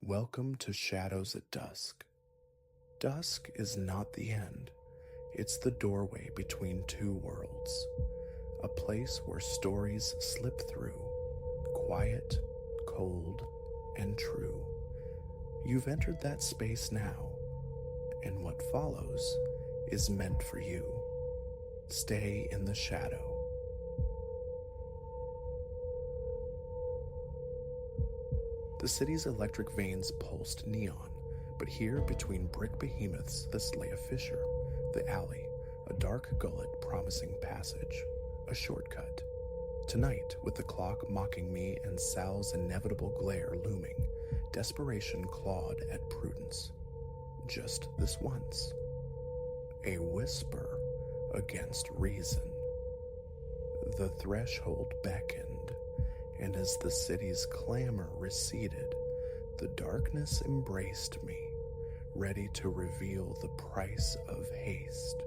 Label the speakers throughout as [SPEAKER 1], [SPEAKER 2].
[SPEAKER 1] Welcome to Shadows at Dusk. Dusk is not the end. It's the doorway between two worlds. A place where stories slip through, quiet, cold, and true. You've entered that space now, and what follows is meant for you. Stay in the shadow. The city's electric veins pulsed neon, but here between brick behemoths thus lay a fissure, the alley, a dark gullet promising passage, a shortcut. Tonight, with the clock mocking me and Sal's inevitable glare looming, desperation clawed at prudence. Just this once. A whisper against reason. The threshold beckoned, and as the city's clamor receded, the darkness embraced me, ready to reveal the price of haste.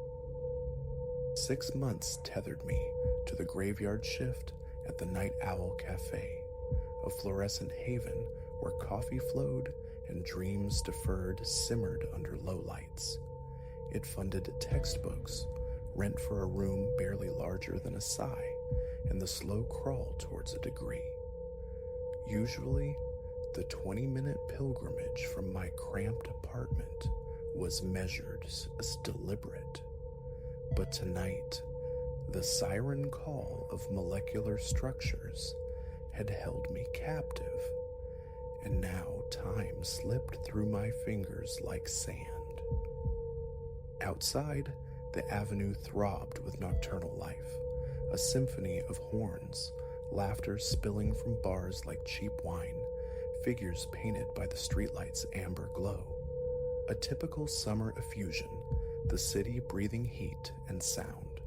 [SPEAKER 1] 6 months tethered me to the graveyard shift at the Night Owl Cafe, a fluorescent haven where coffee flowed and dreams deferred simmered under lowlights. It funded textbooks, rent for a room barely larger than a sigh, and the slow crawl towards a degree. Usually, the 20-minute pilgrimage from my cramped apartment was measured as deliberate. But tonight, the siren call of molecular structures had held me captive, and now time slipped through my fingers like sand. Outside, the avenue throbbed with nocturnal life, a symphony of horns, laughter spilling from bars like cheap wine, figures painted by the streetlight's amber glow. A typical summer effusion, the city breathing heat and sound.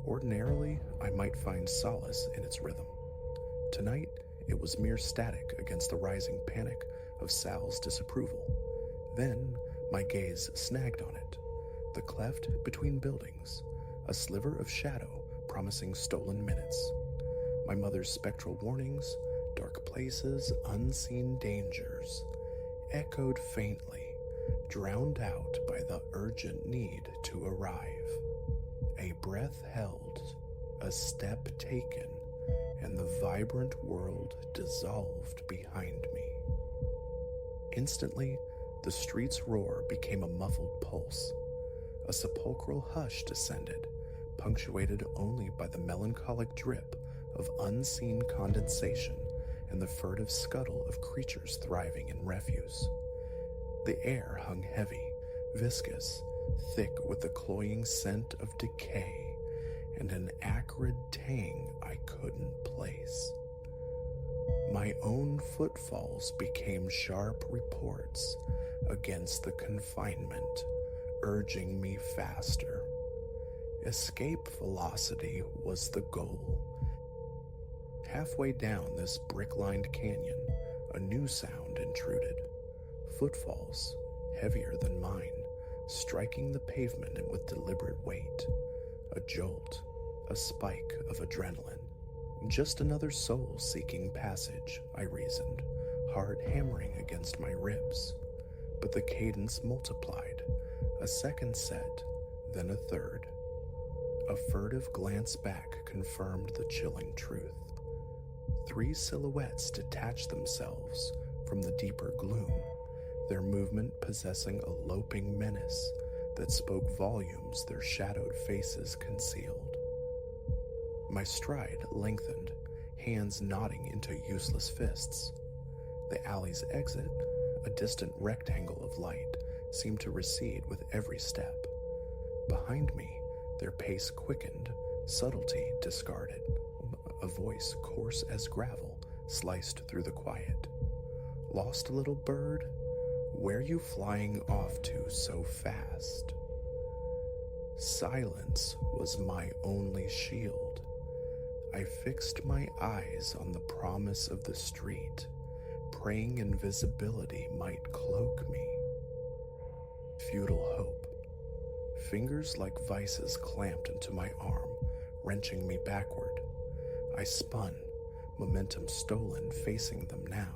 [SPEAKER 1] Ordinarily, I might find solace in its rhythm. Tonight, it was mere static against the rising panic of Sal's disapproval. Then, my gaze snagged on it. The cleft between buildings, a sliver of shadow promising stolen minutes. My mother's spectral warnings, dark places, unseen dangers, echoed faintly, drowned out by the urgent need to arrive. A breath held, a step taken, and the vibrant world dissolved behind me. Instantly, the street's roar became a muffled pulse. A sepulchral hush descended, punctuated only by the melancholic drip of unseen condensation and the furtive scuttle of creatures thriving in refuse. The air hung heavy, viscous, thick with the cloying scent of decay and an acrid tang I couldn't place. My own footfalls became sharp reports against the confinement, urging me faster. Escape velocity was the goal. Halfway down this brick-lined canyon, a new sound intruded. Footfalls, heavier than mine, striking the pavement with deliberate weight. A jolt, a spike of adrenaline. Just another soul seeking passage, I reasoned, heart hammering against my ribs. But the cadence multiplied. A second set, then a third. A furtive glance back confirmed the chilling truth. 3 silhouettes detached themselves from the deeper gloom, their movement possessing a loping menace that spoke volumes their shadowed faces concealed. My stride lengthened, hands knotting into useless fists. The alley's exit, a distant rectangle of light, seemed to recede with every step. Behind me, their pace quickened, subtlety discarded. A voice coarse as gravel sliced through the quiet. "Lost little bird? Where you flying off to so fast?" Silence was my only shield. I fixed my eyes on the promise of the street, praying invisibility might cloak me. Futile hope. Fingers like vices clamped into my arm, wrenching me backward. I spun, momentum stolen, facing them now.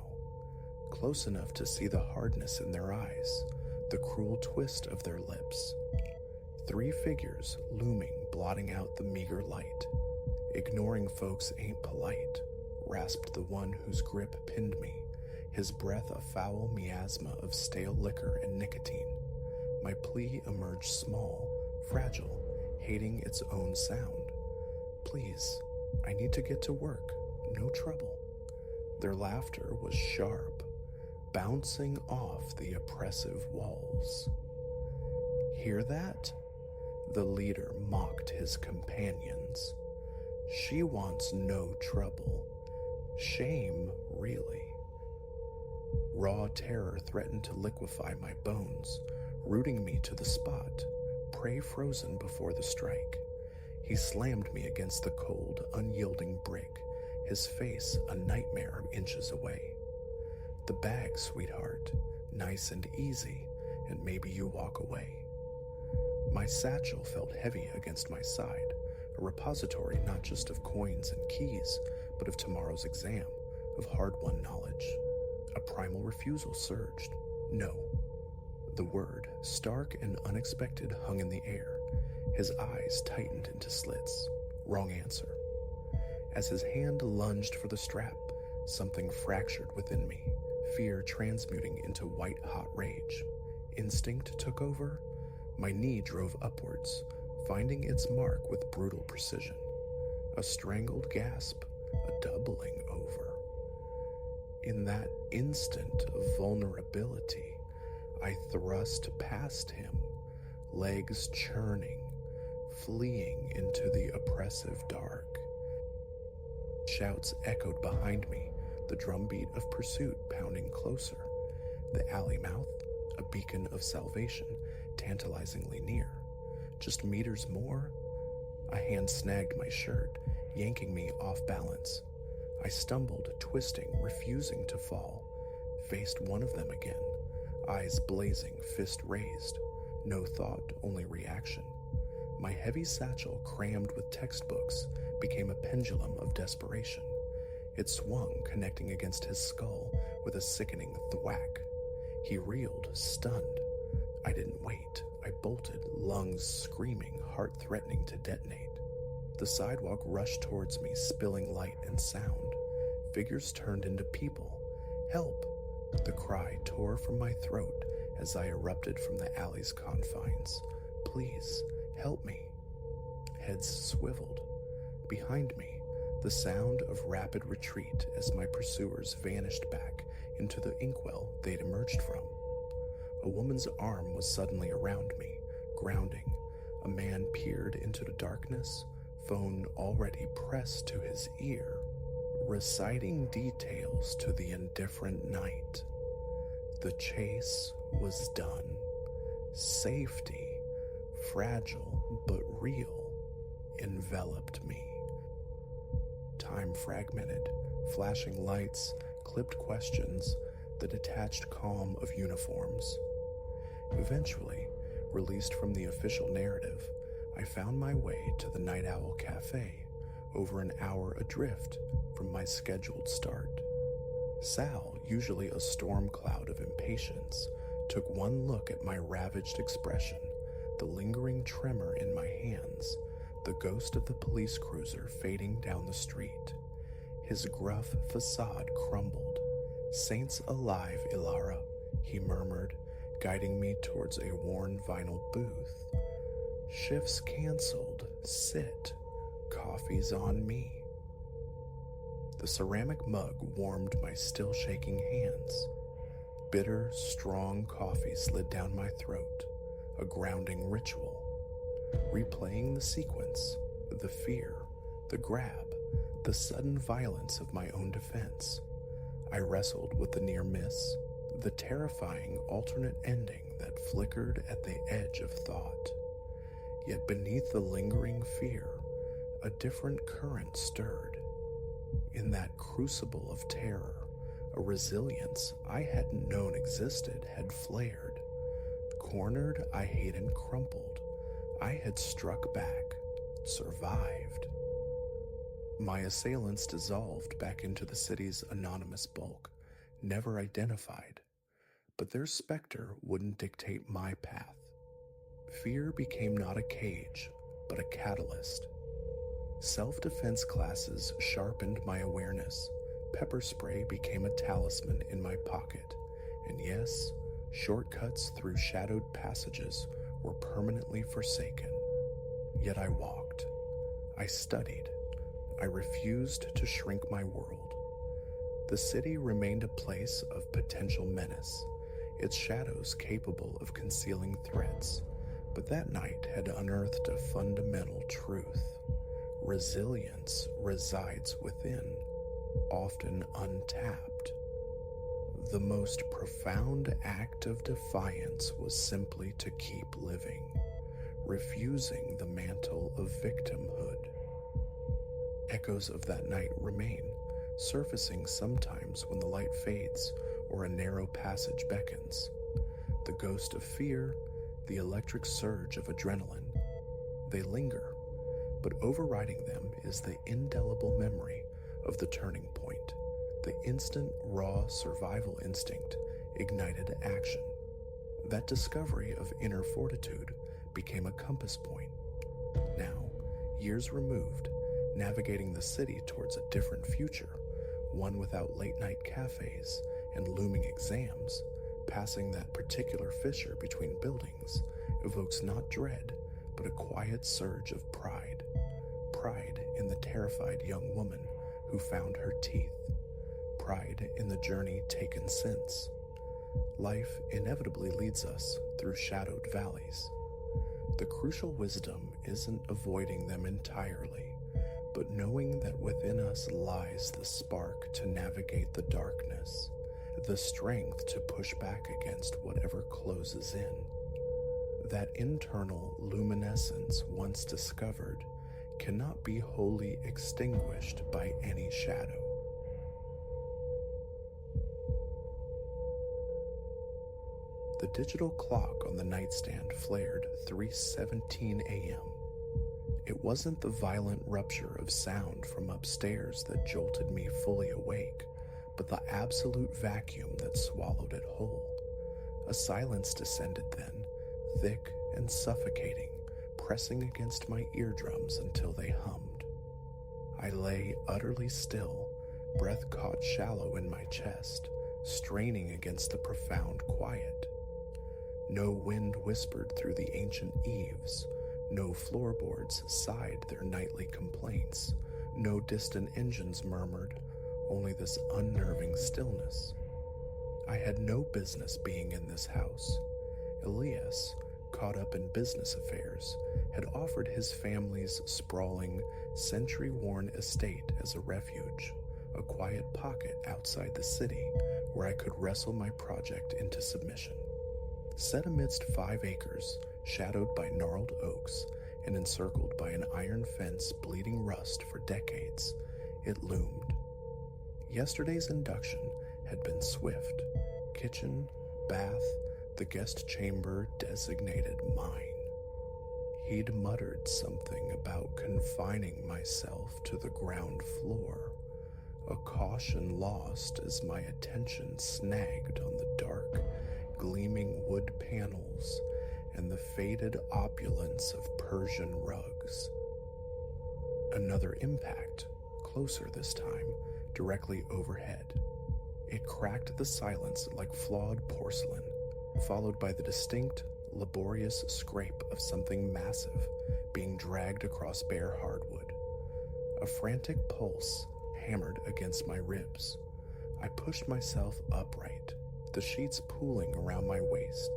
[SPEAKER 1] close enough to see the hardness in their eyes, the cruel twist of their lips. 3 figures looming, blotting out the meager light. Ignoring folks ain't polite, rasped the one whose grip pinned me, his breath a foul miasma of stale liquor and nicotine. My plea emerged small, fragile, hating its own sound. Please, I need to get to work, no trouble. Their laughter was sharp, bouncing off the oppressive walls. Hear that? The leader mocked his companions. She wants no trouble. Shame, really. Raw terror threatened to liquefy my bones, rooting me to the spot, prey frozen before the strike. He slammed me against the cold, unyielding brick, his face a nightmare inches away. The bag, sweetheart, nice and easy, and maybe you walk away. My satchel felt heavy against my side, a repository not just of coins and keys, but of tomorrow's exam, of hard-won knowledge. A primal refusal surged. No. The word, stark and unexpected, hung in the air. His eyes tightened into slits. Wrong answer. As his hand lunged for the strap, something fractured within me, fear transmuting into white-hot rage. Instinct took over. My knee drove upwards, finding its mark with brutal precision. A strangled gasp, a doubling over. In that instant of vulnerability, I thrust past him, legs churning, fleeing into the oppressive dark. Shouts echoed behind me, the drumbeat of pursuit pounding closer. The alley mouth, a beacon of salvation, tantalizingly near. Just meters more, a hand snagged my shirt, yanking me off balance. I stumbled, twisting, refusing to fall. Faced one of them again, eyes blazing, fist raised. No thought, only reaction. My heavy satchel, crammed with textbooks, became a pendulum of desperation. It swung, connecting against his skull with a sickening thwack. He reeled, stunned. I didn't wait. I bolted, lungs screaming, heart threatening to detonate. The sidewalk rushed towards me, spilling light and sound. Figures turned into people. Help! The cry tore from my throat as I erupted from the alley's confines. Please, help me. Heads swiveled. Behind me, the sound of rapid retreat as my pursuers vanished back into the inkwell they'd emerged from. A woman's arm was suddenly around me, grounding. A man peered into the darkness, phone already pressed to his ear, reciting details to the indifferent night. The chase was done. Safety, fragile but real, enveloped me. Time fragmented, flashing lights, clipped questions, the detached calm of uniforms. Eventually, released from the official narrative, I found my way to the Night Owl Cafe, over an hour adrift from my scheduled start. Sal, usually a storm cloud of impatience, took one look at my ravaged expression, the lingering tremor in my hands, the ghost of the police cruiser fading down the street. His gruff facade crumbled. "Saints alive, Ilara," he murmured, guiding me towards a worn vinyl booth. "Shifts canceled. Sit. Coffee's on me." The ceramic mug warmed my still shaking hands. Bitter, strong coffee slid down my throat, a grounding ritual. Replaying the sequence, the fear, the grab, the sudden violence of my own defense, I wrestled with the near miss, the terrifying alternate ending that flickered at the edge of thought. Yet beneath the lingering fear, a different current stirred. In that crucible of terror, a resilience I hadn't known existed had flared. Cornered, I hadn't crumpled. I had struck back, survived. My assailants dissolved back into the city's anonymous bulk, never identified, but their specter wouldn't dictate my path. Fear became not a cage, but a catalyst. Self-defense classes sharpened my awareness. Pepper spray became a talisman in my pocket. And yes, shortcuts through shadowed passages were permanently forsaken. Yet I walked. I studied. I refused to shrink my world. The city remained a place of potential menace, its shadows capable of concealing threats. But that night had unearthed a fundamental truth. Resilience resides within, often untapped. The most profound act of defiance was simply to keep living, refusing the mantle of victimhood. Echoes of that night remain, surfacing sometimes when the light fades or a narrow passage beckons. The ghost of fear, the electric surge of adrenaline. They linger, but overriding them is the indelible memory of the turning point, the instant, raw survival instinct ignited action. That discovery of inner fortitude became a compass point. Now, years removed, navigating the city towards a different future, one without late-night cafes and looming exams, passing that particular fissure between buildings evokes not dread, but a quiet surge of pride. Pride in the terrified young woman who found her teeth. Pride in the journey taken since. Life inevitably leads us through shadowed valleys. The crucial wisdom isn't avoiding them entirely, but knowing that within us lies the spark to navigate the darkness, the strength to push back against whatever closes in. That internal luminescence, once discovered, cannot be wholly extinguished by any shadow. The digital clock on the nightstand flared 3:17 a.m. It wasn't the violent rupture of sound from upstairs that jolted me fully awake, but the absolute vacuum that swallowed it whole. A silence descended then, thick and suffocating, pressing against my eardrums until they hummed. I lay utterly still, breath caught shallow in my chest, straining against the profound quiet. No wind whispered through the ancient eaves, no floorboards sighed their nightly complaints, no distant engines murmured, only this unnerving stillness. I had no business being in this house. Elias, caught up in business affairs, had offered his family's sprawling, century-worn estate as a refuge, a quiet pocket outside the city where I could wrestle my project into submission. Set amidst 5 acres, shadowed by gnarled oaks, and encircled by an iron fence bleeding rust for decades, it loomed. Yesterday's induction had been swift. Kitchen, bath, the guest chamber designated mine. He'd muttered something about confining myself to the ground floor, a caution lost as my attention snagged on the dark, gleaming wood panels and the faded opulence of Persian rugs. Another impact, closer this time, directly overhead. It cracked the silence like flawed porcelain, followed by the distinct, laborious scrape of something massive being dragged across bare hardwood. A frantic pulse hammered against my ribs. I pushed myself upright, the sheets pooling around my waist,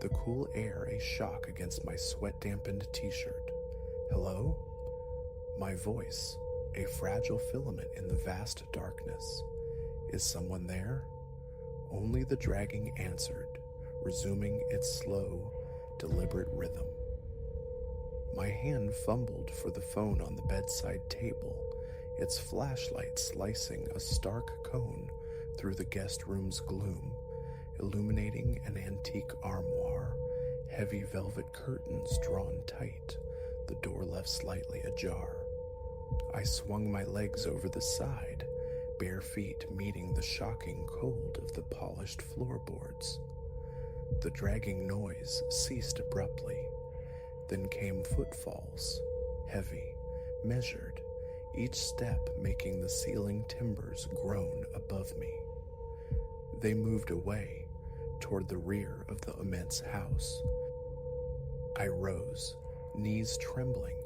[SPEAKER 1] the cool air a shock against my sweat-dampened t-shirt. Hello? My voice, a fragile filament in the vast darkness. Is someone there? Only the dragging answered, resuming its slow, deliberate rhythm. My hand fumbled for the phone on the bedside table, its flashlight slicing a stark cone through the guest room's gloom, illuminating an antique armoire, heavy velvet curtains drawn tight, the door left slightly ajar. I swung my legs over the side, bare feet meeting the shocking cold of the polished floorboards. The dragging noise ceased abruptly. Then came footfalls, heavy, measured, each step making the ceiling timbers groan above me. They moved away, toward the rear of the immense house. I rose, knees trembling,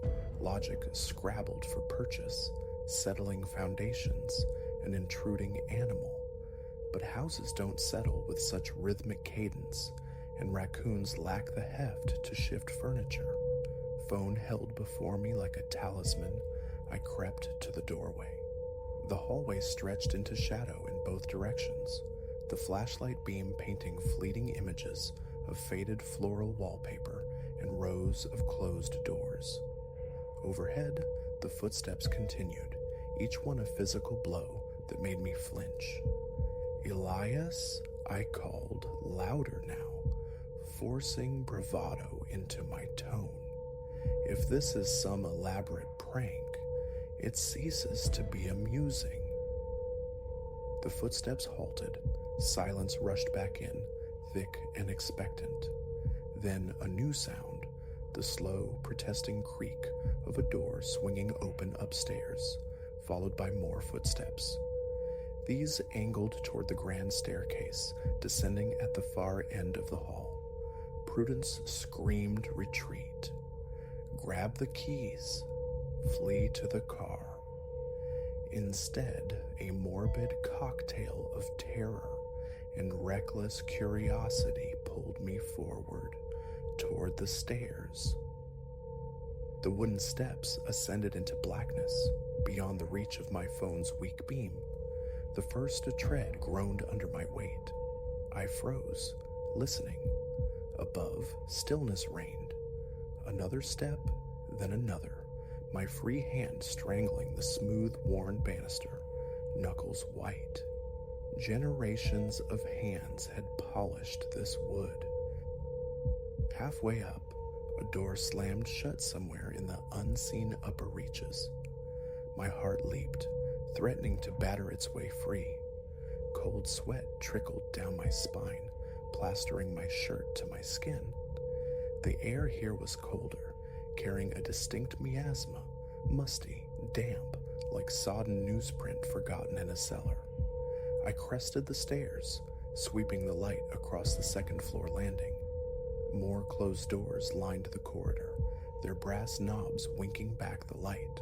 [SPEAKER 1] logic scrabbled for purchase, settling foundations, an intruding animal. But houses don't settle with such rhythmic cadence, and raccoons lack the heft to shift furniture. Phone held before me like a talisman, I crept to the doorway. The hallway stretched into shadow in both directions, the flashlight beam painting fleeting images of faded floral wallpaper and rows of closed doors. Overhead, the footsteps continued, each one a physical blow that made me flinch. "Elias," I called, louder now, forcing bravado into my tone. If this is some elaborate prank, it ceases to be amusing. The footsteps halted, silence rushed back in, thick and expectant. Then a new sound, the slow, protesting creak of a door swinging open upstairs, followed by more footsteps. These angled toward the grand staircase, descending at the far end of the hall. Prudence screamed retreat. Grab the keys. Flee to the car. Instead, a morbid cocktail of terror and reckless curiosity pulled me forward, toward the stairs. The wooden steps ascended into blackness, beyond the reach of my phone's weak beam. The first tread groaned under my weight. I froze, listening. Above, stillness reigned. Another step, then another, my free hand strangling the smooth, worn banister, knuckles white. Generations of hands had polished this wood. Halfway up, a door slammed shut somewhere in the unseen upper reaches. My heart leaped, threatening to batter its way free. Cold sweat trickled down my spine, plastering my shirt to my skin. The air here was colder, carrying a distinct miasma, musty, damp, like sodden newsprint forgotten in a cellar. I crested the stairs, sweeping the light across the second-floor landing. More closed doors lined the corridor, their brass knobs winking back the light.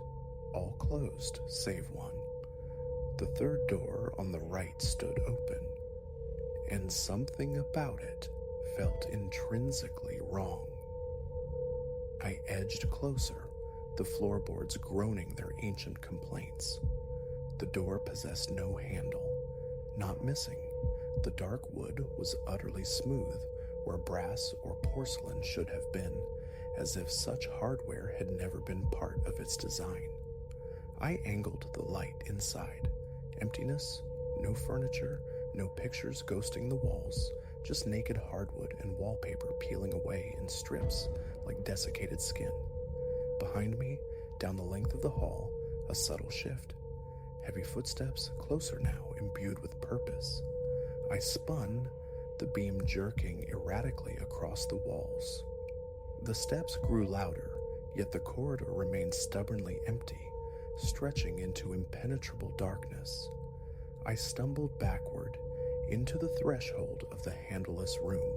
[SPEAKER 1] All closed, save one. The third door on the right stood open, and something about it felt intrinsically wrong. I edged closer, the floorboards groaning their ancient complaints. The door possessed no handle. Not missing, the dark wood was utterly smooth where brass or porcelain should have been, as if such hardware had never been part of its design. I angled the light inside. Emptiness, no furniture, no pictures ghosting the walls, just naked hardwood and wallpaper peeling away in strips like desiccated skin. Behind me, down the length of the hall, a subtle shift. Heavy footsteps, closer now, imbued with purpose. I spun, the beam jerking erratically across the walls. The steps grew louder, yet the corridor remained stubbornly empty, stretching into impenetrable darkness. I stumbled backward, into the threshold of the handleless room,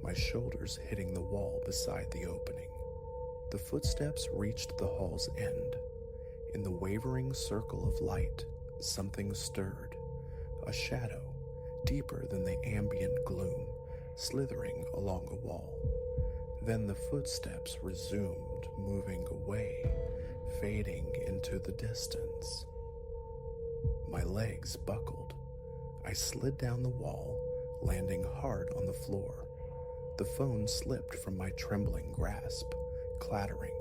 [SPEAKER 1] my shoulders hitting the wall beside the opening. The footsteps reached the hall's end. In the wavering circle of light, something stirred, a shadow, deeper than the ambient gloom, slithering along a wall. Then the footsteps resumed, moving away, fading into the distance. My legs buckled. I slid down the wall, landing hard on the floor. The phone slipped from my trembling grasp, clattering,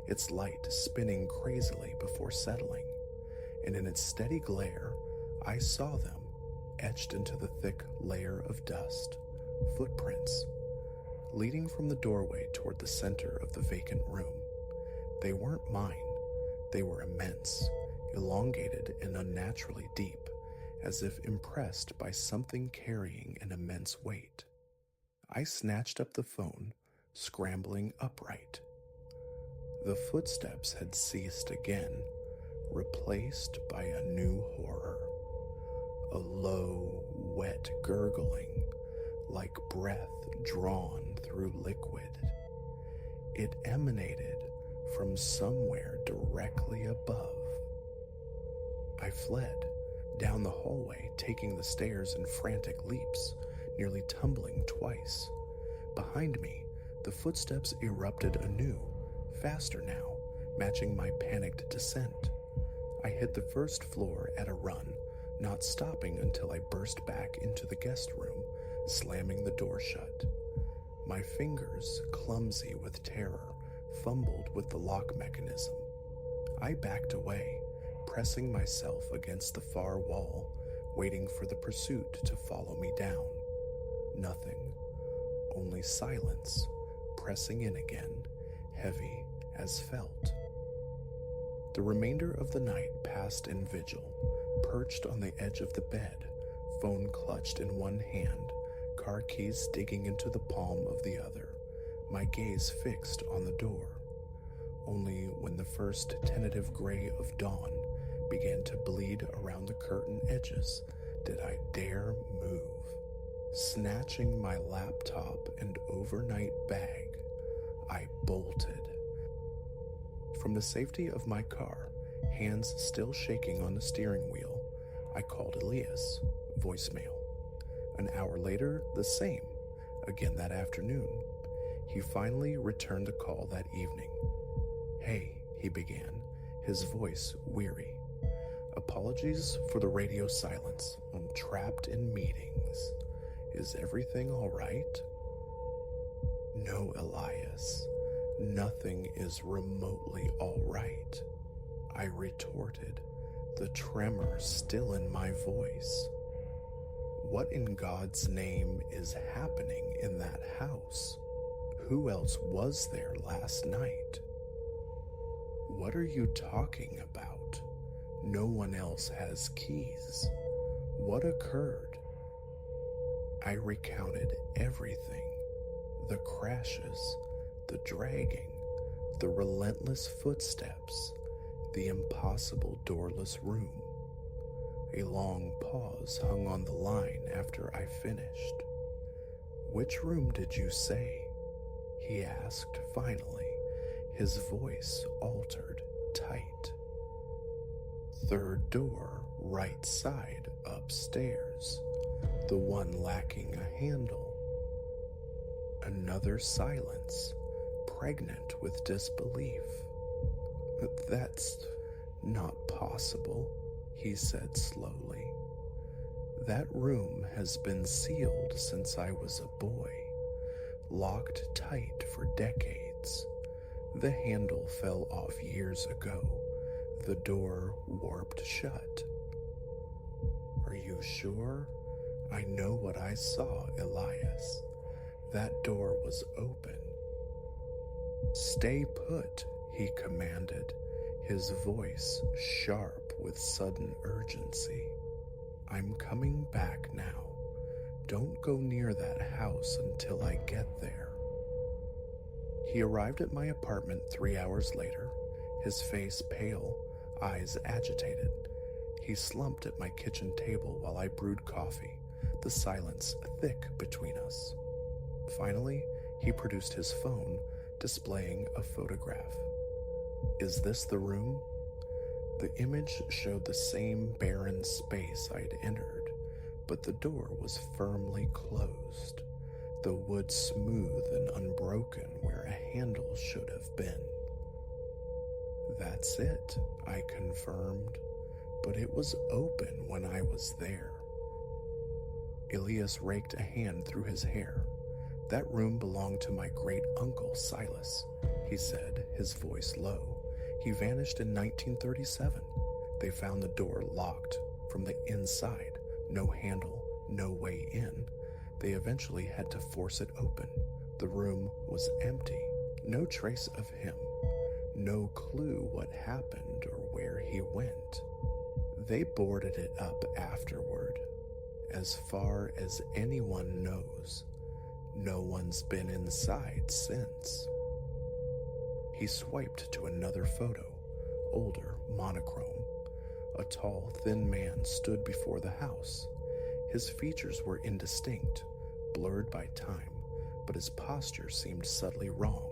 [SPEAKER 1] its light spinning crazily before settling, and in its steady glare, I saw them, etched into the thick layer of dust, footprints, leading from the doorway toward the center of the vacant room. They weren't mine. They were immense, elongated and unnaturally deep, as if impressed by something carrying an immense weight. I snatched up the phone, scrambling upright. The footsteps had ceased again, replaced by a new horror. A low, wet gurgling, like breath drawn through liquid. It emanated from somewhere directly above. I fled down the hallway, taking the stairs in frantic leaps, nearly tumbling twice. Behind me, the footsteps erupted anew, faster now, matching my panicked descent. I hit the first floor at a run, not stopping until I burst back into the guest room, slamming the door shut. My fingers, clumsy with terror, fumbled with the lock mechanism. I backed away, pressing myself against the far wall, waiting for the pursuit to follow me down. Nothing, only silence, pressing in again, heavy as felt. The remainder of the night passed in vigil, perched on the edge of the bed, phone clutched in one hand, car keys digging into the palm of the other, my gaze fixed on the door. Only when the first tentative gray of dawn began to bleed around the curtain edges did I dare move. Snatching my laptop and overnight bag, I bolted. From the safety of my car, hands still shaking on the steering wheel, I called Elias, voicemail. An hour later, the same, again that afternoon. He finally returned the call that evening. "Hey," he began, his voice weary. "Apologies for the radio silence. I'm trapped in meetings. Is everything all right?" "No, Elias. Nothing is remotely all right," I retorted, the tremor still in my voice. What in God's name is happening in that house? Who else was there last night? What are you talking about? No one else has keys. What occurred? I recounted everything. The crashes, the dragging, the relentless footsteps, the impossible doorless room. A long pause hung on the line after I finished. "Which room did you say?" he asked finally, his voice altered, tight. "Third door, right side, upstairs, the one lacking a handle." Another silence, pregnant with disbelief. "That's not possible," he said slowly. "That room has been sealed since I was a boy, locked tight for decades. The handle fell off years ago, the door warped shut." "Are you sure?" "I know what I saw, Elias. That door was open." "Stay put," he commanded, his voice sharp with sudden urgency. "I'm coming back now. Don't go near that house until I get there." He arrived at my apartment 3 hours later, his face pale, eyes agitated. He slumped at my kitchen table while I brewed coffee, the silence thick between us. Finally, he produced his phone, displaying a photograph. "Is this the room?" The image showed the same barren space I'd entered, but the door was firmly closed, the wood smooth and unbroken where a handle should have been. "That's it," I confirmed, "but it was open when I was there." Elias raked a hand through his hair. "That room belonged to my great-uncle Silas," he said, his voice low. "He vanished in 1937. They found the door locked from the inside, no handle, no way in. They eventually had to force it open. The room was empty, no trace of him, no clue what happened or where he went. They boarded it up afterward. As far as anyone knows, no one's been inside since. He swiped to another photo, older, monochrome. A tall, thin man stood before the house. His features were indistinct, blurred by time, but his posture seemed subtly wrong,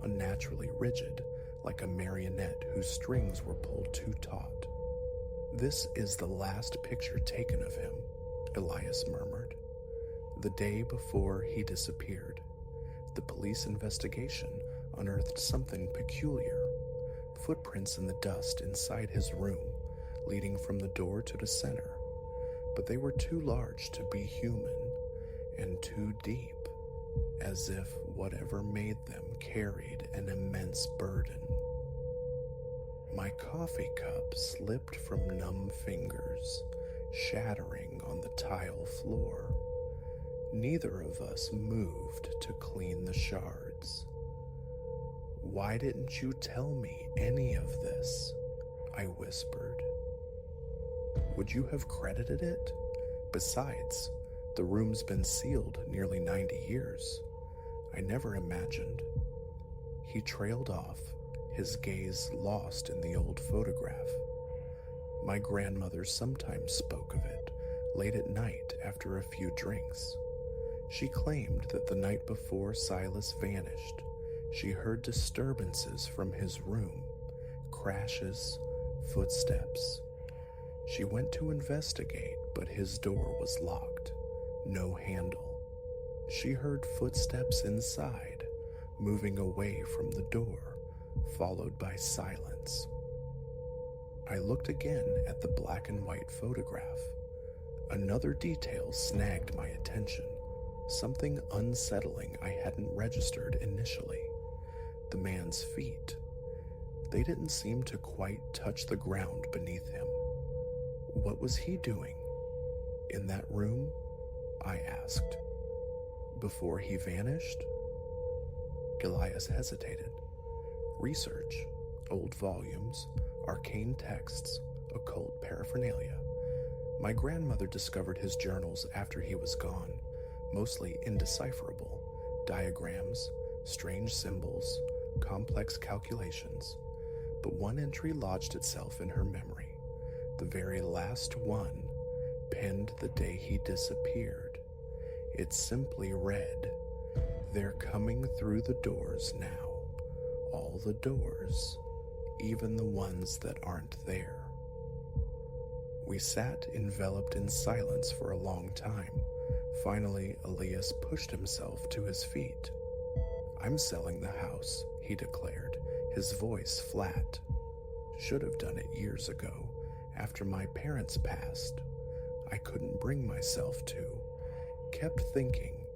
[SPEAKER 1] unnaturally rigid, like a marionette whose strings were pulled too taut. "This is the last picture taken of him," Elias murmured. "The day before he disappeared. The police investigation unearthed something peculiar. Footprints in the dust inside his room, leading from the door to the center. But they were too large to be human, and too deep, as if whatever made them carried an immense burden." My coffee cup slipped from numb fingers, shattering on the tile floor. Neither of us moved to clean the shards. "Why didn't you tell me any of this?" I whispered. "Would you have credited it? Besides, the room's been sealed nearly 90 years. I never imagined." He trailed off, his gaze lost in the old photograph. "My grandmother sometimes spoke of it, late at night after a few drinks. She claimed that the night before Silas vanished, she heard disturbances from his room, crashes, footsteps. She went to investigate, but his door was locked, no handle. She heard footsteps inside, moving away from the door, followed by silence." I looked again at the black and white photograph. Another detail snagged my attention, something unsettling I hadn't registered initially. The man's feet. They didn't seem to quite touch the ground beneath him. What was he doing? In that room? I asked. Before he vanished? Elias hesitated. Research, old volumes, arcane texts, occult paraphernalia. My grandmother discovered his journals after he was gone, mostly indecipherable, diagrams, strange symbols, complex calculations. But one entry lodged itself in her memory, the very last one, penned the day he disappeared. It simply read, "They're coming through the doors now. All the doors, even the ones that aren't there." We sat enveloped in silence for a long time. Finally, Elias pushed himself to his feet. "I'm selling the house," he declared, his voice flat. "Should have done it years ago, after my parents passed. I couldn't bring myself to. Kept thinking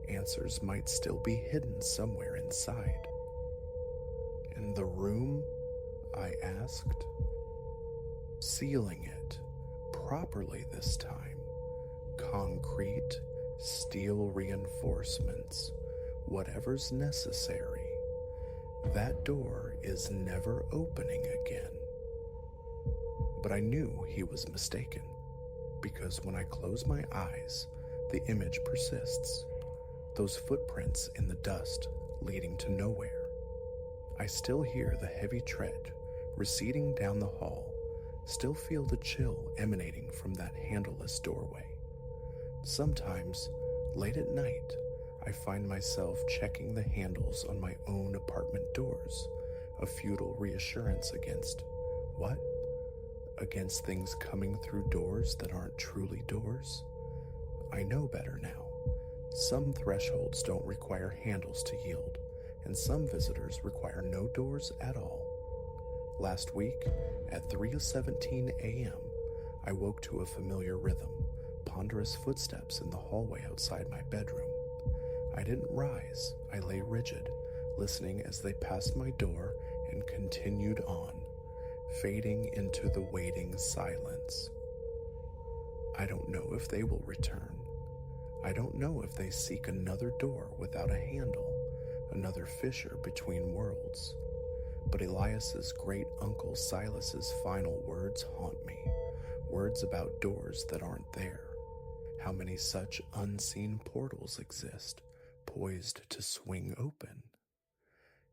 [SPEAKER 1] answers might still be hidden somewhere inside." "And the room?" I asked. "Sealing it, properly this time. Concrete, steel reinforcements, whatever's necessary. That door is never opening again." But I knew he was mistaken, because when I close my eyes, the image persists. Those footprints in the dust leading to nowhere. I still hear the heavy tread receding down the hall, still feel the chill emanating from that handleless doorway. Sometimes, late at night, I find myself checking the handles on my own apartment doors, a futile reassurance against what? Against things coming through doors that aren't truly doors? I know better now. Some thresholds don't require handles to yield, and some visitors require no doors at all. Last week, at 3:17 a.m., I woke to a familiar rhythm, ponderous footsteps in the hallway outside my bedroom. I didn't rise, I lay rigid, listening as they passed my door and continued on, fading into the waiting silence. I don't know if they will return. I don't know if they seek another door without a handle, another fissure between worlds. But Elias's great uncle Silas's final words haunt me, words about doors that aren't there. How many such unseen portals exist, poised to swing open?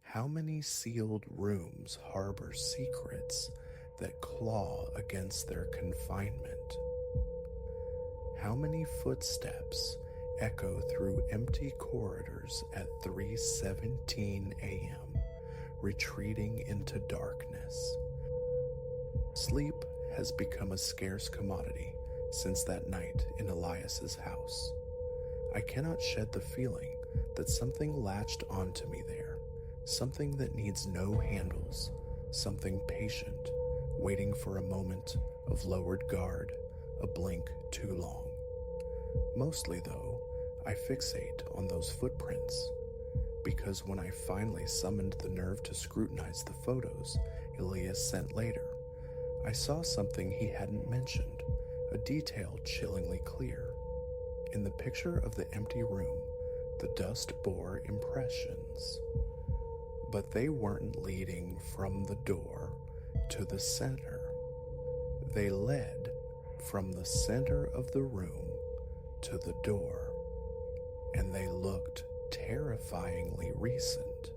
[SPEAKER 1] How many sealed rooms harbor secrets that claw against their confinement? How many footsteps echo through empty corridors at 3:17 a.m., retreating into darkness? Sleep has become a scarce commodity since that night in Elias's house. I cannot shed the feeling that something latched onto me there, something that needs no handles, something patient, waiting for a moment of lowered guard, a blink too long. Mostly, though, I fixate on those footprints, because when I finally summoned the nerve to scrutinize the photos Elias sent later, I saw something he hadn't mentioned, a detail chillingly clear. In the picture of the empty room, the dust bore impressions, but they weren't leading from the door to the center. They led from the center of the room to the door, and they looked terrifyingly recent.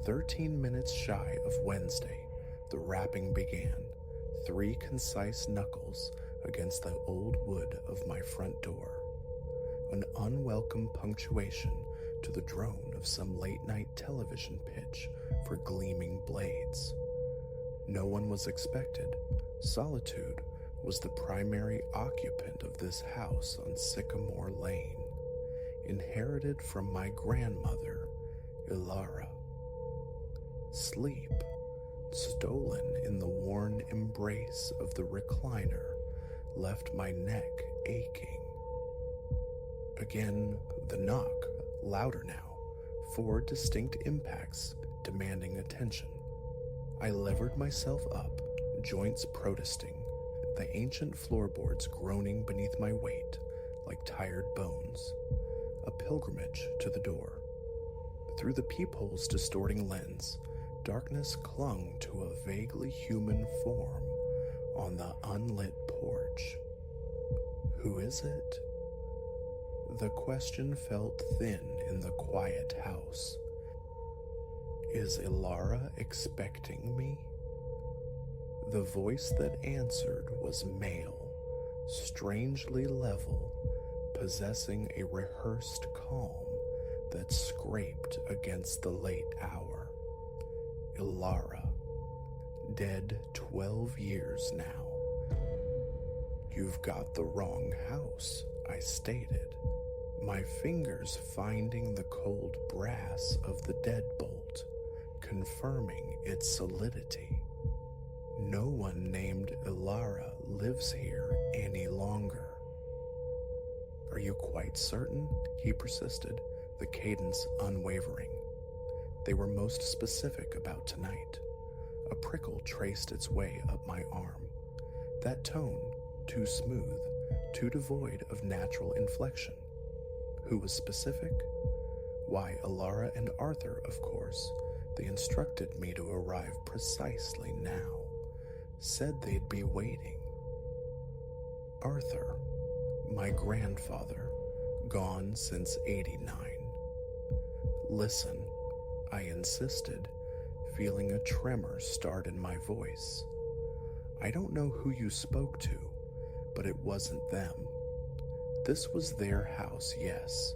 [SPEAKER 1] "13 minutes shy of Wednesday, the rapping began, 3 concise knuckles against the old wood of my front door. An unwelcome punctuation to the drone of some late-night television pitch for gleaming blades. No one was expected. Solitude was the primary occupant of this house on Sycamore Lane, inherited from my grandmother, Ilara. Sleep, stolen in the worn embrace of the recliner, left my neck aching. Again, the knock, louder now, 4 distinct impacts demanding attention. I levered myself up, joints protesting, the ancient floorboards groaning beneath my weight like tired bones. A pilgrimage to the door. Through the peephole's distorting lens, darkness clung to a vaguely human form on the unlit porch. Who is it? The question felt thin in the quiet house. Is Ilara expecting me? The voice that answered was male, strangely level, possessing a rehearsed calm that scraped against the late hour. Ilara, dead 12 years now. "You've got the wrong house," I stated, my fingers finding the cold brass of the deadbolt, confirming its solidity. "No one named Ilara lives here any longer." "Are you quite certain?" he persisted, the cadence unwavering. They were most specific about tonight. A prickle traced its way up my arm. That tone, too smooth, too devoid of natural inflection. Who was specific? Why, Ilara and Arthur, of course. They instructed me to arrive precisely now. Said they'd be waiting. Arthur, my grandfather, gone since '89. "Listen," I insisted, feeling a tremor start in my voice. "I don't know who you spoke to, but it wasn't them. This was their house, yes,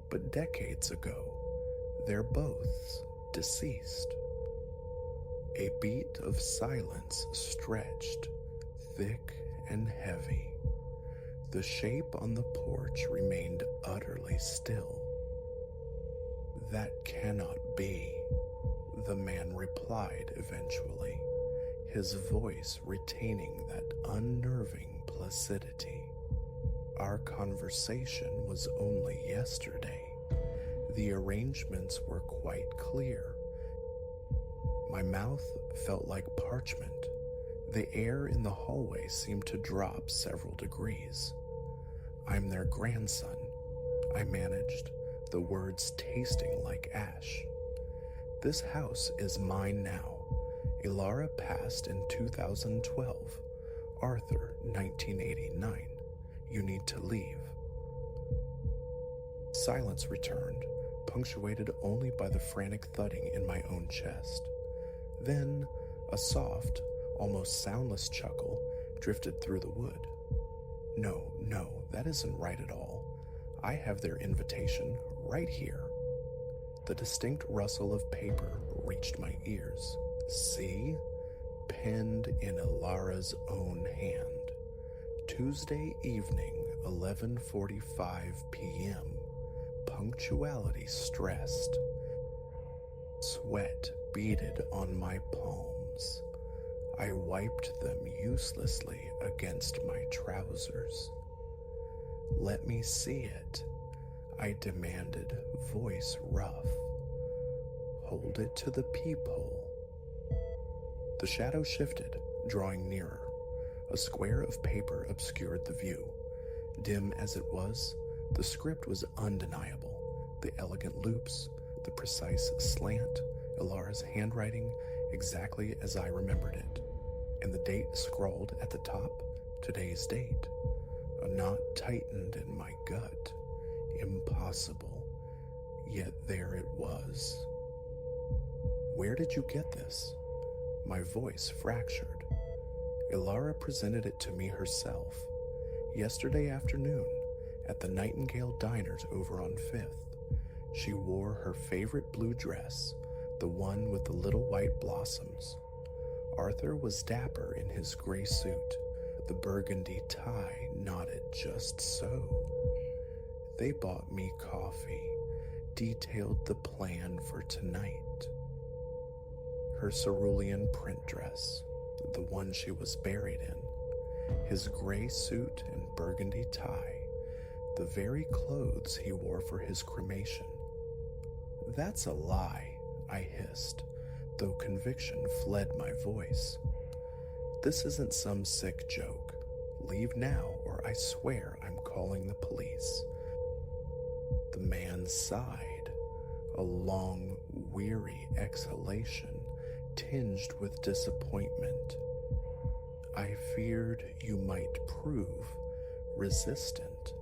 [SPEAKER 1] but decades ago. They're both deceased." A beat of silence stretched, thick and heavy. The shape on the porch remained utterly still. "That cannot be," the man replied eventually, his voice retaining that unnerving placidity. "Our conversation was only yesterday. The arrangements were quite clear." My mouth felt like parchment. The air in the hallway seemed to drop several degrees. "I'm their grandson," I managed, the words tasting like ash. "This house is mine now, Ilara passed in 2012. Arthur, 1989. You need to leave. Silence returned, punctuated only by the frantic thudding in my own chest. Then, a soft, almost soundless chuckle drifted through the wood. No, that isn't right at all. I have their invitation right here. The distinct rustle of paper reached my ears. See? Penned in Ilara's own hand. Tuesday evening, 11:45 p.m. Punctuality stressed. Sweat beaded on my palms. I wiped them uselessly against my trousers. Let me see it, I demanded, voice rough. Hold it to the peephole. The shadow shifted, drawing nearer. A square of paper obscured the view. Dim as it was, the script was undeniable. The elegant loops, the precise slant, Ilara's handwriting exactly as I remembered it. And the date scrawled at the top, today's date. A knot tightened in my gut. Impossible. Yet there it was. Where did you get this? My voice fractured. Ilara presented it to me herself. Yesterday afternoon, at the Nightingale Diners over on 5th. She wore her favorite blue dress, the one with the little white blossoms. Arthur was dapper in his gray suit, the burgundy tie knotted just so. They bought me coffee, detailed the plan for tonight. Her cerulean print dress, the one she was buried in, his gray suit and burgundy tie, the very clothes he wore for his cremation. That's a lie, I hissed, though conviction fled my voice. This isn't some sick joke. Leave now, or I swear I'm calling the police. The man sighed, a long, weary exhalation tinged with disappointment. I feared you might prove resistant.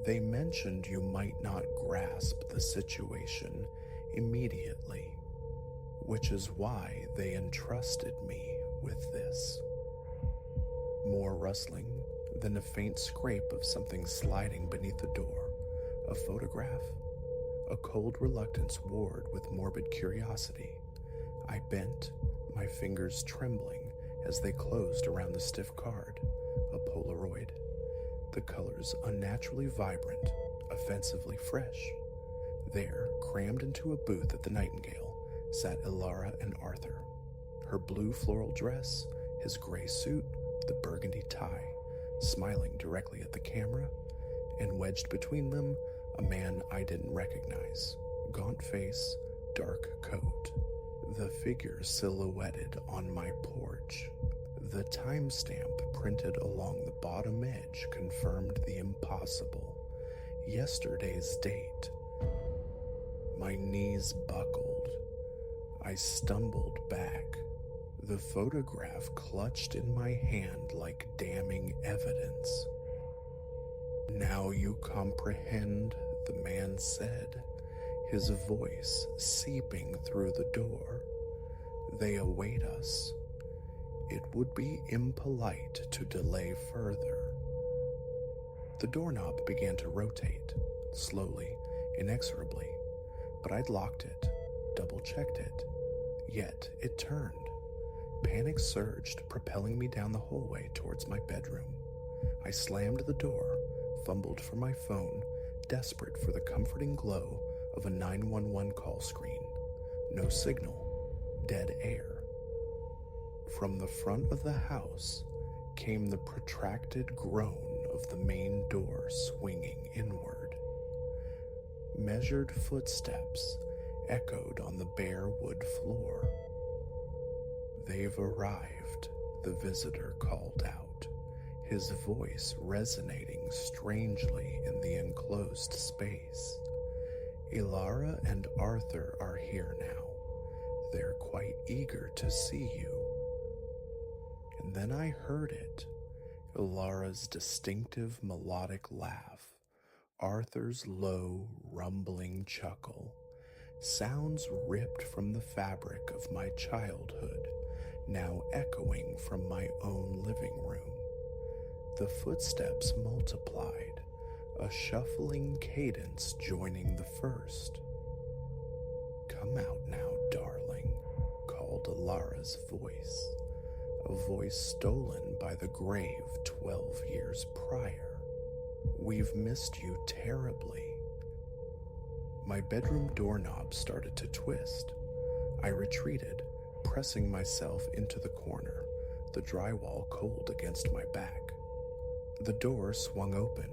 [SPEAKER 1] They mentioned you might not grasp the situation immediately, which is why they entrusted me with this. More rustling, then a faint scrape of something sliding beneath the door. A photograph? A cold reluctance warred with morbid curiosity. I bent, my fingers trembling as they closed around the stiff card. A Polaroid. The colors unnaturally vibrant, offensively fresh. There, crammed into a booth at the Nightingale, sat Ilara and Arthur. Her blue floral dress, his gray suit, the burgundy tie, smiling directly at the camera, and wedged between them, a man I didn't recognize. Gaunt face, dark coat. The figure silhouetted on my porch. The timestamp printed along the bottom edge confirmed the impossible. Yesterday's date. My knees buckled. I stumbled back. The photograph clutched in my hand like damning evidence. Now you comprehend, the man said, his voice seeping through the door. They await us. It would be impolite to delay further. The doorknob began to rotate, slowly, inexorably, but I'd locked it, double-checked it. Yet it turned. Panic surged, propelling me down the hallway towards my bedroom. I slammed the door, fumbled for my phone, desperate for the comforting glow of a 911 call screen. No signal. Dead air. From the front of the house came the protracted groan of the main door swinging inward. Measured footsteps echoed on the bare wood floor. They've arrived, the visitor called out, his voice resonating strangely in the enclosed space. Ilara and Arthur are here now. They're quite eager to see you. And then I heard it, Ilara's distinctive melodic laugh, Arthur's low, rumbling chuckle, sounds ripped from the fabric of my childhood, now echoing from my own living room. The footsteps multiplied, a shuffling cadence joining the first. "Come out now, darling," called Ilara's voice, a voice stolen by the grave 12 years prior. "We've missed you terribly." My bedroom doorknob started to twist. I retreated, pressing myself into the corner, the drywall cold against my back. The door swung open.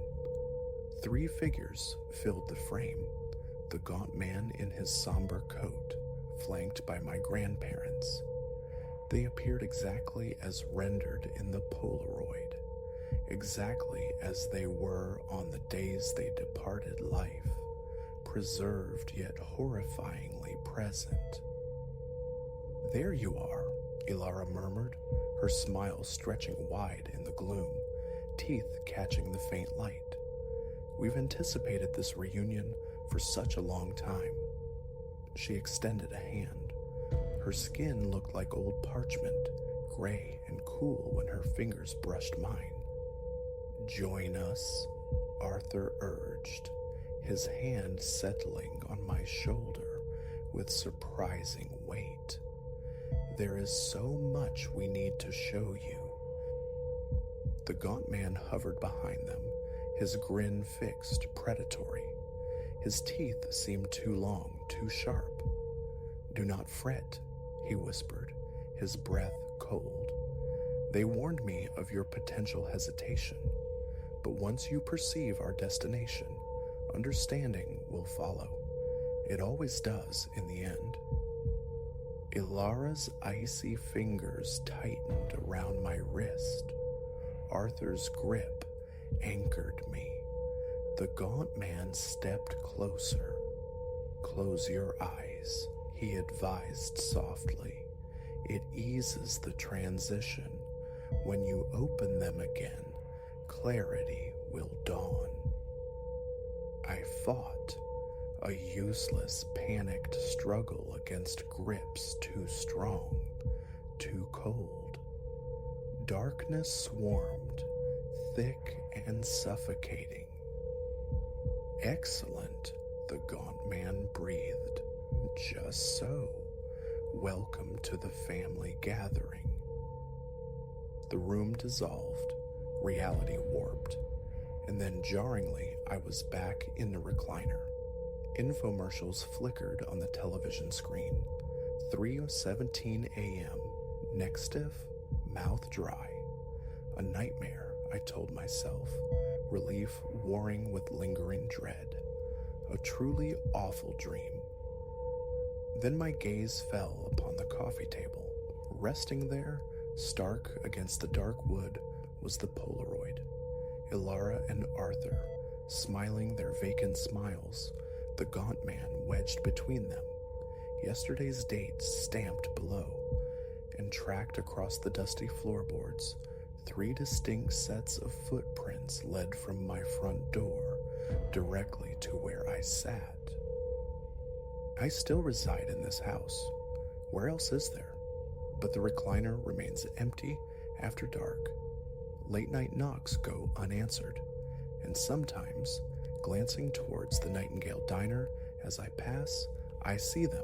[SPEAKER 1] 3 figures filled the frame, the gaunt man in his somber coat, flanked by my grandparents. They appeared exactly as rendered in the Polaroid, exactly as they were on the days they departed life, preserved yet horrifyingly present. "There you are," Ilara murmured, her smile stretching wide in the gloom, teeth catching the faint light. "We've anticipated this reunion for such a long time." She extended a hand. Her skin looked like old parchment, gray and cool when her fingers brushed mine. "Join us," Arthur urged, his hand settling on my shoulder with surprising weight. "There is so much we need to show you." The gaunt man hovered behind them, his grin fixed, predatory. His teeth seemed too long, too sharp. "Do not fret," he whispered, his breath cold. "They warned me of your potential hesitation, but once you perceive our destination, understanding will follow. It always does in the end." Ilara's icy fingers tightened around my wrist. Arthur's grip anchored me. The gaunt man stepped closer. "Close your eyes," he advised softly. "It eases the transition. When you open them again, clarity will dawn." I fought, a useless, panicked struggle against grips too strong, too cold. Darkness swarmed, thick and suffocating. "Excellent," the gaunt man breathed. "Just so. Welcome to the family gathering." The room dissolved, reality warped, and then jarringly I was back in the recliner. Infomercials flickered on the television screen. 3:17 a.m. Neck stiff, mouth dry. A nightmare, I told myself, relief warring with lingering dread. A truly awful dream. Then my gaze fell upon the coffee table. Resting there, stark against the dark wood, was the Polaroid. Ilara and Arthur, smiling their vacant smiles, the gaunt man wedged between them. Yesterday's date stamped below, and tracked across the dusty floorboards, 3 distinct sets of footprints led from my front door directly to where I sat. I still reside in this house. Where else is there? But the recliner remains empty after dark. Late-night knocks go unanswered, and sometimes, glancing towards the Nightingale Diner as I pass, I see them,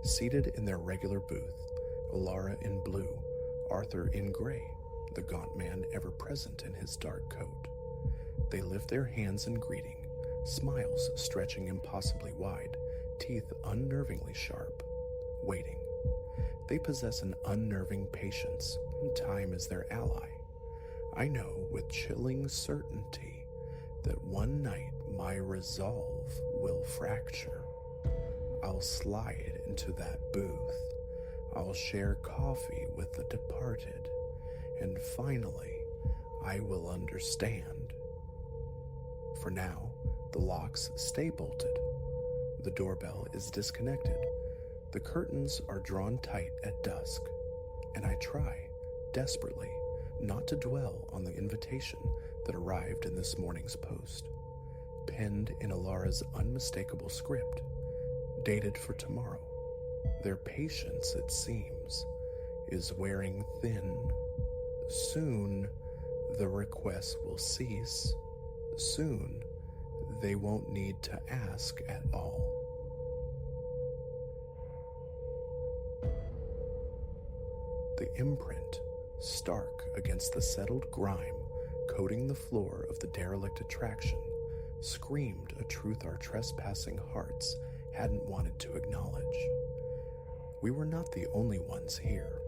[SPEAKER 1] seated in their regular booth, Ilara in blue, Arthur in gray, the gaunt man ever present in his dark coat. They lift their hands in greeting, smiles stretching impossibly wide, teeth unnervingly sharp, waiting. They possess an unnerving patience. Time is their ally. I know with chilling certainty that one night my resolve will fracture. I'll slide into that booth. I'll share coffee with the departed. And finally, I will understand. For now, the locks stay bolted. The doorbell is disconnected. The curtains are drawn tight at dusk, and I try, desperately, not to dwell on the invitation that arrived in this morning's post, penned in Alara's unmistakable script, dated for tomorrow. Their patience, it seems, is wearing thin. Soon, the requests will cease. Soon, they won't need to ask at all. The imprint, stark against the settled grime coating the floor of the derelict attraction, screamed a truth our trespassing hearts hadn't wanted to acknowledge. We were not the only ones here.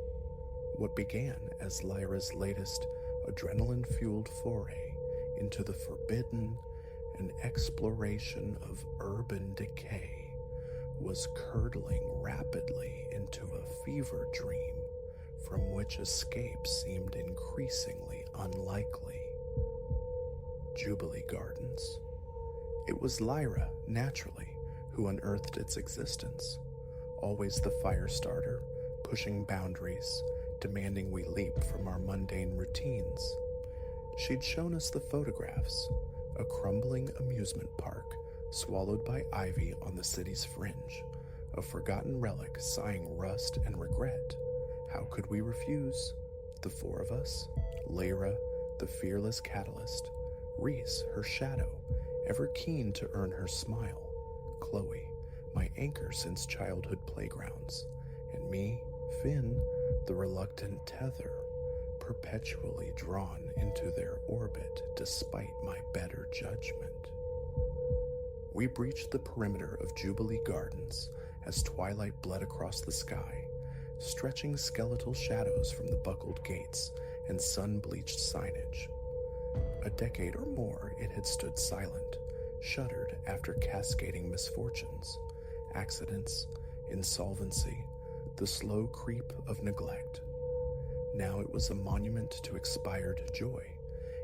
[SPEAKER 1] What began as Lyra's latest adrenaline-fueled foray into the forbidden and exploration of urban decay was curdling rapidly into a fever dream from which escape seemed increasingly unlikely. Jubilee Gardens. It was Lyra, naturally, who unearthed its existence, always the fire starter, pushing boundaries, demanding we leap from our mundane routines. She'd shown us the photographs, a crumbling amusement park swallowed by ivy on the city's fringe, a forgotten relic sighing rust and regret. How could we refuse? The four of us, Lyra, the fearless catalyst, Reese, her shadow, ever keen to earn her smile, Chloe, my anchor since childhood playgrounds, and me, Finn, the reluctant tether, perpetually drawn into their orbit despite my better judgment. We breached the perimeter of Jubilee Gardens as twilight bled across the sky, stretching skeletal shadows from the buckled gates and sun-bleached signage. A decade or more it had stood silent, shuttered after cascading misfortunes, accidents, insolvency, the slow creep of neglect. Now it was a monument to expired joy,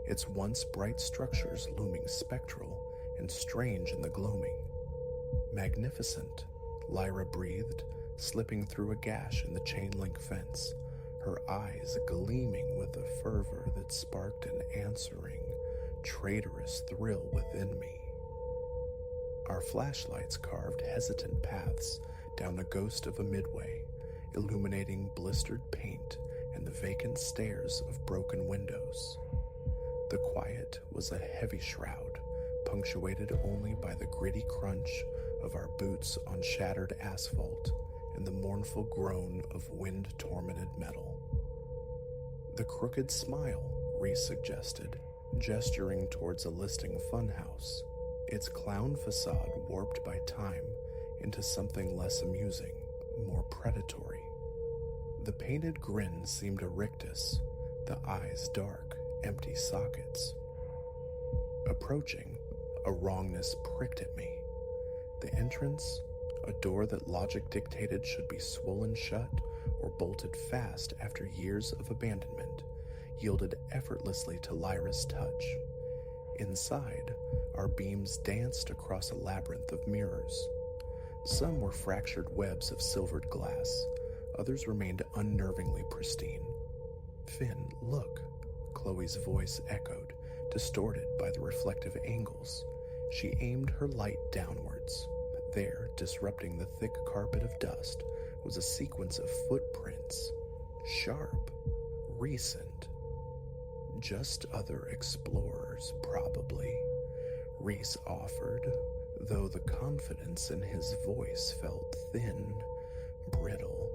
[SPEAKER 1] its once bright structures looming spectral and strange in the gloaming. Magnificent, Lyra breathed, slipping through a gash in the chain-link fence, her eyes gleaming with a fervor that sparked an answering, traitorous thrill within me. Our flashlights carved hesitant paths down the ghost of a midway, illuminating blistered paint and the vacant stares of broken windows. The quiet was a heavy shroud, punctuated only by the gritty crunch of our boots on shattered asphalt and the mournful groan of wind-tormented metal. The crooked smile, Reese suggested, gesturing towards a listing funhouse, its clown facade warped by time into something less amusing, more predatory. The painted grin seemed a rictus, the eyes dark, empty sockets. Approaching, a wrongness pricked at me. The entrance, a door that logic dictated should be swollen shut or bolted fast after years of abandonment, yielded effortlessly to Lyra's touch. Inside, our beams danced across a labyrinth of mirrors. Some were fractured webs of silvered glass, others remained unnervingly pristine. "Finn, look," Chloe's voice echoed, distorted by the reflective angles. She aimed her light downwards. There, disrupting the thick carpet of dust, was a sequence of footprints. Sharp, recent. Just other explorers, probably, Reese offered, though the confidence in his voice felt thin, brittle.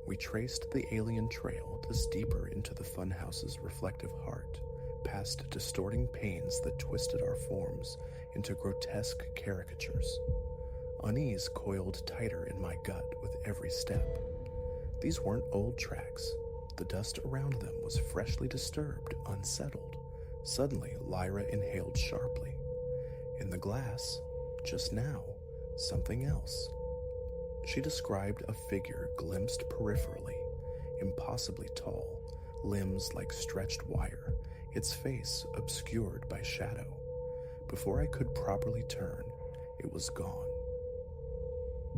[SPEAKER 1] We traced the alien trail thus deeper into the funhouse's reflective heart, past distorting panes that twisted our forms into grotesque caricatures. Unease coiled tighter in my gut with every step. These weren't old tracks. The dust around them was freshly disturbed, unsettled. Suddenly, Lyra inhaled sharply. In the glass, just now, something else. She described a figure glimpsed peripherally, impossibly tall, limbs like stretched wire, its face obscured by shadow. Before I could properly turn, it was gone.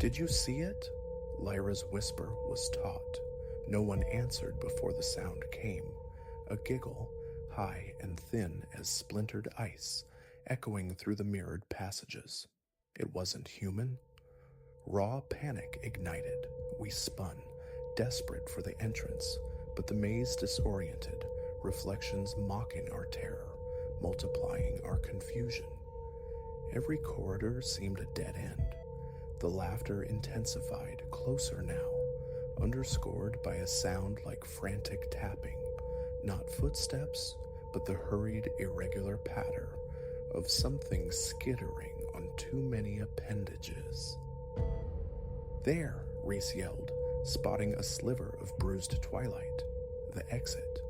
[SPEAKER 1] "Did you see it?" Lyra's whisper was taut. No one answered before the sound came. A giggle, high and thin as splintered ice, echoing through the mirrored passages. It wasn't human. Raw panic ignited. We spun, desperate for the entrance, but the maze disoriented, reflections mocking our terror, multiplying our confusion. Every corridor seemed a dead end. The laughter intensified, closer now, underscored by a sound like frantic tapping, not footsteps, but the hurried, irregular patter of something skittering on too many appendages. "There," Reese yelled, spotting a sliver of bruised twilight. The exit.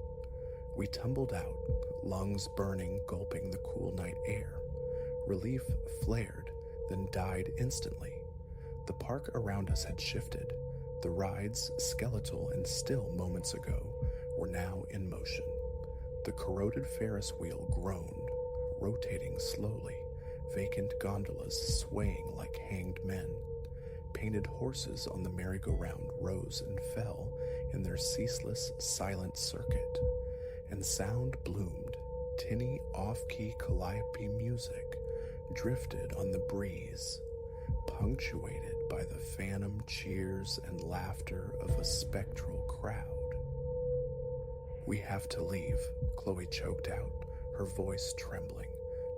[SPEAKER 1] We tumbled out, lungs burning, gulping the cool night air. Relief flared, then died instantly. The park around us had shifted. The rides, skeletal and still moments ago, were now in motion. The corroded Ferris wheel groaned, rotating slowly, vacant gondolas swaying like hanged men. Painted horses on the merry-go-round rose and fell in their ceaseless, silent circuit, and sound bloomed. Tinny, off-key calliope music drifted on the breeze, punctuated by the phantom cheers and laughter of a spectral crowd. "We have to leave," Chloe choked out, her voice trembling.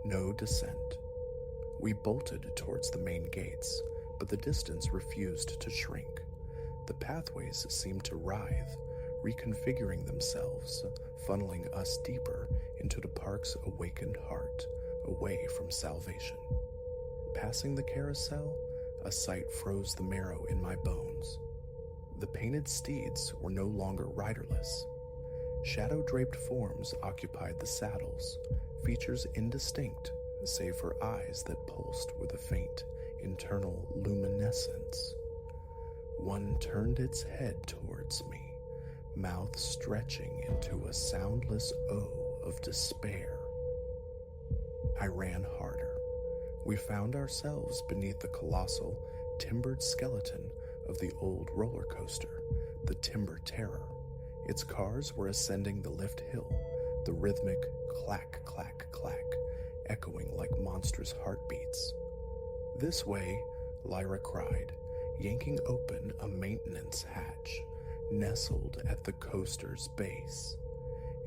[SPEAKER 1] "No descent." We bolted towards the main gates, but the distance refused to shrink. The pathways seemed to writhe, reconfiguring themselves, funneling us deeper into the park's awakened heart, away from salvation. Passing the carousel, a sight froze the marrow in my bones. The painted steeds were no longer riderless. Shadow-draped forms occupied the saddles, features indistinct save for eyes that pulsed with a faint, internal luminescence. One turned its head towards me, mouth stretching into a soundless O of despair. I ran harder. We found ourselves beneath the colossal, timbered skeleton of the old roller coaster, the Timber Terror. Its cars were ascending the lift hill, the rhythmic clack, clack, clack, echoing like monstrous heartbeats. "This way," Lyra cried, yanking open a maintenance hatch, nestled at the coaster's base.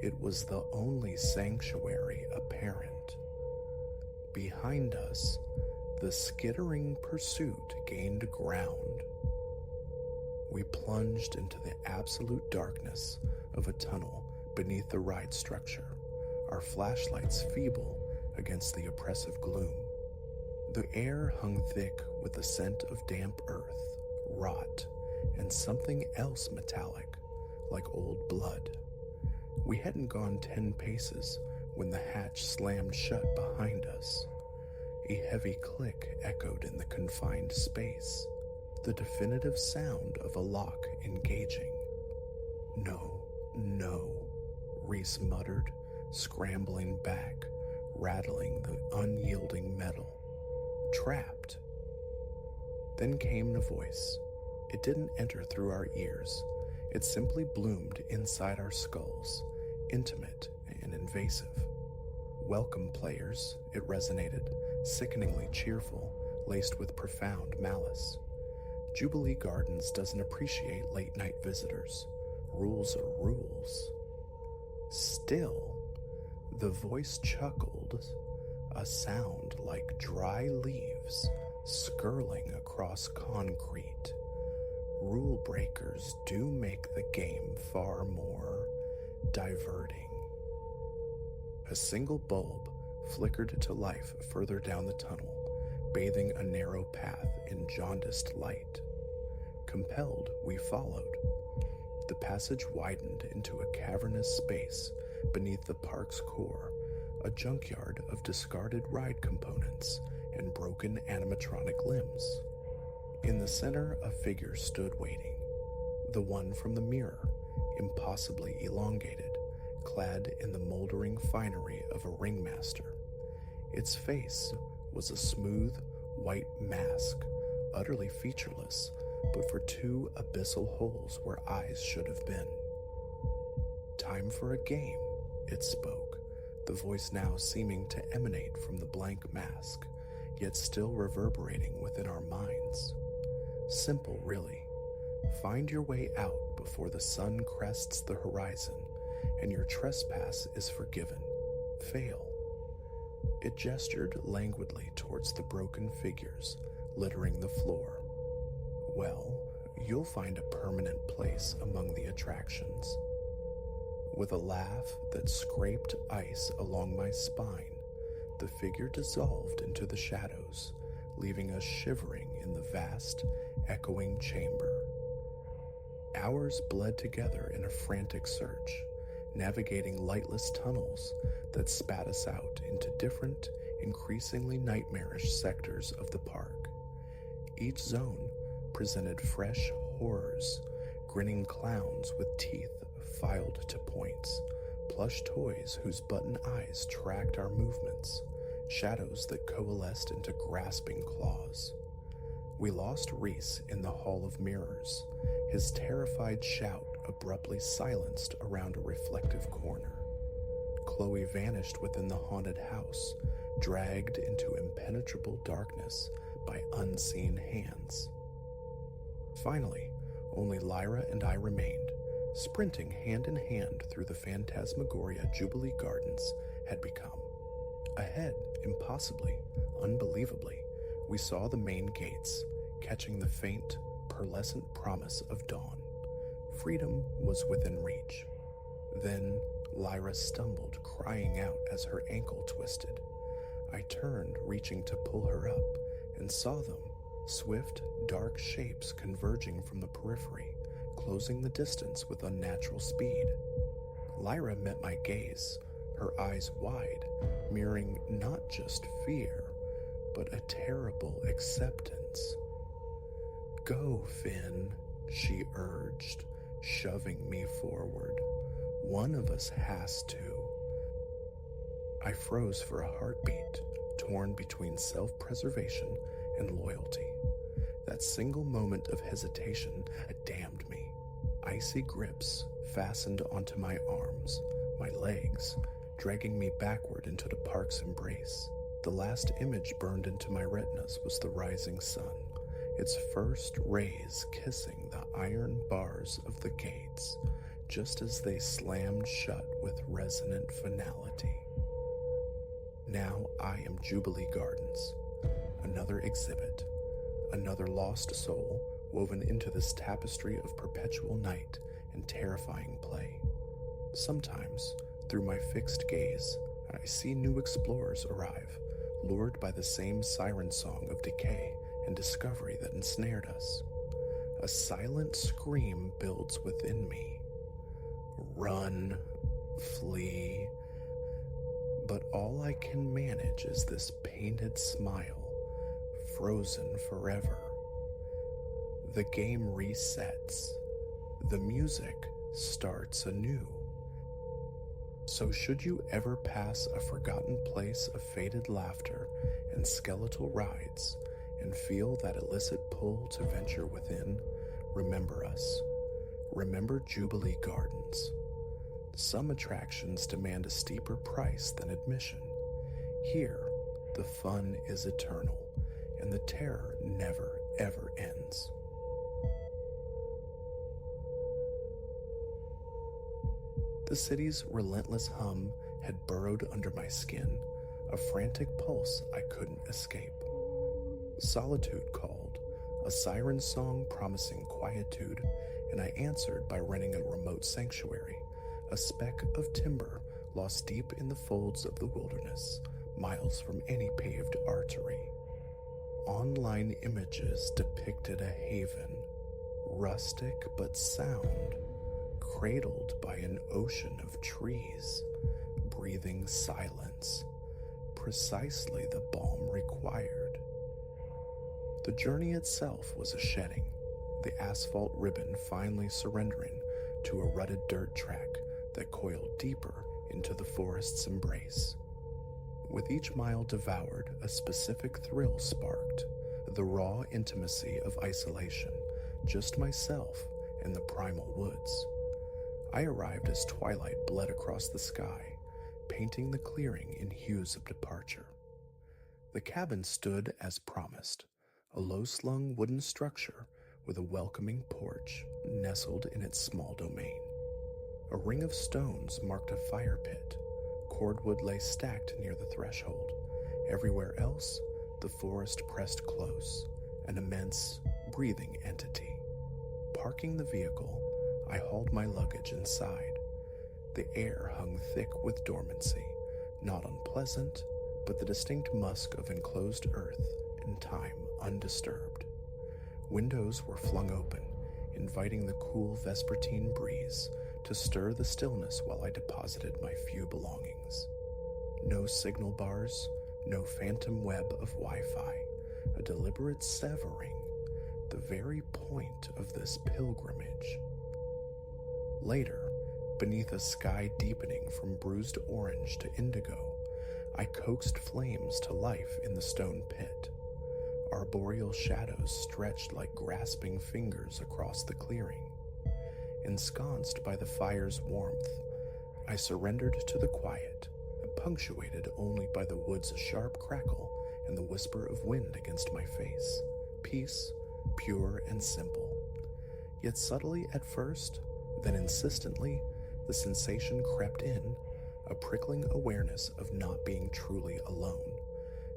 [SPEAKER 1] It was the only sanctuary apparent. Behind us, the skittering pursuit gained ground. We plunged into the absolute darkness of a tunnel beneath the ride structure, our flashlights feeble against the oppressive gloom. The air hung thick with the scent of damp earth, rot, and something else metallic, like old blood. We hadn't gone 10 paces when the hatch slammed shut behind us. A heavy click echoed in the confined space, the definitive sound of a lock engaging. "No, no," Reese muttered, scrambling back, rattling the unyielding metal. "Trapped." Then came the voice. It didn't enter through our ears. It simply bloomed inside our skulls, intimate and invasive. "Welcome, players," it resonated, sickeningly cheerful, laced with profound malice. "Jubilee Gardens doesn't appreciate late-night visitors. Rules are rules." Still, the voice chuckled, a sound like dry leaves skirling across concrete. "Rule breakers do make the game far more diverting." A single bulb flickered to life further down the tunnel, bathing a narrow path in jaundiced light. Compelled, we followed. The passage widened into a cavernous space beneath the park's core, a junkyard of discarded ride components and broken animatronic limbs. In the center, a figure stood waiting, the one from the mirror, impossibly elongated, clad in the moldering finery of a ringmaster. Its face was a smooth, white mask, utterly featureless, but for two abyssal holes where eyes should have been. "Time for a game," it spoke, the voice now seeming to emanate from the blank mask, yet still reverberating within our minds. Simple, really. Find your way out before the sun crests the horizon, and your trespass is forgiven. Fail. It gestured languidly towards the broken figures littering the floor. "Well, you'll find a permanent place among the attractions." With a laugh that scraped ice along my spine, the figure dissolved into the shadows, leaving us shivering in the vast, echoing chamber. Hours bled together in a frantic search, navigating lightless tunnels that spat us out into different, increasingly nightmarish sectors of the park. Each zone presented fresh horrors, grinning clowns with teeth filed to points, plush toys whose button eyes tracked our movements, shadows that coalesced into grasping claws. We lost Reese in the Hall of Mirrors, his terrified shout abruptly silenced around a reflective corner. Chloe vanished within the haunted house, dragged into impenetrable darkness by unseen hands. Finally, only Lyra and I remained, sprinting hand in hand through the Phantasmagoria Jubilee Gardens had become. Ahead, impossibly, unbelievably, we saw the main gates, catching the faint, pearlescent promise of dawn. Freedom was within reach. Then Lyra stumbled, crying out as her ankle twisted. I turned, reaching to pull her up, and saw them, swift, dark shapes converging from the periphery, closing the distance with unnatural speed. Lyra met my gaze, her eyes wide, mirroring not just fear, but a terrible acceptance. "Go, Finn," she urged, shoving me forward. "One of us has to." I froze for a heartbeat, torn between self-preservation and loyalty. That single moment of hesitation damned me. Icy grips fastened onto my arms, my legs, dragging me backward into the park's embrace. The last image burned into my retinas was the rising sun, its first rays kissing the iron bars of the gates, just as they slammed shut with resonant finality. Now I am Jubilee Gardens, another exhibit, another lost soul woven into this tapestry of perpetual night and terrifying play. Sometimes, through my fixed gaze, I see new explorers arrive, lured by the same siren song of decay and discovery that ensnared us. A silent scream builds within me. Run, flee. But all I can manage is this painted smile, frozen forever. The game resets. The music starts anew. So should you ever pass a forgotten place of faded laughter and skeletal rides and feel that illicit pull to venture within, remember us. Remember Jubilee Gardens. Some attractions demand a steeper price than admission. Here, the fun is eternal, and the terror never, ever ends. The city's relentless hum had burrowed under my skin, a frantic pulse I couldn't escape. Solitude called, a siren song promising quietude, and I answered by renting a remote sanctuary, a speck of timber lost deep in the folds of the wilderness, miles from any paved artery. Online images depicted a haven, rustic but sound, cradled by an ocean of trees, breathing silence, precisely the balm required. The journey itself was a shedding, the asphalt ribbon finally surrendering to a rutted dirt track that coiled deeper into the forest's embrace. With each mile devoured, a specific thrill sparked, The raw intimacy of isolation, just myself and the primal woods. I arrived as twilight bled across the sky, painting the clearing in hues of departure. The cabin stood as promised, a low-slung wooden structure with a welcoming porch nestled in its small domain. A ring of stones marked a fire pit. Cordwood lay stacked near the threshold. Everywhere else, the forest pressed close, an immense, breathing entity. Parking the vehicle, I hauled my luggage inside. The air hung thick with dormancy, not unpleasant, but the distinct musk of enclosed earth and time undisturbed. Windows were flung open, inviting the cool vespertine breeze to stir the stillness while I deposited my few belongings. No signal bars, no phantom web of Wi-Fi, a deliberate severing, the very point of this pilgrimage. Later, beneath a sky deepening from bruised orange to indigo, I coaxed flames to life in the stone pit. Arboreal shadows stretched like grasping fingers across the clearing. Ensconced by the fire's warmth, I surrendered to the quiet, punctuated only by the wood's sharp crackle and the whisper of wind against my face. Peace, pure and simple. Yet subtly at first, then insistently, the sensation crept in, a prickling awareness of not being truly alone,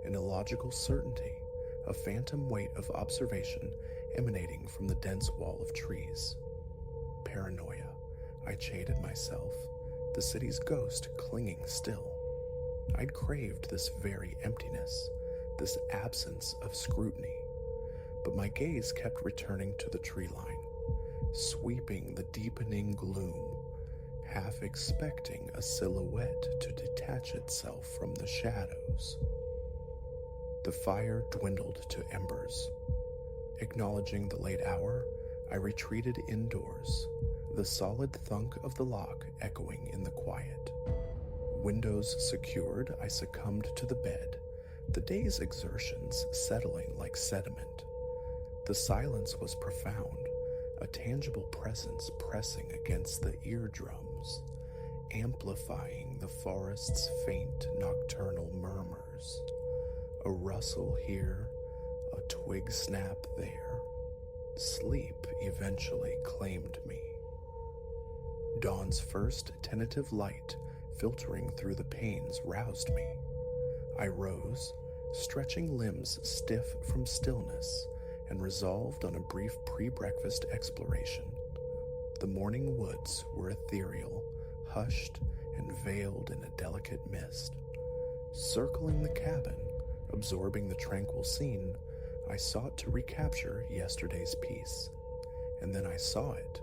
[SPEAKER 1] an illogical certainty, a phantom weight of observation emanating from the dense wall of trees. Paranoia, I chided myself, the city's ghost clinging still. I'd craved this very emptiness, this absence of scrutiny, but my gaze kept returning to the tree line, sweeping the deepening gloom, half expecting a silhouette to detach itself from the shadows. The fire dwindled to embers. Acknowledging the late hour, I retreated indoors, the solid thunk of the lock echoing in the quiet. Windows secured, I succumbed to the bed, the day's exertions settling like sediment. The silence was profound, a tangible presence pressing against the eardrums, amplifying the forest's faint nocturnal murmurs. A rustle here, a twig snap there. Sleep eventually claimed me. Dawn's first tentative light filtering through the panes roused me. I rose, stretching limbs stiff from stillness, and resolved on a brief pre-breakfast exploration. The morning woods were ethereal, hushed, and veiled in a delicate mist. Circling the cabin, absorbing the tranquil scene, I sought to recapture yesterday's peace. And then I saw it.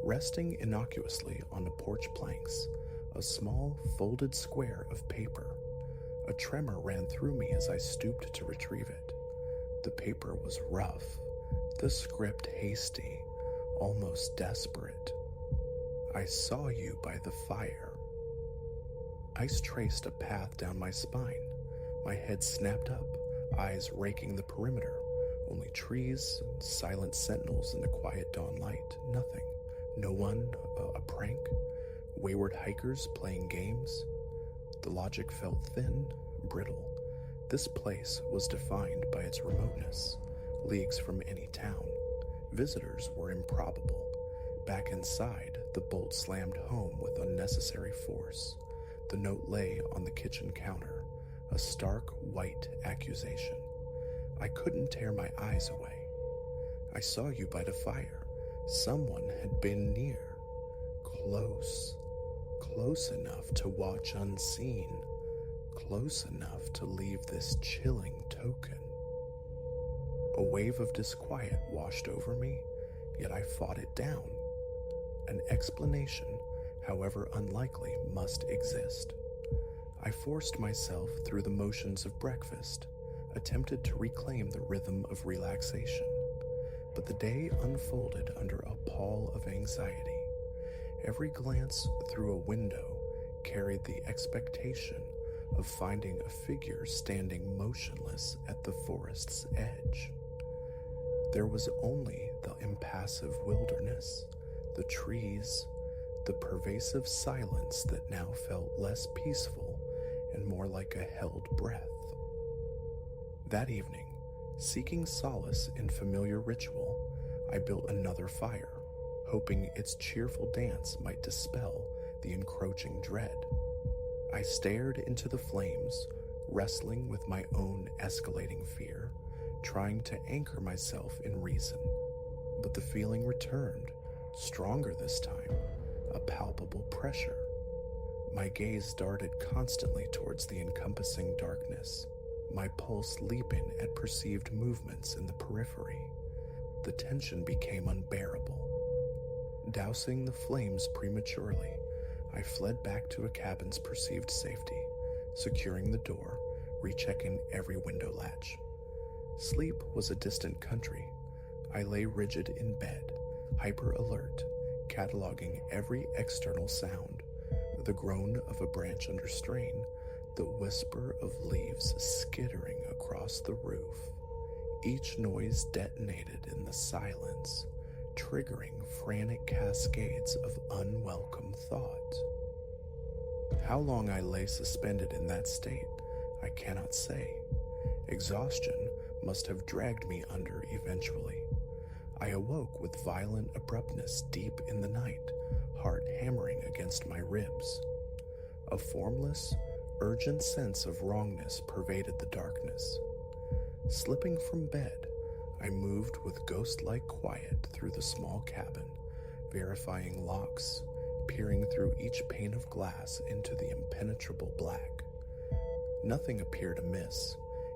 [SPEAKER 1] Resting innocuously on the porch planks, a small folded square of paper. A tremor ran through me as I stooped to retrieve it. The paper was rough, the script hasty, almost desperate. I saw you by the fire. Ice traced a path down my spine. My head snapped up, eyes raking the perimeter. Only trees, silent sentinels in the quiet dawn light. Nothing. No one, a prank. Wayward hikers playing games. The logic felt thin, brittle. This place was defined by its remoteness, leagues from any town. Visitors were improbable. Back inside, the bolt slammed home with unnecessary force. The note lay on the kitchen counter, a stark white accusation. I couldn't tear my eyes away. I saw you by the fire. Someone had been near. Close. Close enough to watch unseen. Close enough to leave this chilling token. A wave of disquiet washed over me, yet I fought it down. An explanation, however unlikely, must exist. I forced myself through the motions of breakfast, attempted to reclaim the rhythm of relaxation, but the day unfolded under a pall of anxiety. Every glance through a window carried the expectation of finding a figure standing motionless at the forest's edge. There was only the impassive wilderness, the trees, the pervasive silence that now felt less peaceful and more like a held breath. That evening, seeking solace in familiar ritual, I built another fire, hoping its cheerful dance might dispel the encroaching dread. I stared into the flames, wrestling with my own escalating fear, trying to anchor myself in reason. But the feeling returned, stronger this time, a palpable pressure. My gaze darted constantly towards the encompassing darkness, my pulse leaping at perceived movements in the periphery. The tension became unbearable. Dousing the flames prematurely, I fled back to a cabin's perceived safety, securing the door, rechecking every window latch. Sleep was a distant country. I lay rigid in bed, hyper-alert, cataloging every external sound, the groan of a branch under strain, the whisper of leaves skittering across the roof. Each noise detonated in the silence, triggering frantic cascades of unwelcome thought. How long I lay suspended in that state, I cannot say. Exhaustion must have dragged me under eventually. I awoke with violent abruptness deep in the night, heart hammering against my ribs. A formless, urgent sense of wrongness pervaded the darkness. Slipping from bed, I moved with ghost-like quiet through the small cabin, verifying locks, peering through each pane of glass into the impenetrable black. Nothing appeared amiss,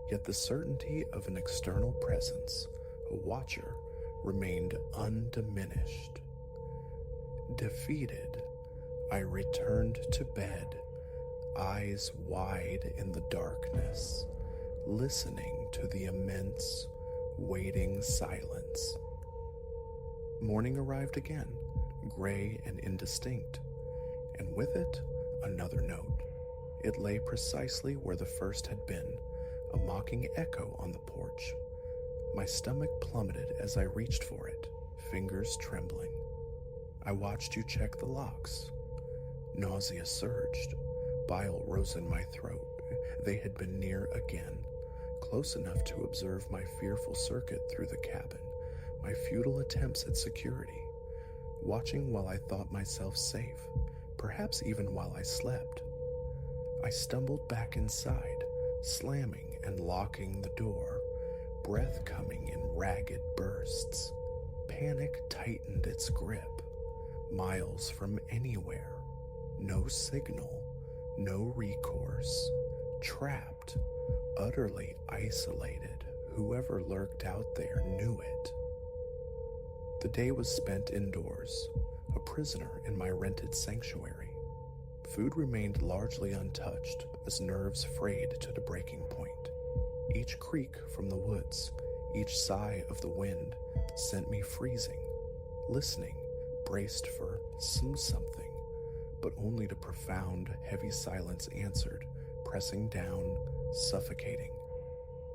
[SPEAKER 1] yet the certainty of an external presence, a watcher, remained undiminished. Defeated, I returned to bed, eyes wide in the darkness, listening to the immense, waiting silence. Morning arrived again, gray and indistinct, and with it, another note. It lay precisely where the first had been, a mocking echo on the porch. My stomach plummeted as I reached for it, fingers trembling. I watched you check the locks. Nausea surged. Bile rose in my throat. They had been near again, close enough to observe my fearful circuit through the cabin, my futile attempts at security, watching while I thought myself safe, perhaps even while I slept. I stumbled back inside, slamming and locking the door, breath coming in ragged bursts. Panic tightened its grip. Miles from anywhere. No signal. No recourse. Trapped. Utterly isolated. Whoever lurked out there knew it. The day was spent indoors, a prisoner in my rented sanctuary. Food remained largely untouched as nerves frayed to the breaking point. Each creak from the woods, each sigh of the wind sent me freezing, listening, braced for something, but only the profound, heavy silence answered, pressing down, suffocating.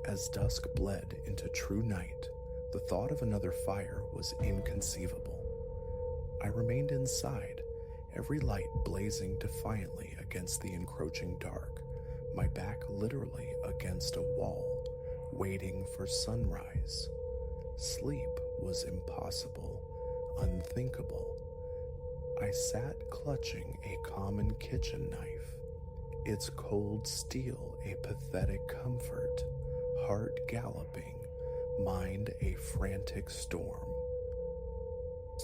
[SPEAKER 1] As dusk bled into true night, the thought of another fire was inconceivable. I remained inside, every light blazing defiantly against the encroaching dark, my back literally against a wall, waiting for sunrise. Sleep was impossible, unthinkable. I sat clutching a common kitchen knife, its cold steel a pathetic comfort, heart galloping, mind a frantic storm.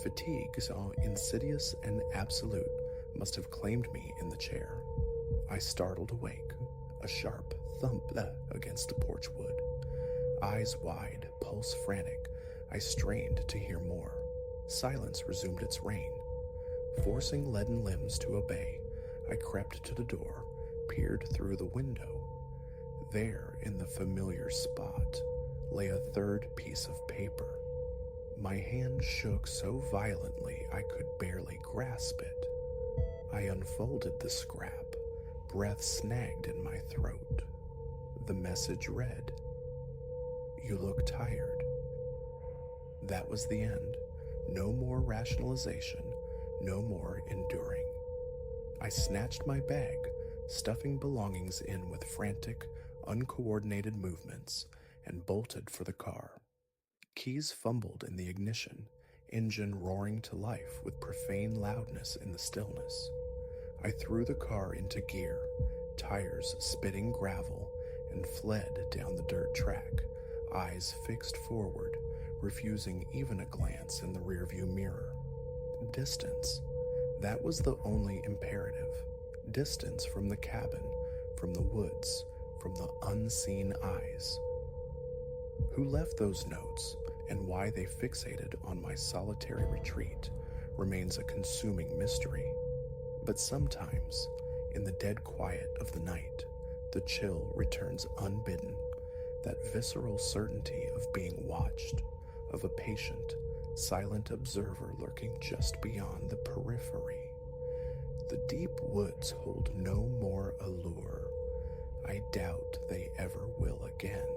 [SPEAKER 1] Fatigue, so insidious and absolute, must have claimed me in the chair. I startled awake, a sharp thump against the porch wood. Eyes wide, pulse frantic, I strained to hear more. Silence resumed its reign. Forcing leaden limbs to obey, I crept to the door, peered through the window. There, in the familiar spot, lay a third piece of paper. My hand shook so violently I could barely grasp it. I unfolded the scrap, breath snagged in my throat. The message read, "You look tired." That was the end. No more rationalization, no more enduring. I snatched my bag, stuffing belongings in with frantic, uncoordinated movements, and bolted for the car. Keys fumbled in the ignition, engine roaring to life with profane loudness in the stillness. I threw the car into gear, tires spitting gravel, and fled down the dirt track, eyes fixed forward, refusing even a glance in the rearview mirror. Distance. That was the only imperative. Distance from the cabin, from the woods, from the unseen eyes. Who left those notes, and why they fixated on my solitary retreat, remains a consuming mystery. But sometimes, in the dead quiet of the night, the chill returns unbidden, that visceral certainty of being watched, of a patient, silent observer lurking just beyond the periphery. The deep woods hold no more allure. I doubt they ever will again.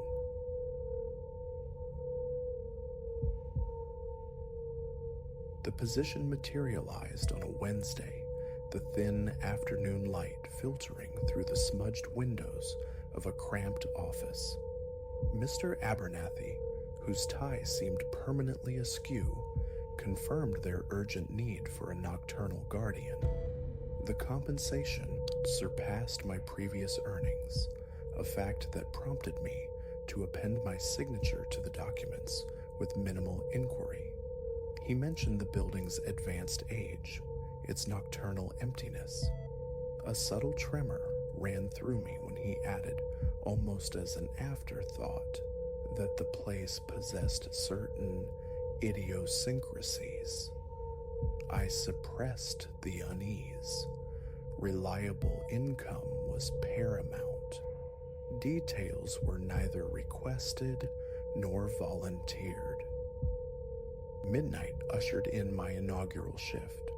[SPEAKER 1] The position materialized on a Wednesday, the thin afternoon light filtering through the smudged windows of a cramped office. Mr. Abernathy, whose tie seemed permanently askew, confirmed their urgent need for a nocturnal guardian. The compensation surpassed my previous earnings, a fact that prompted me to append my signature to the documents with minimal inquiry. He mentioned the building's advanced age, its nocturnal emptiness. A subtle tremor ran through me when he added, almost as an afterthought, that the place possessed certain idiosyncrasies. I suppressed the unease. Reliable income was paramount. Details were neither requested nor volunteered. Midnight ushered in my inaugural shift.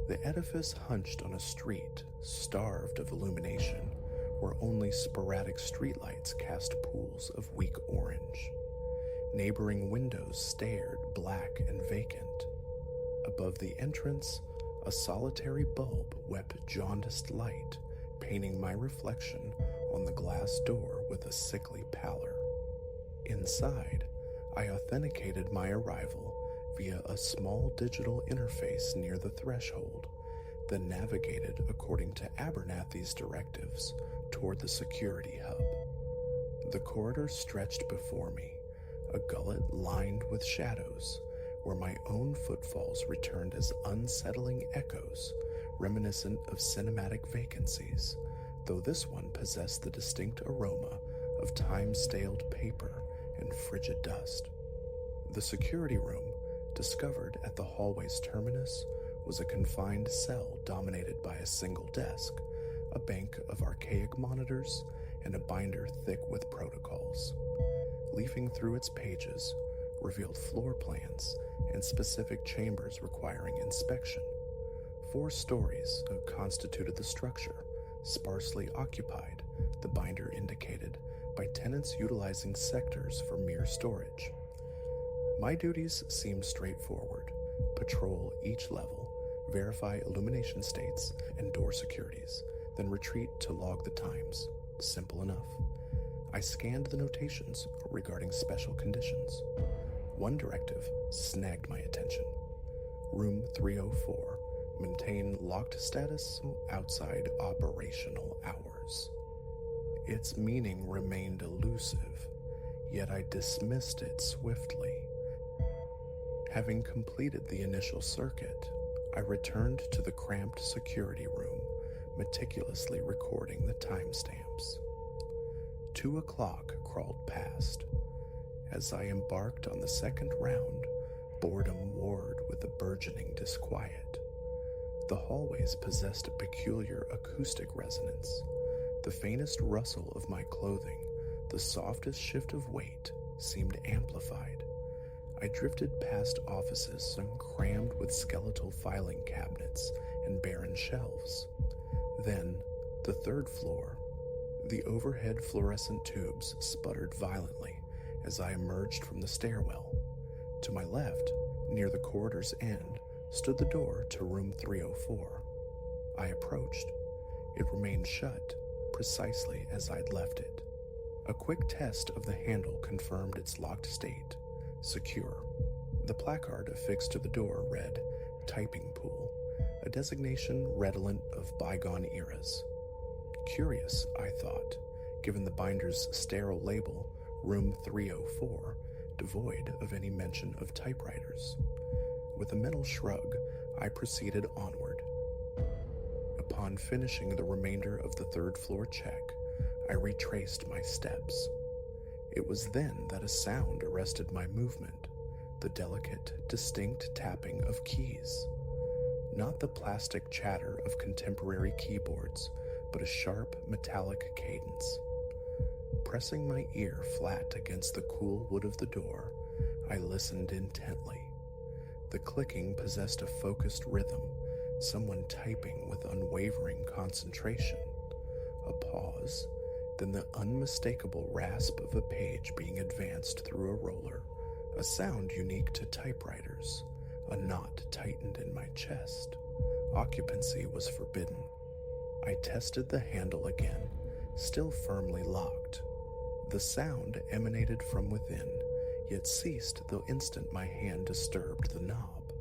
[SPEAKER 1] The edifice hunched on a street starved of illumination, where only sporadic streetlights cast pools of weak orange. Neighboring windows stared black and vacant. Above the entrance, a solitary bulb wept jaundiced light, painting my reflection on the glass door with a sickly pallor. Inside, I authenticated my arrival via a small digital interface near the threshold, then navigated according to Abernathy's directives toward the security hub. The corridor stretched before me, a gullet lined with shadows, where my own footfalls returned as unsettling echoes, reminiscent of cinematic vacancies, though this one possessed the distinct aroma of time-staled paper and frigid dust. The security room, discovered at the hallway's terminus, was a confined cell dominated by a single desk, a bank of archaic monitors, and a binder thick with protocols. Leafing through its pages revealed floor plans and specific chambers requiring inspection. 4 stories constituted the structure, sparsely occupied, the binder indicated, by tenants utilizing sectors for mere storage. My duties seemed straightforward: patrol each level, verify illumination states and door securities, then retreat to log the times. Simple enough. I scanned the notations regarding special conditions. One directive snagged my attention. Room 304. Maintain locked status outside operational hours. Its meaning remained elusive, yet I dismissed it swiftly. Having completed the initial circuit, I returned to the cramped security room, meticulously recording the timestamps. 2 o'clock crawled past. As I embarked on the second round, boredom warred with a burgeoning disquiet. The hallways possessed a peculiar acoustic resonance. The faintest rustle of my clothing, the softest shift of weight, seemed amplified. I drifted past offices crammed with skeletal filing cabinets and barren shelves. Then, The third floor. The overhead fluorescent tubes sputtered violently as I emerged from the stairwell. To my left, near the corridor's end, stood the door to room 304. I approached. It remained shut, precisely as I'd left it. A quick test of the handle confirmed its locked state, secure. The placard affixed to the door read, "Typing Pool," a designation redolent of bygone eras. Curious, I thought, given the binder's sterile label, Room 304, devoid of any mention of typewriters. With a mental shrug, I proceeded onward. Upon finishing the remainder of the third floor check, I retraced my steps. It was then that a sound arrested my movement, the delicate, distinct tapping of keys. Not the plastic chatter of contemporary keyboards, but a sharp, metallic cadence. Pressing my ear flat against the cool wood of the door, I listened intently. The clicking possessed a focused rhythm, someone typing with unwavering concentration. A pause, then the unmistakable rasp of a page being advanced through a roller, a sound unique to typewriters. A knot tightened in my chest. Occupancy was forbidden. I tested the handle again, still firmly locked. The sound emanated from within, yet ceased the instant my hand disturbed the knob.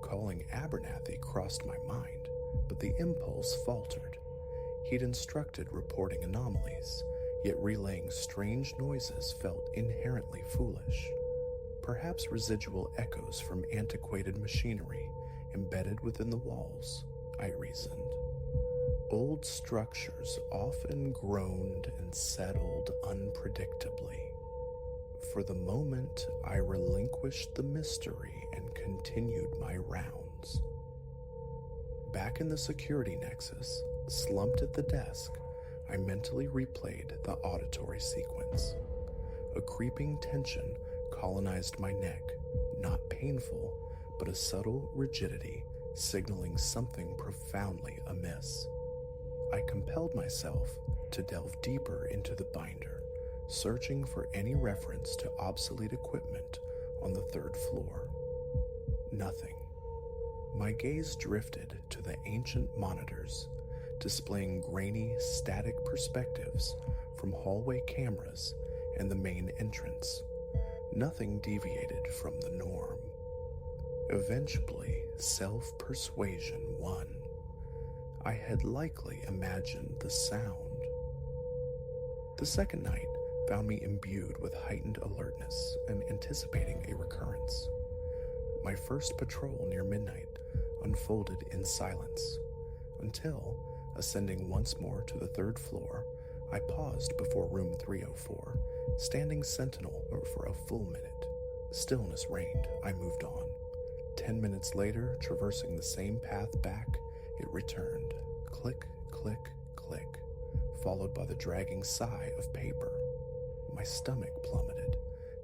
[SPEAKER 1] Calling Abernathy crossed my mind, but the impulse faltered. He'd instructed reporting anomalies, yet relaying strange noises felt inherently foolish. Perhaps residual echoes from antiquated machinery embedded within the walls, I reasoned. Old structures often groaned and settled unpredictably. For the moment, I relinquished the mystery and continued my rounds. Back in the security nexus, slumped at the desk, I mentally replayed the auditory sequence. A creeping tension colonized my neck, not painful, but a subtle rigidity signaling something profoundly amiss. I compelled myself to delve deeper into the binder, searching for any reference to obsolete equipment on the third floor. Nothing. My gaze drifted to the ancient monitors, displaying grainy, static perspectives from hallway cameras and the main entrance. Nothing deviated from the norm. Eventually, self-persuasion won. I had likely imagined the sound. The second night found me imbued with heightened alertness and anticipating a recurrence. My first patrol near midnight unfolded in silence, until, ascending once more to the third floor, I paused before room 304, standing sentinel for a full minute. Stillness reigned. I moved on. 10 minutes later, traversing the same path back, it returned. Click, click, click, followed by the dragging sigh of paper. My stomach plummeted.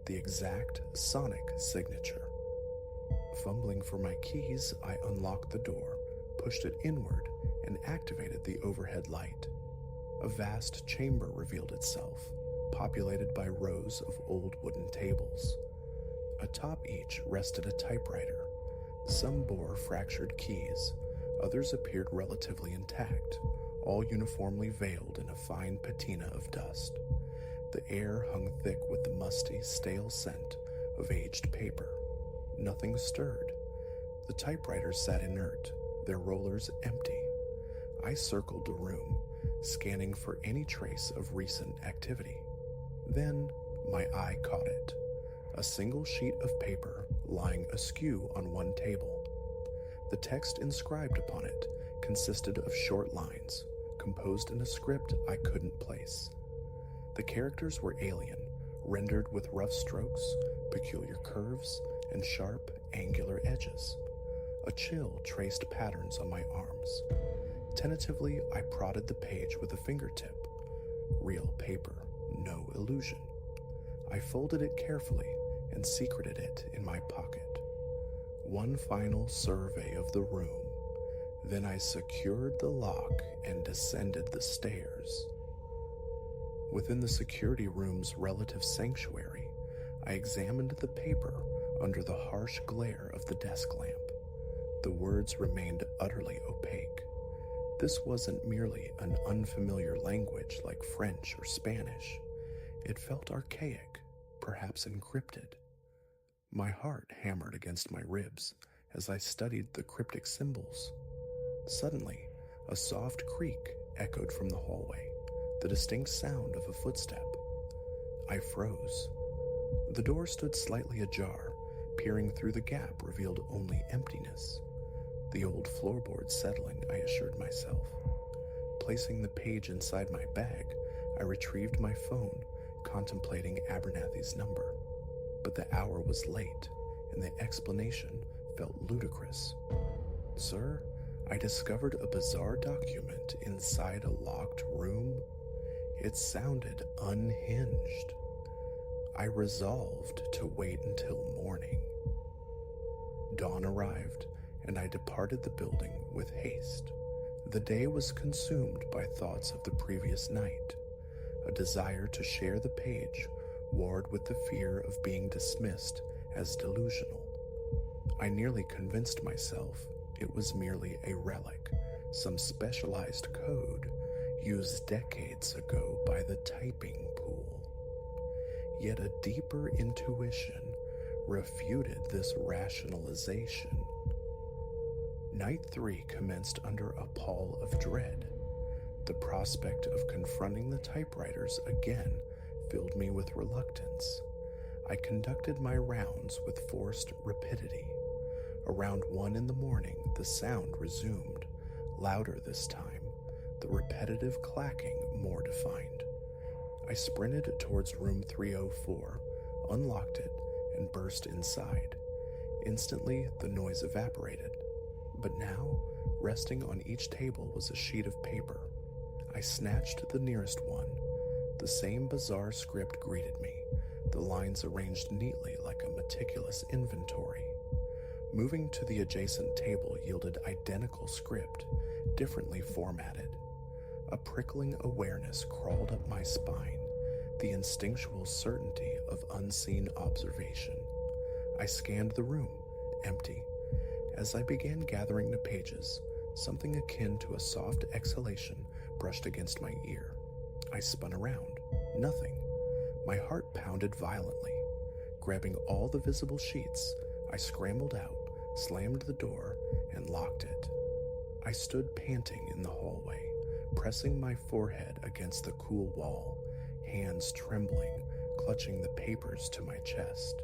[SPEAKER 1] The exact sonic signature. Fumbling for my keys, I unlocked the door, pushed it inward, and activated the overhead light. A vast chamber revealed itself, populated by rows of old wooden tables. Atop each rested a typewriter. Some bore fractured keys, others appeared relatively intact, all uniformly veiled in a fine patina of dust. The air hung thick with the musty, stale scent of aged paper. Nothing stirred. The typewriters sat inert, their rollers empty. I circled the room, scanning for any trace of recent activity. Then my eye caught it. A single sheet of paper lying askew on one table. The text inscribed upon it consisted of short lines, composed in a script I couldn't place. The characters were alien, rendered with rough strokes, peculiar curves, and sharp, angular edges. A chill traced patterns on my arms. Tentatively, I prodded the page with a fingertip. Real paper, no illusion. I folded it carefully and secreted it in my pocket. One final survey of the room. Then I secured the lock and descended the stairs. Within the security room's relative sanctuary, I examined the paper under the harsh glare of the desk lamp. The words remained utterly opaque. This wasn't merely an unfamiliar language like French or Spanish. It felt archaic, perhaps encrypted. My heart hammered against my ribs as I studied the cryptic symbols. Suddenly, a soft creak echoed from the hallway, the distinct sound of a footstep. I froze. The door stood slightly ajar. Peering through the gap revealed only emptiness. The old floorboard settling, I assured myself. Placing the page inside my bag, I retrieved my phone, contemplating Abernathy's number. But the hour was late, and the explanation felt ludicrous. "Sir, I discovered a bizarre document inside a locked room." It sounded unhinged. I resolved to wait until morning. Dawn arrived, and I departed the building with haste. The day was consumed by thoughts of the previous night. A desire to share the page warred with the fear of being dismissed as delusional. I nearly convinced myself it was merely a relic, some specialized code used decades ago by the typing pool. Yet a deeper intuition refuted this rationalization. Night 3 commenced under a pall of dread. The prospect of confronting the typewriters again filled me with reluctance. I conducted my rounds with forced rapidity. Around 1 in the morning, the sound resumed, louder this time, the repetitive clacking more defined. I sprinted towards room 304, unlocked it, and burst inside. Instantly, the noise evaporated. But now, resting on each table was a sheet of paper. I snatched the nearest one. The same bizarre script greeted me, the lines arranged neatly like a meticulous inventory. Moving to the adjacent table yielded identical script, differently formatted. A prickling awareness crawled up my spine, the instinctual certainty of unseen observation. I scanned the room, empty. As I began gathering the pages, something akin to a soft exhalation brushed against my ear. I spun around. Nothing. My heart pounded violently. Grabbing all the visible sheets, I scrambled out, slammed the door, and locked it. I stood panting in the hallway, pressing my forehead against the cool wall, hands trembling, clutching the papers to my chest.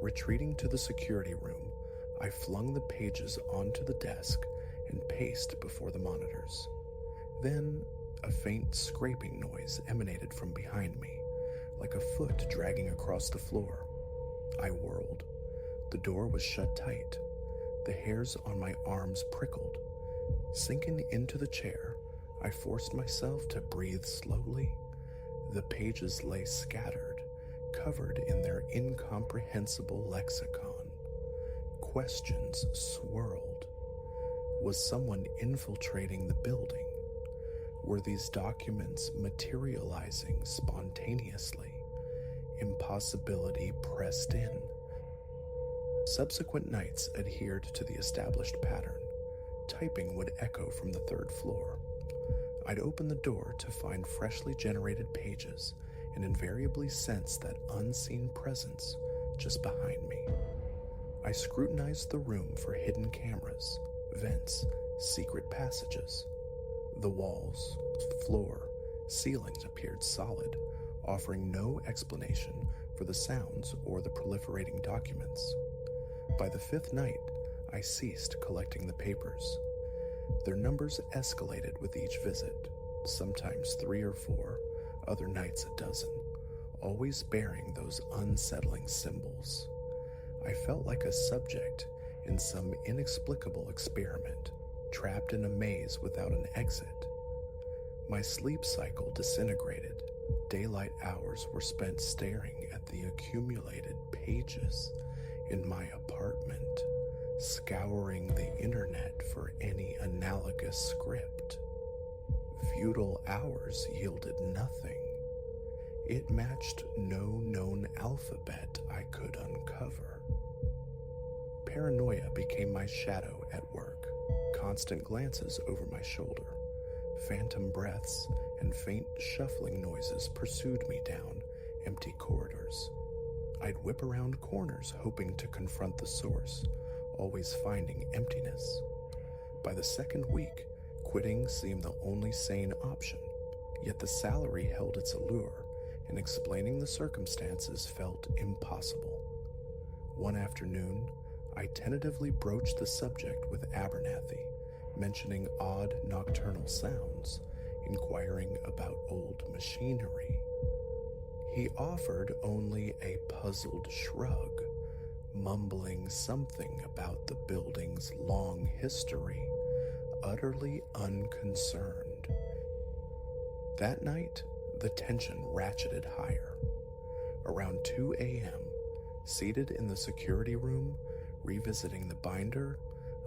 [SPEAKER 1] Retreating to the security room, I flung the pages onto the desk and paced before the monitors. Then, a faint scraping noise emanated from behind me, like a foot dragging across the floor. I whirled. The door was shut tight. The hairs on my arms prickled. Sinking into the chair, I forced myself to breathe slowly. The pages lay scattered, covered in their incomprehensible lexicon. Questions swirled. Was someone infiltrating the building? Were these documents materializing spontaneously? Impossibility pressed in. Subsequent nights adhered to the established pattern. Typing would echo from the 3rd floor. I'd open the door to find freshly generated pages and invariably sense that unseen presence just behind me. I scrutinized the room for hidden cameras, vents, secret passages. The walls, floor, ceilings appeared solid, offering no explanation for the sounds or the proliferating documents. By the 5th night, I ceased collecting the papers. Their numbers escalated with each visit, sometimes 3 or 4, other nights a dozen, always bearing those unsettling symbols. I felt like a subject in some inexplicable experiment, trapped in a maze without an exit. My sleep cycle disintegrated. Daylight hours were spent staring at the accumulated pages in my apartment. scouring the internet for any analogous script. Feudal hours yielded nothing. It matched no known alphabet I could uncover. Paranoia became my shadow at work. Constant glances over my shoulder, phantom breaths, and faint shuffling noises pursued me down empty corridors. I'd whip around corners hoping to confront the source, always finding emptiness. By the second week, quitting seemed the only sane option, yet the salary held its allure, and explaining the circumstances felt impossible. One afternoon, I tentatively broached the subject with Abernathy, mentioning odd nocturnal sounds, inquiring about old machinery. He offered only a puzzled shrug, mumbling something about the building's long history, utterly unconcerned. That night, the tension ratcheted higher. Around 2 a.m., seated in the security room, revisiting the binder,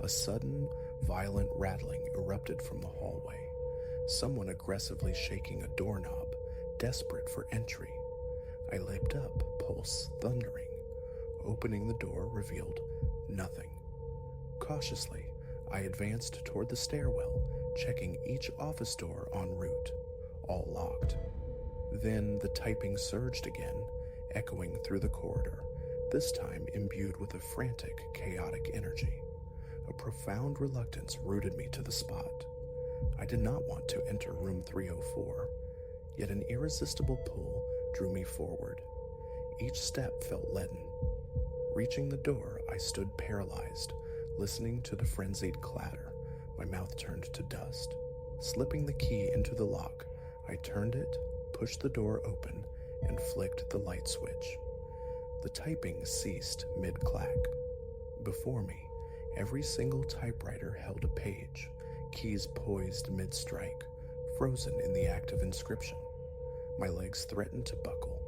[SPEAKER 1] a sudden, violent rattling erupted from the hallway, someone aggressively shaking a doorknob, desperate for entry. I leaped up, pulse thundering. Opening the door revealed nothing. Cautiously, I advanced toward the stairwell, checking each office door en route, all locked. Then the typing surged again, echoing through the corridor, this time imbued with a frantic, chaotic energy. A profound reluctance rooted me to the spot. I did not want to enter room 304, yet an irresistible pull drew me forward. Each step felt leaden. Reaching the door, I stood paralyzed, listening to the frenzied clatter, my mouth turned to dust. Slipping the key into the lock, I turned it, pushed the door open, and flicked the light switch. The typing ceased mid-clack. Before me, every single typewriter held a page, keys poised mid-strike, frozen in the act of inscription. My legs threatened to buckle.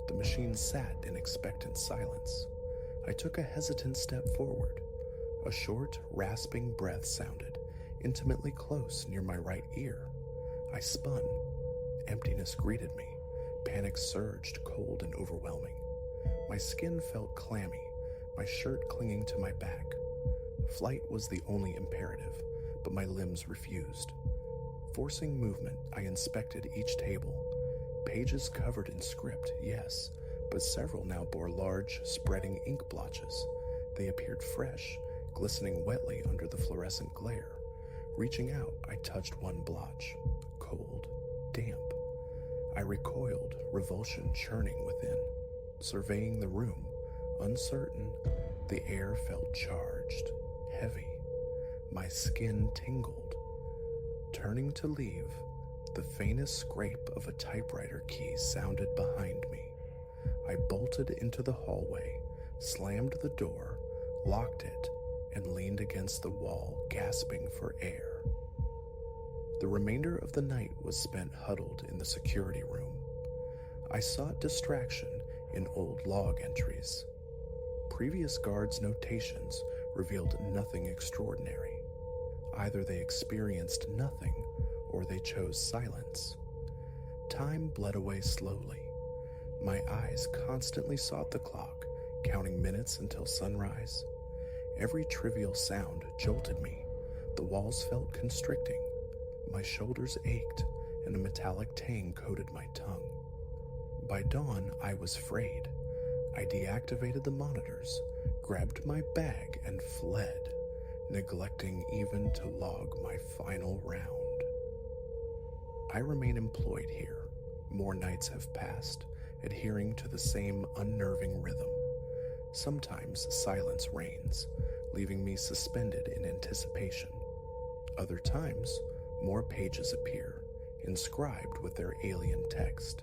[SPEAKER 1] The machine sat in expectant silence. I took a hesitant step forward. A short, rasping breath sounded, intimately close near my right ear. I spun. Emptiness greeted me. Panic surged, cold and overwhelming. My skin felt clammy, my shirt clinging to my back. Flight was the only imperative, but my limbs refused. Forcing movement, I inspected each table. Pages covered in script, yes, but several now bore large, spreading ink blotches. They appeared fresh, glistening wetly under the fluorescent glare. Reaching out, I touched one blotch. Cold, damp. I recoiled, revulsion churning within. Surveying the room, uncertain, the air felt charged, heavy. My skin tingled. Turning to leave, the faintest scrape of a typewriter key sounded behind me. I bolted into the hallway, slammed the door, locked it, and leaned against the wall, gasping for air. The remainder of the night was spent huddled in the security room. I sought distraction in old log entries. Previous guards' notations revealed nothing extraordinary. Either they experienced nothing, or they chose silence. Time bled away slowly. My eyes constantly sought the clock, counting minutes until sunrise. Every trivial sound jolted me. The walls felt constricting. My shoulders ached, and a metallic tang coated my tongue. By dawn, I was frayed. I deactivated the monitors, grabbed my bag, and fled, neglecting even to log my final round. I remain employed here. More nights have passed, adhering to the same unnerving rhythm. Sometimes silence reigns, leaving me suspended in anticipation. Other times, more pages appear, inscribed with their alien text.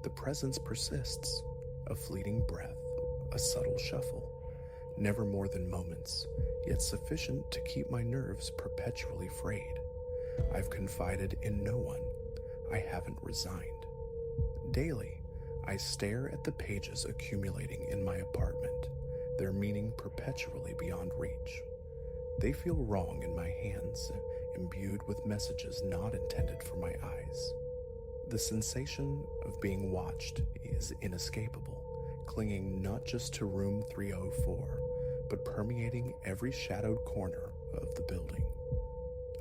[SPEAKER 1] The presence persists, a fleeting breath, a subtle shuffle, never more than moments, yet sufficient to keep my nerves perpetually frayed. I've confided in no one. I haven't resigned. Daily, I stare at the pages accumulating in my apartment, their meaning perpetually beyond reach. They feel wrong in my hands, imbued with messages not intended for my eyes. The sensation of being watched is inescapable, clinging not just to room 304, but permeating every shadowed corner of the building.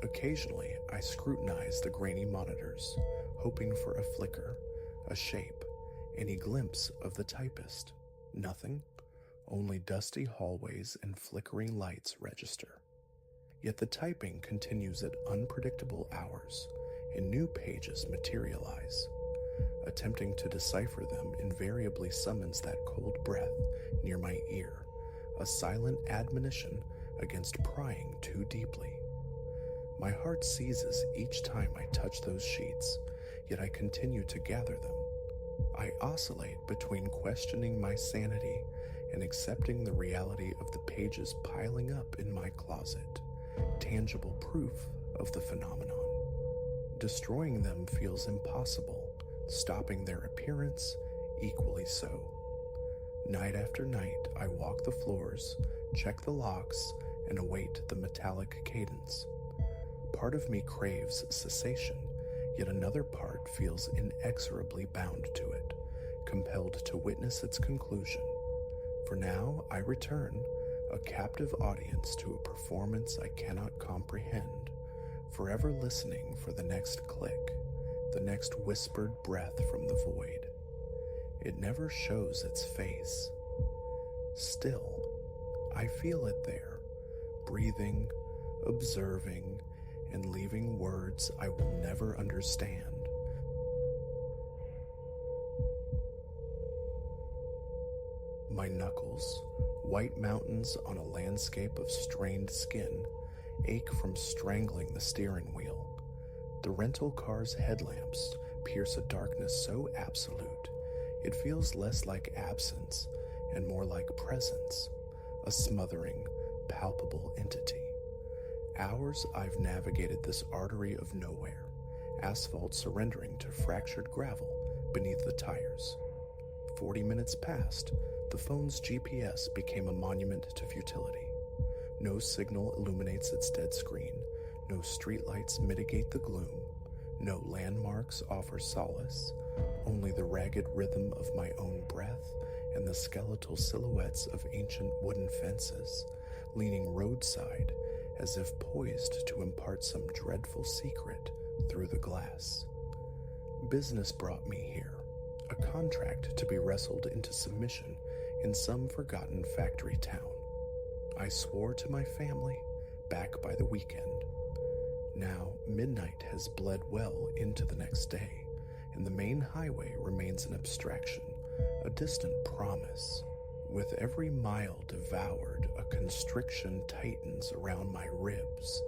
[SPEAKER 1] Occasionally, I scrutinize the grainy monitors, hoping for a flicker, a shape, any glimpse of the typist. Nothing, only dusty hallways and flickering lights register. Yet the typing continues at unpredictable hours, and new pages materialize. Attempting to decipher them invariably summons that cold breath near my ear, a silent admonition against prying too deeply. My heart seizes each time I touch those sheets, yet I continue to gather them. I oscillate between questioning my sanity and accepting the reality of the pages piling up in my closet, tangible proof of the phenomenon. Destroying them feels impossible, stopping their appearance equally so. Night after night, I walk the floors, check the locks, and await the metallic cadence. Part of me craves cessation, yet another part feels inexorably bound to it, compelled to witness its conclusion. For now, I return, a captive audience to a performance I cannot comprehend, forever listening for the next click, the next whispered breath from the void. It never shows its face. Still, I feel it there, breathing, observing, and leaving words I will never understand. My knuckles, white mountains on a landscape of strained skin, ache from strangling the steering wheel. The rental car's headlamps pierce a darkness so absolute, it feels less like absence and more like presence, a smothering, palpable entity. Hours I've navigated this artery of nowhere, asphalt surrendering to fractured gravel beneath the tires. 40 minutes passed, the phone's GPS became a monument to futility. No signal illuminates its dead screen, no streetlights mitigate the gloom, no landmarks offer solace, only the ragged rhythm of my own breath and the skeletal silhouettes of ancient wooden fences, leaning roadside as if poised to impart some dreadful secret through the glass. Business brought me here, a contract to be wrestled into submission in some forgotten factory town. I swore to my family, back by the weekend. Now, midnight has bled well into the next day, and the main highway remains an abstraction, a distant promise. With every mile devoured, a constriction tightens around my ribs,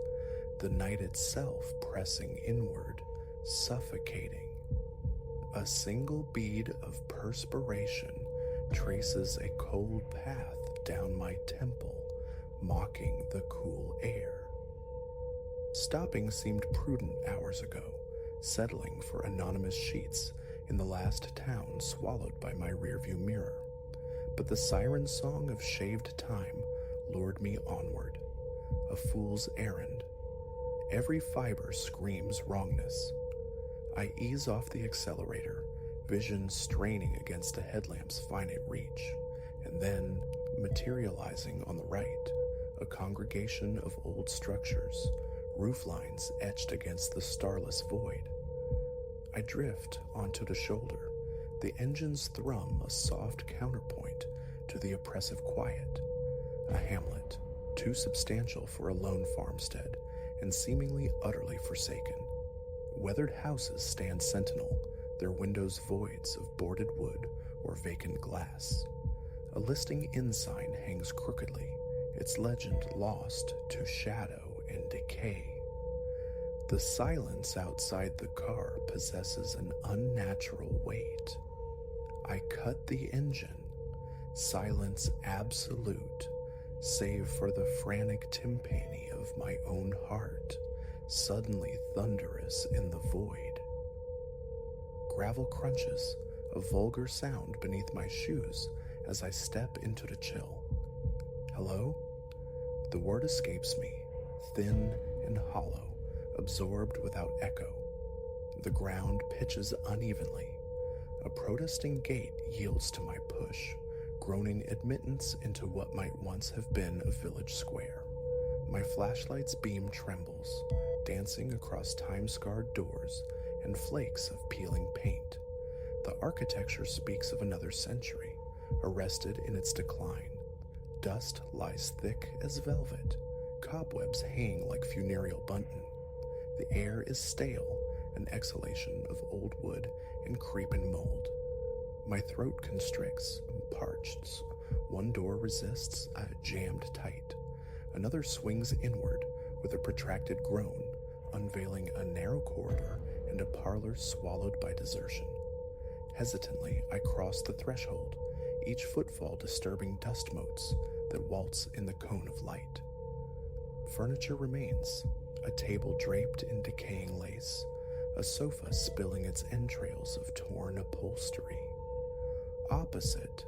[SPEAKER 1] the night itself pressing inward, suffocating. A single bead of perspiration traces a cold path down my temple, mocking the cool air. Stopping seemed prudent hours ago, settling for anonymous sheets in the last town swallowed by my rearview mirror. But the siren song of shaved time lured me onward, a fool's errand. Every fiber screams wrongness. I ease off the accelerator, vision straining against a headlamp's finite reach, and then, materializing on the right, a congregation of old structures, roof lines etched against the starless void. I drift onto the shoulder, the engine's thrum a soft counterpoint to the oppressive quiet. A hamlet, too substantial for a lone farmstead, and seemingly utterly forsaken. Weathered houses stand sentinel, their windows voids of boarded wood or vacant glass. A listing inn sign hangs crookedly, its legend lost to shadow and decay. The silence outside the car possesses an unnatural weight. I cut the engine, silence absolute, save for the frantic timpani of my own heart, suddenly thunderous in the void. Gravel crunches, a vulgar sound beneath my shoes as I step into the chill. Hello? The word escapes me, thin and hollow, absorbed without echo. The ground pitches unevenly. A protesting gate yields to my push, groaning admittance into what might once have been a village square. My flashlight's beam trembles, dancing across time-scarred doors and flakes of peeling paint. The architecture speaks of another century, arrested in its decline. Dust lies thick as velvet. Cobwebs hang like funereal bunting. The air is stale, an exhalation of old wood and creeping mold. My throat constricts, parched. One door resists, jammed tight. Another swings inward with a protracted groan, unveiling a narrow corridor and a parlor swallowed by desertion. Hesitantly, I cross the threshold, each footfall disturbing dust motes that waltz in the cone of light. Furniture remains, a table draped in decaying lace, a sofa spilling its entrails of torn upholstery. Opposite,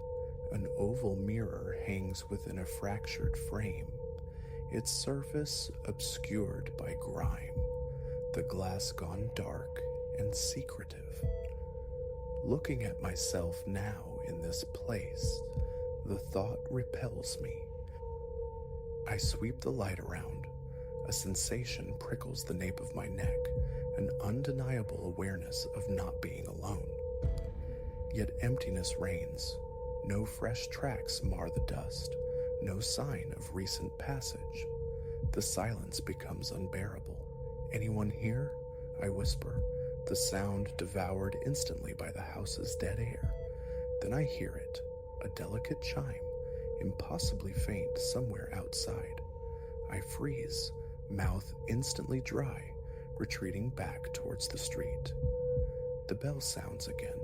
[SPEAKER 1] an oval mirror hangs within a fractured frame, its surface obscured by grime, the glass gone dark and secretive. Looking at myself now in this place, the thought repels me. I sweep the light around. A sensation prickles the nape of my neck, an undeniable awareness of not being alone. Yet emptiness reigns. No fresh tracks mar the dust, no sign of recent passage. The silence becomes unbearable. "Anyone here?" I whisper, the sound devoured instantly by the house's dead air. Then I hear it, a delicate chime, impossibly faint somewhere outside. I freeze, mouth instantly dry, retreating back towards the street. The bell sounds again,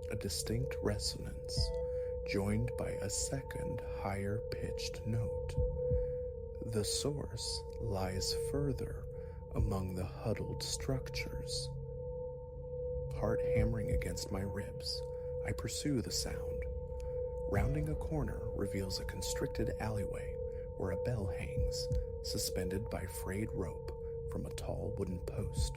[SPEAKER 1] a distinct resonance, joined by a second higher-pitched note. The source lies further among the huddled structures. Heart hammering against my ribs, I pursue the sound. Rounding a corner reveals a constricted alleyway where a bell hangs, suspended by frayed rope from a tall wooden post.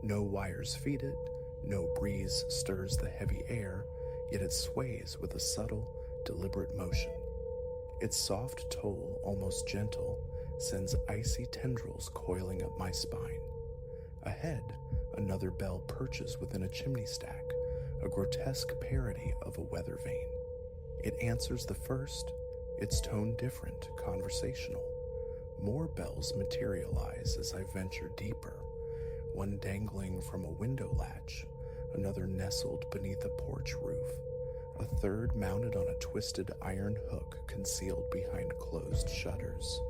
[SPEAKER 1] No wires feed it, no breeze stirs the heavy air, yet it sways with a subtle, deliberate motion. Its soft toll, almost gentle, sends icy tendrils coiling up my spine. Ahead, another bell perches within a chimney stack, a grotesque parody of a weather vane. It answers the first, its tone different, conversational. More bells materialize as I venture deeper, one dangling from a window latch, another nestled beneath a porch roof, a third mounted on a twisted iron hook concealed behind closed shutters.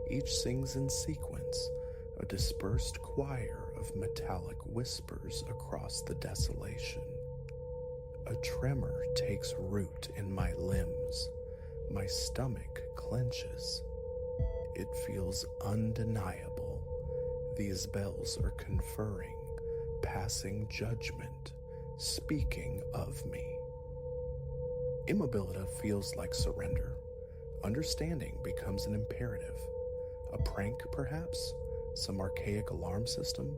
[SPEAKER 1] Each sings in sequence, a dispersed choir of metallic whispers across the desolation. A tremor takes root in my limbs. My stomach clenches. It feels undeniable. These bells are conferring, passing judgment, speaking of me. Immobility feels like surrender. Understanding becomes an imperative. A prank, perhaps? Some archaic alarm system?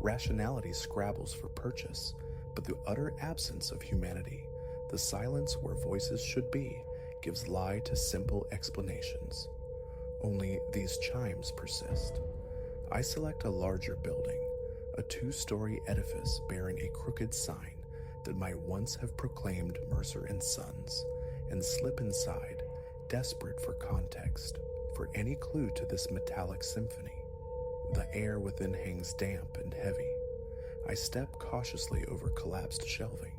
[SPEAKER 1] Rationality scrabbles for purchase, but the utter absence of humanity, the silence where voices should be, gives lie to simple explanations. Only these chimes persist. I select a larger building, a 2-story edifice bearing a crooked sign that might once have proclaimed Mercer and Sons, and slip inside, desperate for context, for any clue to this metallic symphony. The air within hangs damp and heavy. I step cautiously over collapsed shelving.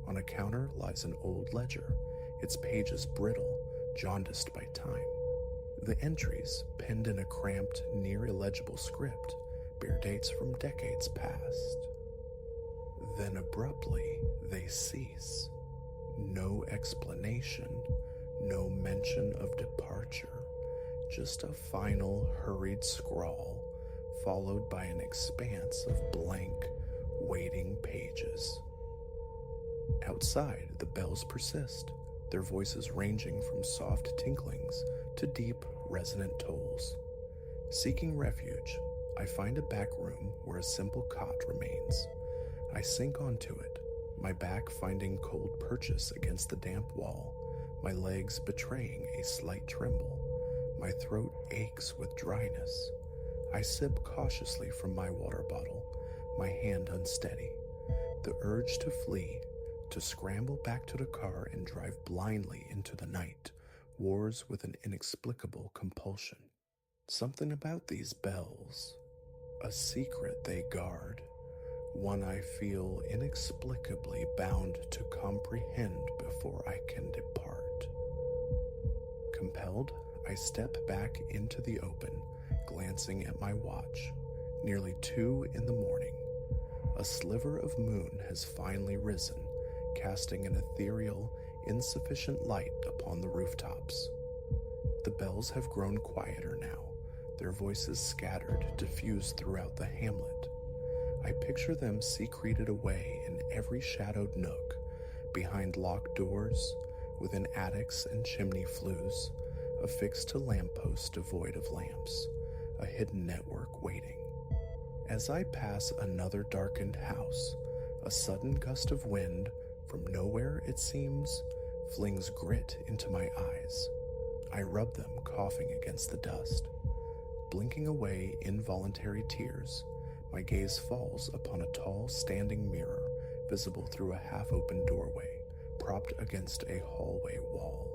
[SPEAKER 1] On a counter lies an old ledger, its pages brittle, jaundiced by time. The entries, penned in a cramped, near-illegible script, bear dates from decades past. Then abruptly, they cease. No explanation, no mention of departure, just a final, hurried scrawl, followed by an expanse of blank, waiting pages. Outside, the bells persist, their voices ranging from soft tinklings to deep, resonant tolls. Seeking refuge, I find a back room where a simple cot remains. I sink onto it, my back finding cold purchase against the damp wall, my legs betraying a slight tremble. My throat aches with dryness. I sip cautiously from my water bottle, my hand unsteady. The urge to flee, to scramble back to the car and drive blindly into the night, wars with an inexplicable compulsion. Something about these bells, a secret they guard, one I feel inexplicably bound to comprehend before I can depart. Compelled, I step back into the open, glancing at my watch. Nearly 2 in the morning. A sliver of moon has finally risen, casting an ethereal, insufficient light upon the rooftops. The bells have grown quieter now, their voices scattered, diffused throughout the hamlet. I picture them secreted away in every shadowed nook, behind locked doors, within attics and chimney flues, affixed to lampposts devoid of lamps, a hidden network waiting. As I pass another darkened house, a sudden gust of wind, from nowhere it seems, flings grit into my eyes. I rub them, coughing against the dust. Blinking away involuntary tears, my gaze falls upon a tall standing mirror visible through a half-open doorway, propped against a hallway wall.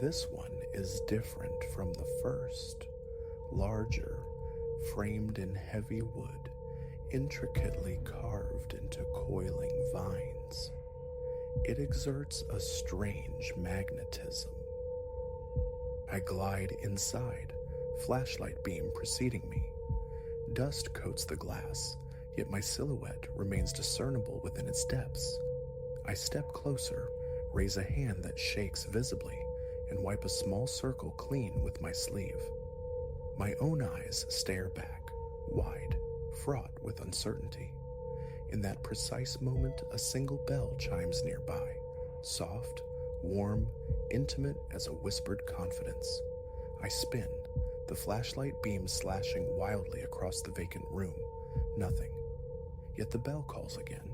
[SPEAKER 1] This one is different from the first, larger, framed in heavy wood, intricately carved into coiling vines. It exerts a strange magnetism. I glide inside, flashlight beam preceding me. Dust coats the glass, yet my silhouette remains discernible within its depths. I step closer, raise a hand that shakes visibly, and wipe a small circle clean with my sleeve. My own eyes stare back, wide, fraught with uncertainty. In that precise moment, a single bell chimes nearby, soft, warm, intimate as a whispered confidence. I spin, the flashlight beam slashing wildly across the vacant room. Nothing. Yet the bell calls again,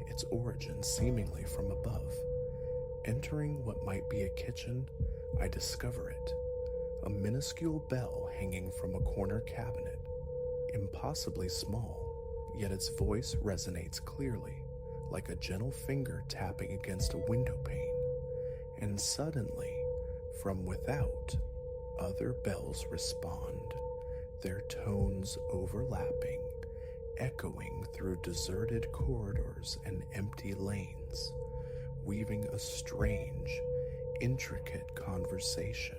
[SPEAKER 1] its origin seemingly from above. Entering what might be a kitchen, I discover it. A minuscule bell hanging from a corner cabinet. Impossibly small, yet its voice resonates clearly, like a gentle finger tapping against a window pane. And suddenly, from without, other bells respond, their tones overlapping, echoing through deserted corridors and empty lanes, weaving a strange, intricate conversation.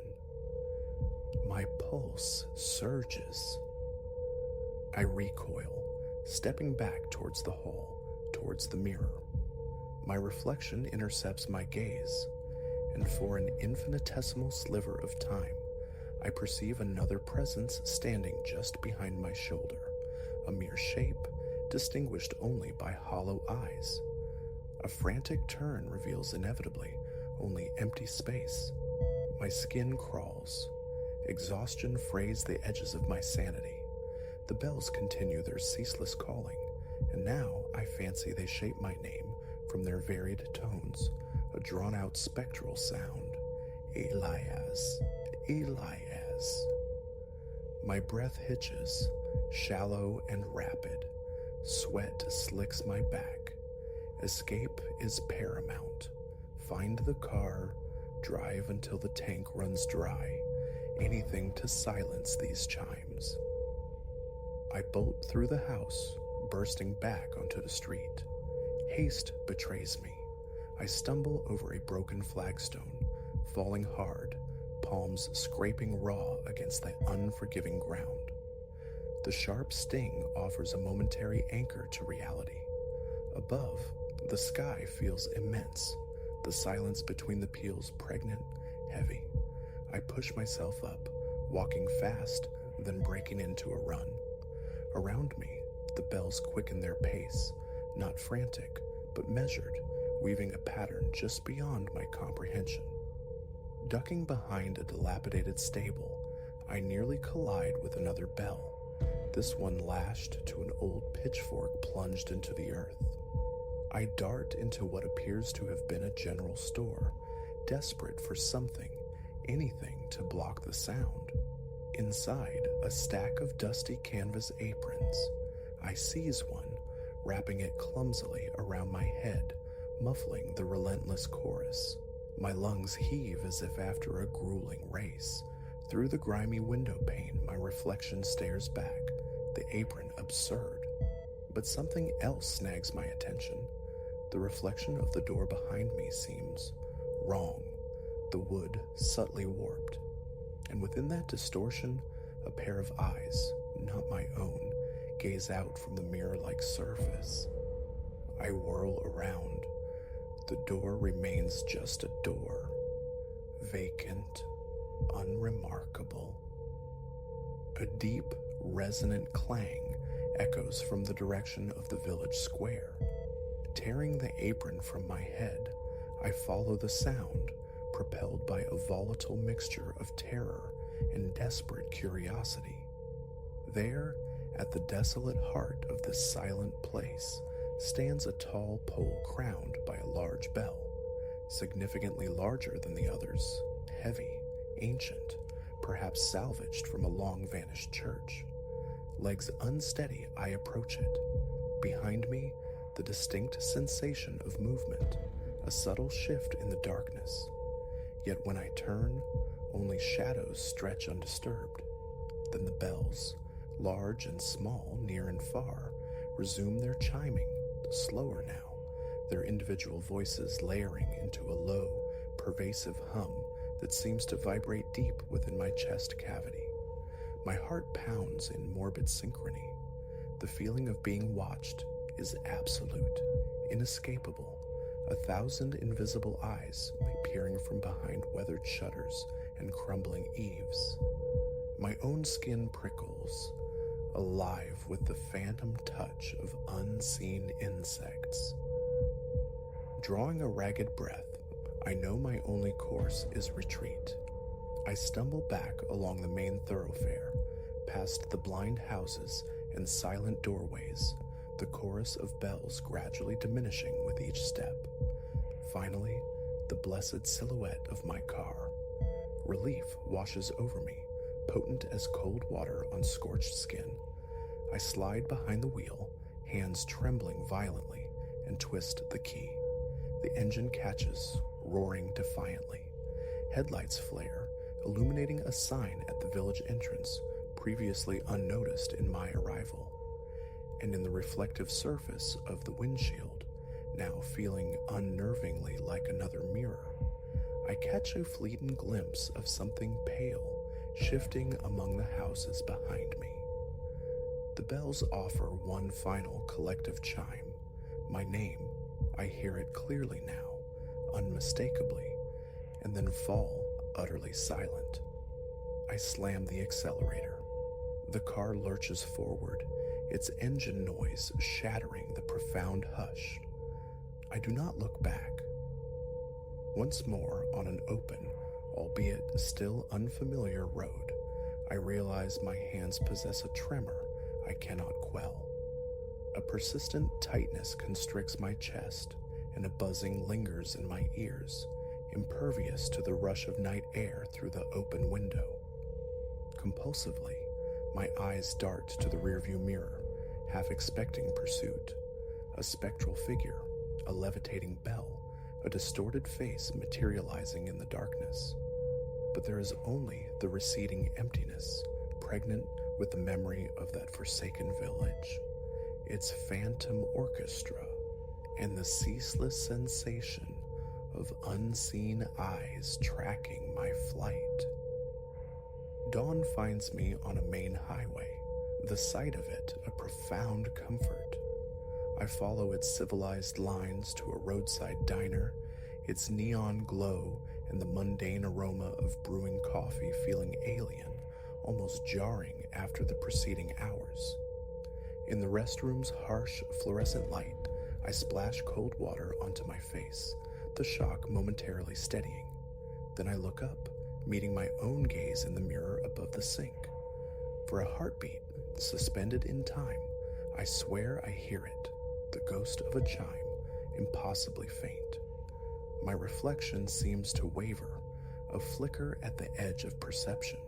[SPEAKER 1] My pulse surges. I recoil, stepping back towards the hall, towards the mirror. My reflection intercepts my gaze, and for an infinitesimal sliver of time, I perceive another presence standing just behind my shoulder, a mere shape, distinguished only by hollow eyes. A frantic turn reveals inevitably only empty space. My skin crawls. Exhaustion frays the edges of my sanity. The bells continue their ceaseless calling, and now I fancy they shape my name from their varied tones, a drawn-out spectral sound. Elias, Elias. My breath hitches, shallow and rapid. Sweat slicks my back. Escape is paramount. Find the car, drive until the tank runs dry. Anything to silence these chimes. I bolt through the house, bursting back onto the street. Haste betrays me. I stumble over a broken flagstone, falling hard, palms scraping raw against the unforgiving ground. The sharp sting offers a momentary anchor to reality. Above, the sky feels immense, the silence between the peals pregnant, heavy. I push myself up, walking fast, then breaking into a run. Around me, the bells quicken their pace, not frantic, but measured, weaving a pattern just beyond my comprehension. Ducking behind a dilapidated stable, I nearly collide with another bell, this one lashed to an old pitchfork plunged into the earth. I dart into what appears to have been a general store, desperate for something, anything to block the sound. Inside, a stack of dusty canvas aprons. I seize one, wrapping it clumsily around my head, muffling the relentless chorus. My lungs heave as if after a grueling race. Through the grimy window pane, my reflection stares back, the apron absurd. But something else snags my attention. The reflection of the door behind me seems wrong, the wood subtly warped. And within that distortion, a pair of eyes, not my own, gaze out from the mirror-like surface. I whirl around. The door remains just a door, vacant, unremarkable. A deep, resonant clang echoes from the direction of the village square. Tearing the apron from my head, I follow the sound, propelled by a volatile mixture of terror and desperate curiosity. There, at the desolate heart of this silent place, stands a tall pole crowned by a large bell, significantly larger than the others, heavy, ancient, perhaps salvaged from a long-vanished church. Legs unsteady, I approach it. Behind me, the distinct sensation of movement, a subtle shift in the darkness. Yet when I turn, only shadows stretch undisturbed. Then the bells, large and small, near and far, resume their chiming, slower now, their individual voices layering into a low, pervasive hum that seems to vibrate deep within my chest cavity. My heart pounds in morbid synchrony. The feeling of being watched is absolute, inescapable, 1,000 invisible eyes peering from behind weathered shutters and crumbling eaves. My own skin prickles, alive with the phantom touch of unseen insects. Drawing a ragged breath, I know my only course is retreat. I stumble back along the main thoroughfare, past the blind houses and silent doorways, the chorus of bells gradually diminishing with each step. Finally, the blessed silhouette of my car. Relief washes over me, potent as cold water on scorched skin. I slide behind the wheel, hands trembling violently, and twist the key. The engine catches, roaring defiantly. Headlights flare, illuminating a sign at the village entrance, previously unnoticed in my arrival. And in the reflective surface of the windshield, now feeling unnervingly like another mirror, I catch a fleeting glimpse of something pale shifting among the houses behind me. The bells offer one final collective chime. My name, I hear it clearly now, unmistakably, and then fall utterly silent. I slam the accelerator. The car lurches forward, its engine noise shattering the profound hush. I do not look back. Once more on an open, albeit still unfamiliar road, I realize my hands possess a tremor I cannot quell. A persistent tightness constricts my chest, and a buzzing lingers in my ears, impervious to the rush of night air through the open window. Compulsively, my eyes dart to the rearview mirror, half expecting pursuit. A spectral figure, a levitating bell, a distorted face materializing in the darkness. But there is only the receding emptiness, pregnant with the memory of that forsaken village, its phantom orchestra, and the ceaseless sensation of unseen eyes tracking my flight. Dawn finds me on a main highway, the sight of it a profound comfort. I follow its civilized lines to a roadside diner, its neon glow and the mundane aroma of brewing coffee feeling alien, almost jarring after the preceding hours. In the restroom's harsh fluorescent light, I splash cold water onto my face, the shock momentarily steadying. Then I look up, meeting my own gaze in the mirror above the sink. For a heartbeat, suspended in time, I swear I hear it, the ghost of a chime, impossibly faint. My reflection seems to waver, a flicker at the edge of perception,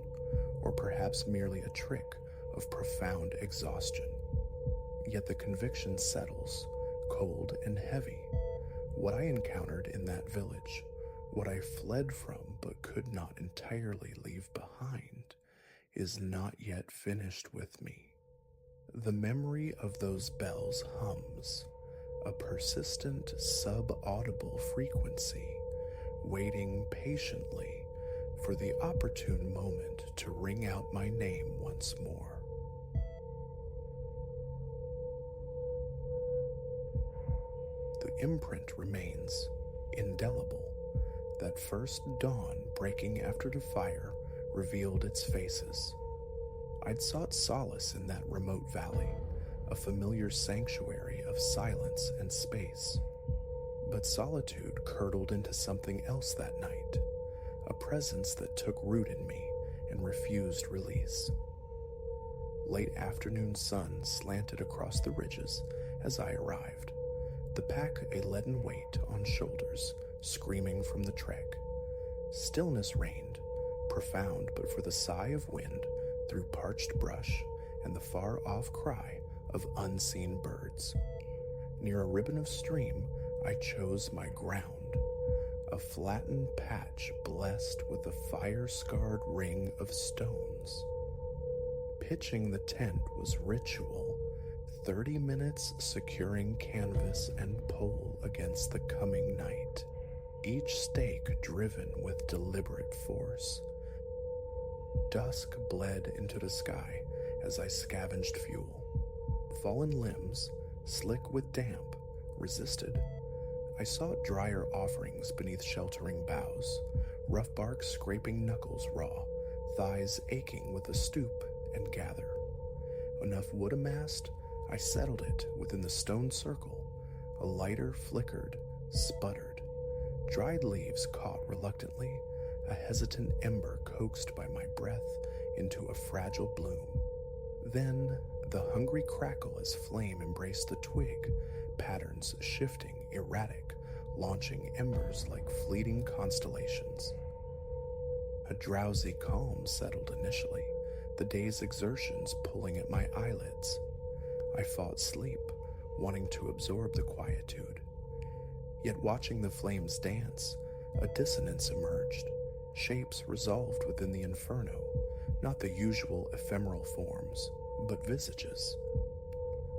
[SPEAKER 1] or perhaps merely a trick of profound exhaustion. Yet the conviction settles, cold and heavy. What I encountered in that village, what I fled from but could not entirely leave behind, is not yet finished with me. The memory of those bells hums, a persistent sub-audible frequency, waiting patiently for the opportune moment to ring out my name once more. The imprint remains indelible. That first dawn breaking after the fire revealed its faces. I'd sought solace in that remote valley, a familiar sanctuary of silence and space. But solitude curdled into something else that night, a presence that took root in me and refused release. Late afternoon sun slanted across the ridges as I arrived, the pack a leaden weight on shoulders, screaming from the trek. Stillness reigned, profound but for the sigh of wind through parched brush and the far-off cry of unseen birds. Near a ribbon of stream, I chose my ground, a flattened patch blessed with a fire-scarred ring of stones. Pitching the tent was ritual, 30 minutes securing canvas and pole against the coming night, each stake driven with deliberate force. Dusk bled into the sky as I scavenged fuel. Fallen limbs, slick with damp, resisted. I sought drier offerings beneath sheltering boughs, rough bark scraping knuckles raw, thighs aching with a stoop and gather. Enough wood amassed, I settled it within the stone circle. A lighter flickered, sputtered. Dried leaves caught reluctantly, a hesitant ember coaxed by my breath into a fragile bloom. Then the hungry crackle as flame embraced the twig, patterns shifting, erratic, launching embers like fleeting constellations. A drowsy calm settled initially, the day's exertions pulling at my eyelids. I fought sleep, wanting to absorb the quietude. Yet watching the flames dance, a dissonance emerged, shapes resolved within the inferno, not the usual ephemeral forms, but visages.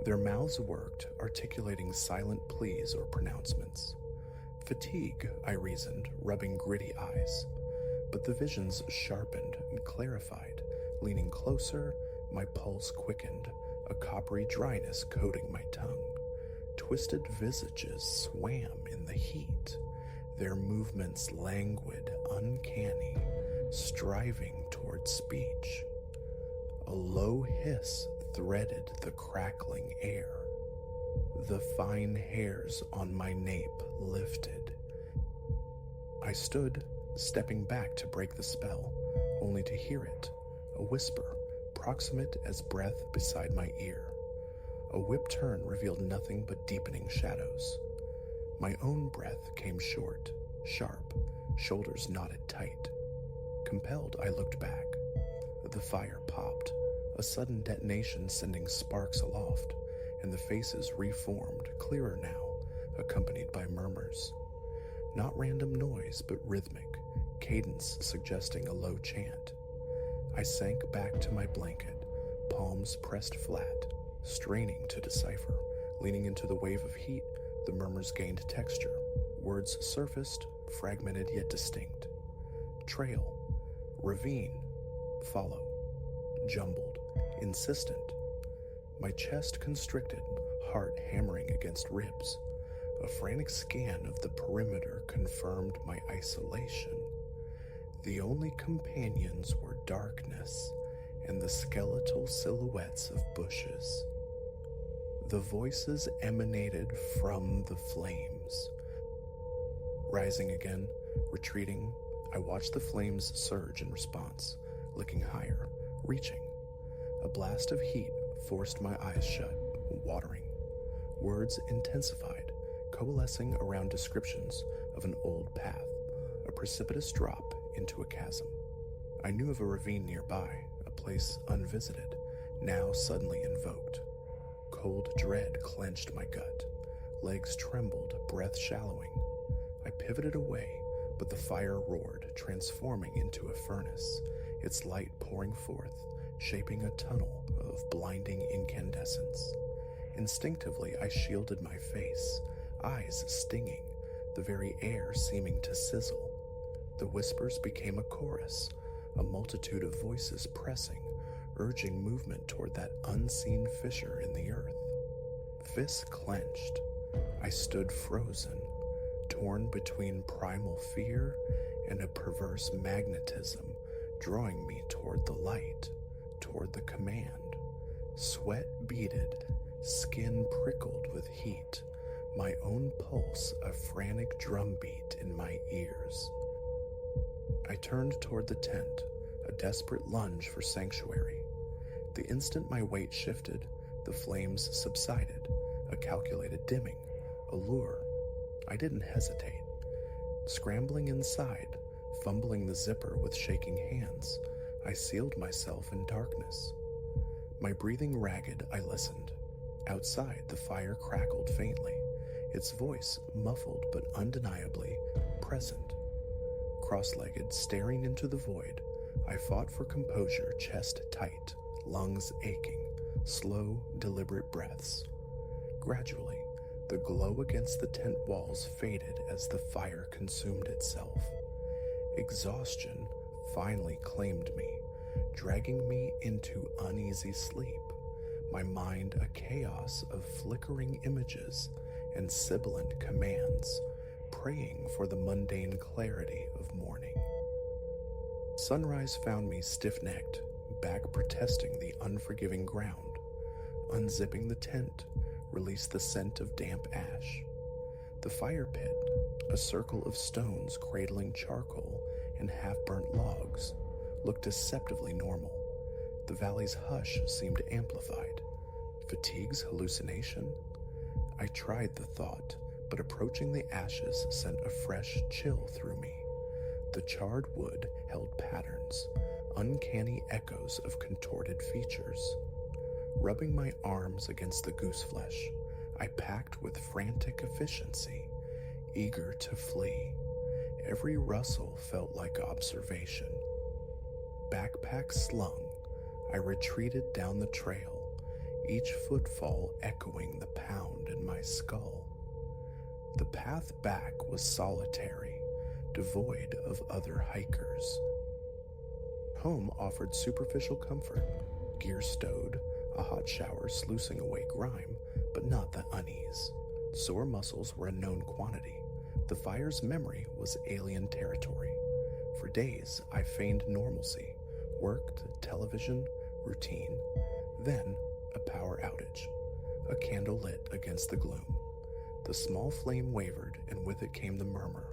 [SPEAKER 1] Their mouths worked, articulating silent pleas or pronouncements. Fatigue, I reasoned, rubbing gritty eyes. But the visions sharpened and clarified. Leaning closer, my pulse quickened, a coppery dryness coating my tongue. Twisted visages swam in the heat, their movements languid, uncanny, striving toward speech. A low hiss threaded the crackling air. The fine hairs on my nape lifted. I stood, stepping back to break the spell, only to hear it, a whisper, proximate as breath beside my ear. A whip turn revealed nothing but deepening shadows. My own breath came short, sharp, shoulders knotted tight. Compelled, I looked back. The fire popped, a sudden detonation sending sparks aloft, and the faces reformed, clearer now, accompanied by murmurs. Not random noise, but rhythmic, cadence suggesting a low chant. I sank back to my blanket, palms pressed flat, straining to decipher. Leaning into the wave of heat, the murmurs gained texture. Words surfaced, fragmented yet distinct. Trail, ravine, follow, jumbled, insistent. My chest constricted, heart hammering against ribs. A frantic scan of the perimeter confirmed my isolation. The only companions were darkness and the skeletal silhouettes of bushes. The voices emanated from the flames. Rising again, retreating, I watched the flames surge in response, licking higher, reaching. A blast of heat forced my eyes shut, watering. Words intensified, coalescing around descriptions of an old path, a precipitous drop into a chasm. I knew of a ravine nearby, a place unvisited, now suddenly invoked. Cold dread clenched my gut. Legs trembled, breath shallowing. I pivoted away, but the fire roared, transforming into a furnace, its light pouring forth, shaping a tunnel of blinding incandescence. Instinctively, I shielded my face, eyes stinging, the very air seeming to sizzle. The whispers became a chorus, a multitude of voices pressing, urging movement toward that unseen fissure in the earth. Fists clenched. I stood frozen, torn between primal fear and a perverse magnetism drawing me toward the light, toward the command. Sweat beaded, skin prickled with heat, my own pulse a frantic drumbeat in my ears. I turned toward the tent, a desperate lunge for sanctuary. The instant my weight shifted, the flames subsided, a calculated dimming, a lure. I didn't hesitate. Scrambling inside, fumbling the zipper with shaking hands, I sealed myself in darkness. My breathing ragged, I listened. Outside, the fire crackled faintly, its voice muffled but undeniably present. Cross-legged, staring into the void, I fought for composure, chest tight, lungs aching, slow, deliberate breaths. Gradually, the glow against the tent walls faded as the fire consumed itself. Exhaustion finally claimed me, dragging me into uneasy sleep, my mind a chaos of flickering images and sibilant commands, praying for the mundane clarity of morning. Sunrise found me stiff-necked, back protesting the unforgiving ground. Unzipping the tent, released the scent of damp ash. The fire pit, a circle of stones cradling charcoal and half-burnt logs, looked deceptively normal. The valley's hush seemed amplified. Fatigue's hallucination? I tried the thought, but approaching the ashes sent a fresh chill through me. The charred wood held patterns, uncanny echoes of contorted features. Rubbing my arms against the goose flesh, I packed with frantic efficiency, eager to flee. Every rustle felt like observation. Backpack slung, I retreated down the trail, each footfall echoing the pound in my skull. The path back was solitary, devoid of other hikers. Home offered superficial comfort, gear stowed, a hot shower sluicing away grime, but not the unease. Sore muscles were a known quantity. The fire's memory was alien territory. For days, I feigned normalcy, worked, television, routine. Then, a power outage. A candle lit against the gloom. The small flame wavered, and with it came the murmur,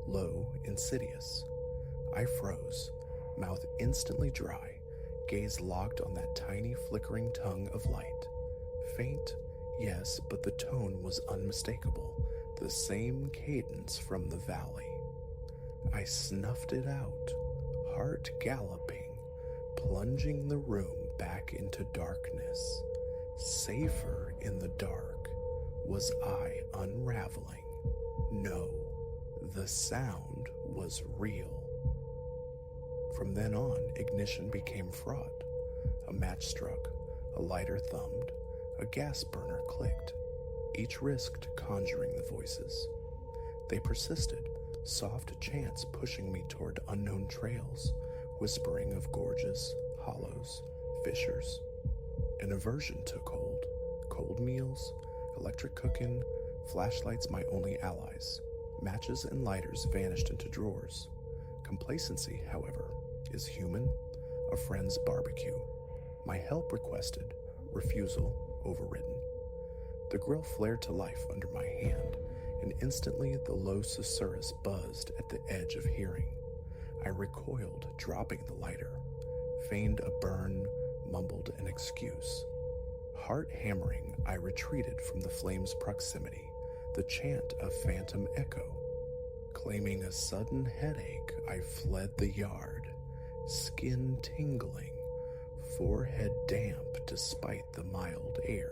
[SPEAKER 1] low, insidious. I froze, mouth instantly dry, gaze locked on that tiny flickering tongue of light. Faint, yes, but the tone was unmistakable, the same cadence from the valley. I snuffed it out, heart galloping, plunging the room back into darkness. Safer in the dark. Was I unraveling? No, the sound was real. From then on, ignition became fraught. A match struck, a lighter thumbed, a gas burner clicked. Each risked conjuring the voices. They persisted, soft chants pushing me toward unknown trails, whispering of gorges, hollows, fissures. An aversion took hold. Cold meals, electric cooking, flashlights my only allies. Matches and lighters vanished into drawers. Complacency, however, is human, a friend's barbecue. My help requested, refusal overridden. The grill flared to life under my hand, and instantly the low susurrus buzzed at the edge of hearing. I recoiled, dropping the lighter, feigned a burn, mumbled an excuse. Heart hammering, I retreated from the flame's proximity, the chant of phantom echo. Claiming a sudden headache, I fled the yard, skin tingling, forehead damp despite the mild air,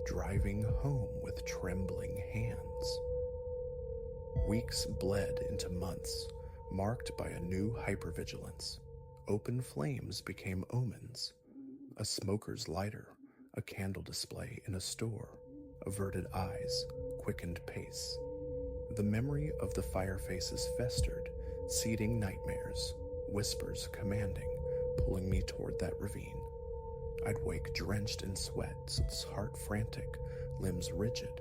[SPEAKER 1] driving home with trembling hands. Weeks bled into months, marked by a new hypervigilance. Open flames became omens. A smoker's lighter, a candle display in a store, averted eyes, quickened pace. The memory of the fire faces festered, seeding nightmares, whispers commanding, pulling me toward that ravine. I'd wake drenched in sweat, heart frantic, limbs rigid.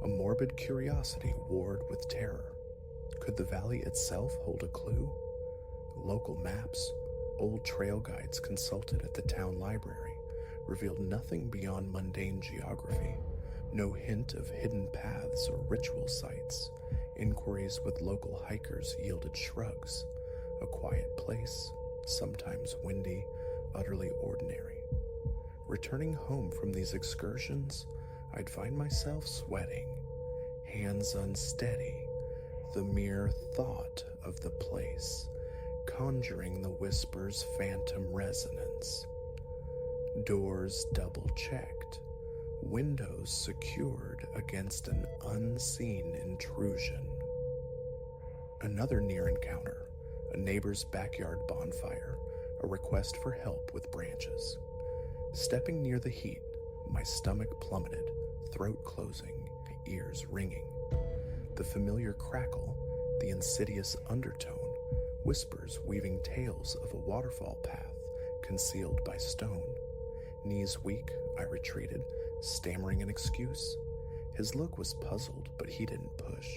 [SPEAKER 1] A morbid curiosity warred with terror. Could the valley itself hold a clue? Local maps, old trail guides consulted at the town library, revealed nothing beyond mundane geography. No hint of hidden paths or ritual sites. Inquiries with local hikers yielded shrugs. A quiet place, sometimes windy, utterly ordinary. Returning home from these excursions, I'd find myself sweating, hands unsteady, the mere thought of the place, conjuring the whisper's phantom resonance. Doors double-checked, windows secured against an unseen intrusion. Another near encounter, a neighbor's backyard bonfire, a request for help with branches. Stepping near the heat, my stomach plummeted, throat closing, ears ringing. The familiar crackle, the insidious undertone, whispers weaving tales of a waterfall path concealed by stone. Knees weak, I retreated, stammering an excuse. His look was puzzled, but he didn't push.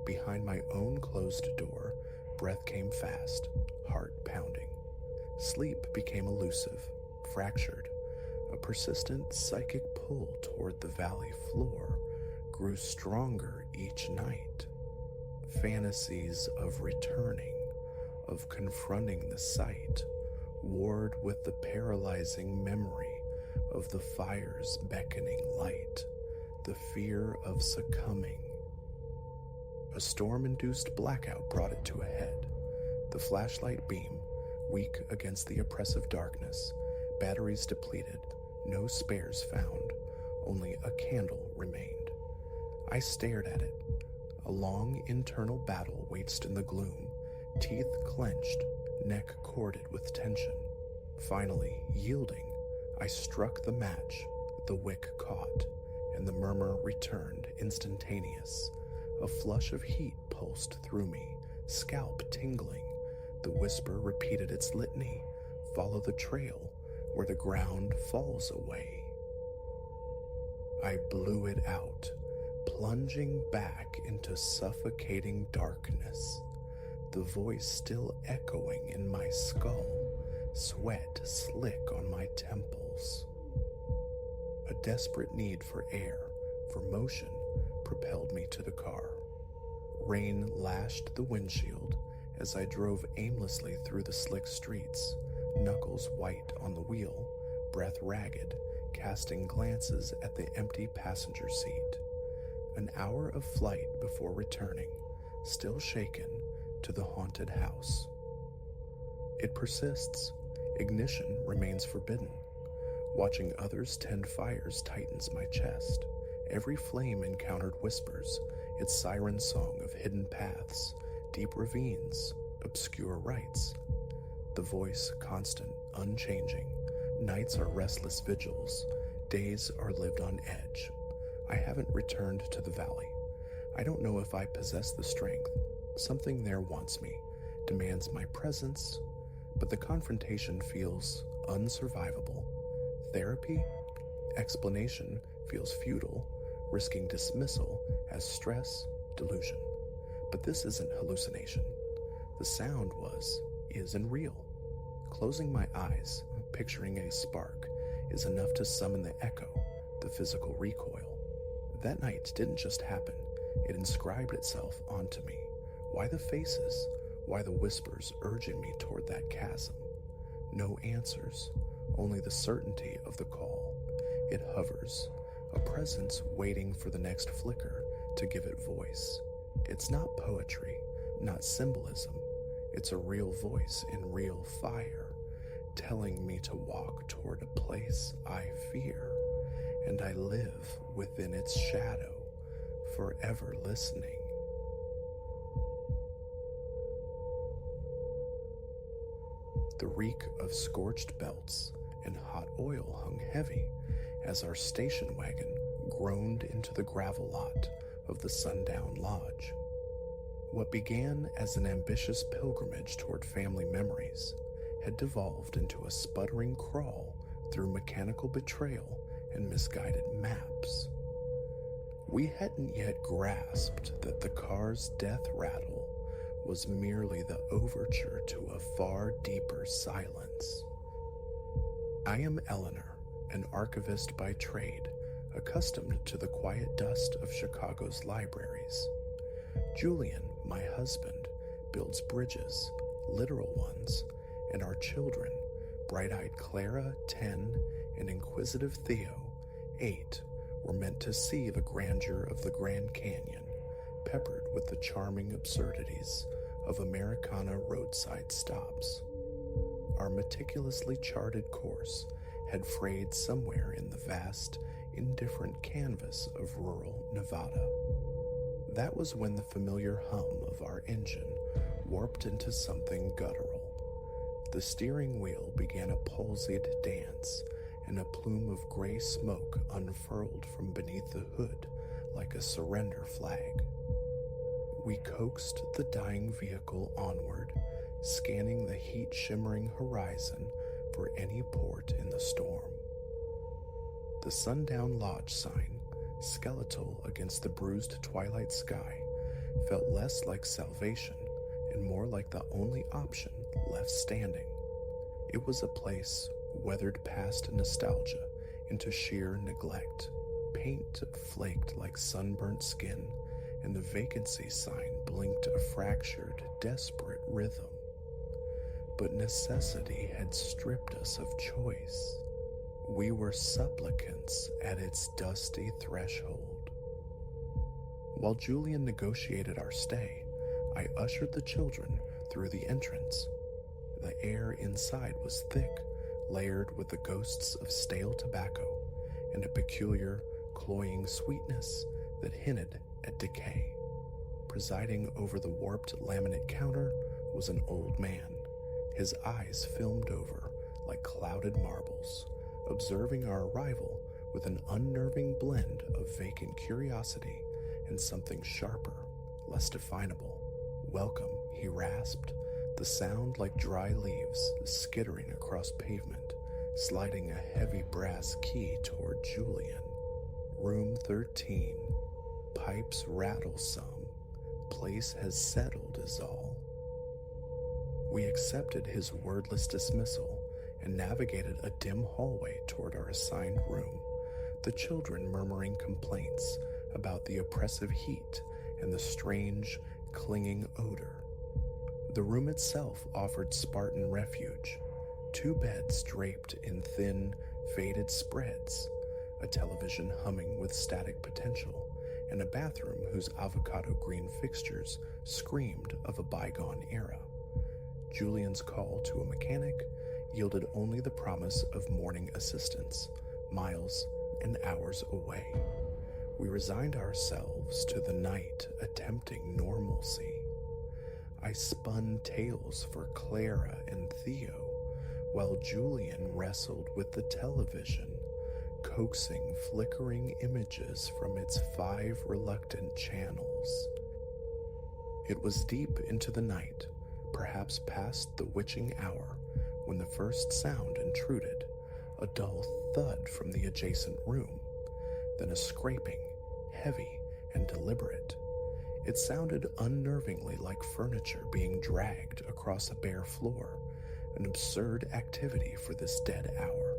[SPEAKER 1] Behind my own closed door, breath came fast, heart pounding. Sleep became elusive, fractured. A persistent psychic pull toward the valley floor grew stronger each night. Fantasies of returning, of confronting the sight, warred with the paralyzing memory of the fire's beckoning light, the fear of succumbing. A storm-induced blackout brought it to a head. The flashlight beam, weak against the oppressive darkness, batteries depleted, no spares found, only a candle remained. I stared at it. A long internal battle waged in the gloom, teeth clenched, neck corded with tension. Finally, yielding, I struck the match, the wick caught, and the murmur returned instantaneous. A flush of heat pulsed through me, scalp tingling. The whisper repeated its litany, follow the trail where the ground falls away. I blew it out, plunging back into suffocating darkness, the voice still echoing in my skull, sweat slick on my temples. A desperate need for air, for motion, propelled me to the car. Rain lashed the windshield as I drove aimlessly through the slick streets, knuckles white on the wheel, breath ragged, casting glances at the empty passenger seat. An hour of flight before returning, still shaken, to the haunted house. It persists. Ignition remains forbidden. Watching others tend fires tightens my chest. Every flame encountered whispers, its siren song of hidden paths, deep ravines, obscure rites. The voice constant, unchanging. Nights are restless vigils. Days are lived on edge. I haven't returned to the valley. I don't know if I possess the strength. Something there wants me, demands my presence, but the confrontation feels unsurvivable. Therapy? Explanation feels futile, risking dismissal as stress, delusion. But this isn't hallucination. The sound is, and real. Closing my eyes, picturing a spark, is enough to summon the echo, the physical recoil. That night didn't just happen, it inscribed itself onto me. Why the faces? Why the whispers urging me toward that chasm? No answers, only the certainty of the call. It hovers, a presence waiting for the next flicker to give it voice. It's not poetry, not symbolism. It's a real voice in real fire, telling me to walk toward a place I fear, and I live within its shadow, forever listening. The reek of scorched belts and hot oil hung heavy as our station wagon groaned into the gravel lot of the Sundown Lodge. What began as an ambitious pilgrimage toward family memories had devolved into a sputtering crawl through mechanical betrayal and misguided maps. We hadn't yet grasped that the car's death rattle was merely the overture to a far deeper silence. I am Eleanor, an archivist by trade, accustomed to the quiet dust of Chicago's libraries. Julian, my husband, builds bridges, literal ones, and our children, bright-eyed Clara, 10, and inquisitive Theo, 8, were meant to see the grandeur of the Grand Canyon, peppered with the charming absurdities of Americana roadside stops. Our meticulously charted course had frayed somewhere in the vast, indifferent canvas of rural Nevada. That was when the familiar hum of our engine warped into something guttural. The steering wheel began a palsied dance, and a plume of gray smoke unfurled from beneath the hood like a surrender flag. We coaxed the dying vehicle onward, scanning the heat-shimmering horizon for any port in the storm. The Sundown Lodge sign, skeletal against the bruised twilight sky, felt less like salvation and more like the only option left standing. It was a place weathered past nostalgia into sheer neglect. Paint flaked like sunburnt skin, and the vacancy sign blinked a fractured, desperate rhythm. But necessity had stripped us of choice. We were supplicants at its dusty threshold. While Julian negotiated our stay, I ushered the children through the entrance. The air inside was thick, layered with the ghosts of stale tobacco and a peculiar, cloying sweetness that hinted at decay. Presiding over the warped laminate counter was an old man, his eyes filmed over like clouded marbles, observing our arrival with an unnerving blend of vacant curiosity and something sharper, less definable. "Welcome," he rasped, the sound like dry leaves skittering across pavement, sliding a heavy brass key toward Julian. "Room 13. Pipes rattle some. Place has settled is all." We accepted his wordless dismissal and navigated a dim hallway toward our assigned room, the children murmuring complaints about the oppressive heat and the strange, clinging odor. The room itself offered Spartan refuge: 2 beds draped in thin, faded spreads, a television humming with static potential, and a bathroom whose avocado green fixtures screamed of a bygone era. Julian's call to a mechanic yielded only the promise of morning assistance, miles and hours away. We resigned ourselves to the night, attempting normalcy. I spun tales for Clara and Theo, while Julian wrestled with the television, coaxing flickering images from its 5 reluctant channels. It was deep into the night, perhaps past the witching hour, when the first sound intruded, a dull thud from the adjacent room, then a scraping, heavy and deliberate. It sounded unnervingly like furniture being dragged across a bare floor, an absurd activity for this dead hour.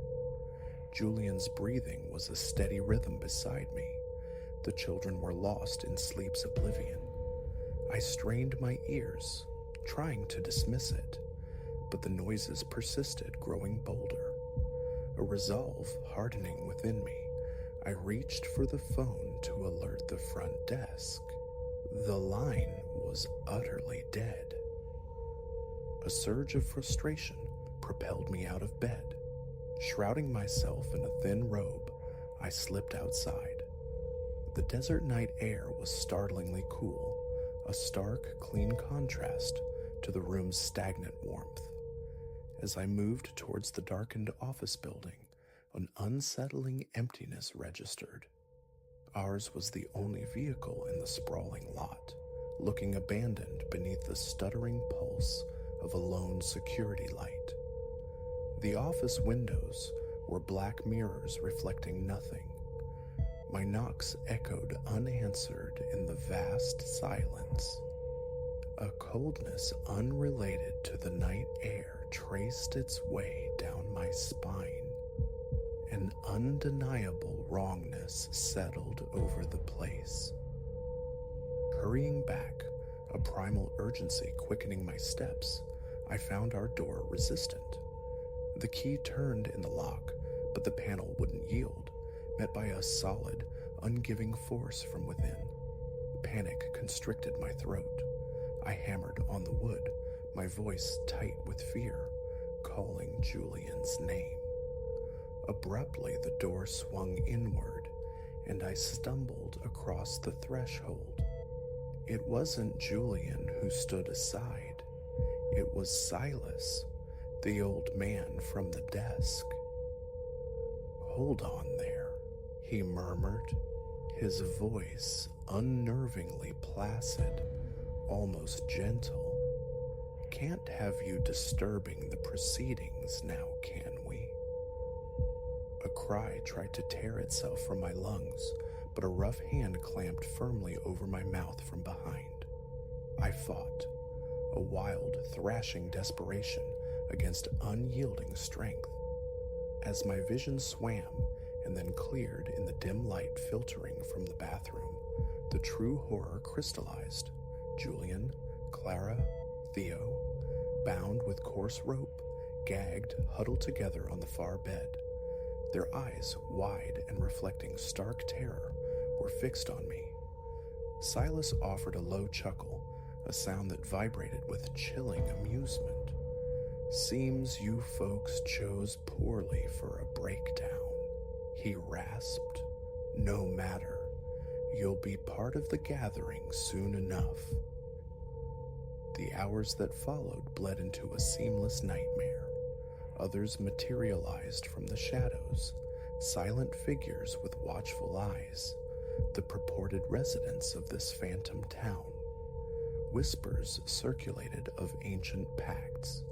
[SPEAKER 1] Julian's breathing was a steady rhythm beside me, The children were lost in sleep's oblivion. I strained my ears, trying to dismiss it, but the noises persisted, growing bolder. A resolve hardening within me, I reached for the phone to alert the front desk. The line was utterly dead. A surge of frustration propelled me out of bed. Shrouding myself in a thin robe, I slipped outside. The desert night air was startlingly cool, a stark, clean contrast to the room's stagnant warmth. As I moved towards the darkened office building, an unsettling emptiness registered. Ours was the only vehicle in the sprawling lot, looking abandoned beneath the stuttering pulse of a lone security light. The office windows were black mirrors reflecting nothing. My knocks echoed unanswered in the vast silence. A coldness unrelated to the night air traced its way down my spine. An undeniable wrongness settled over the place. Hurrying back, a primal urgency quickening my steps, I found our door resistant. The key turned in the lock, but the panel wouldn't yield, met by a solid, ungiving force from within. Panic constricted my throat. I hammered on the wood, my voice tight with fear, calling Julian's name. Abruptly, the door swung inward, and I stumbled across the threshold. It wasn't Julian who stood aside. It was Silas, the old man from the desk. "Hold on there," he murmured, his voice unnervingly placid, almost gentle. "Can't have you disturbing the proceedings now, can we?" A cry tried to tear itself from my lungs, but a rough hand clamped firmly over my mouth from behind. I fought, a wild, thrashing desperation against unyielding strength. As my vision swam and then cleared in the dim light filtering from the bathroom, the true horror crystallized. Julian, Clara, Theo, bound with coarse rope, gagged, huddled together on the far bed. Their eyes, wide and reflecting stark terror, were fixed on me. Silas offered a low chuckle, a sound that vibrated with chilling amusement. "Seems you folks chose poorly for a breakdown," he rasped. "No matter. You'll be part of the gathering soon enough." The hours that followed bled into a seamless nightmare. Others materialized from the shadows, silent figures with watchful eyes, the purported residents of this phantom town. Whispers circulated of ancient pacts,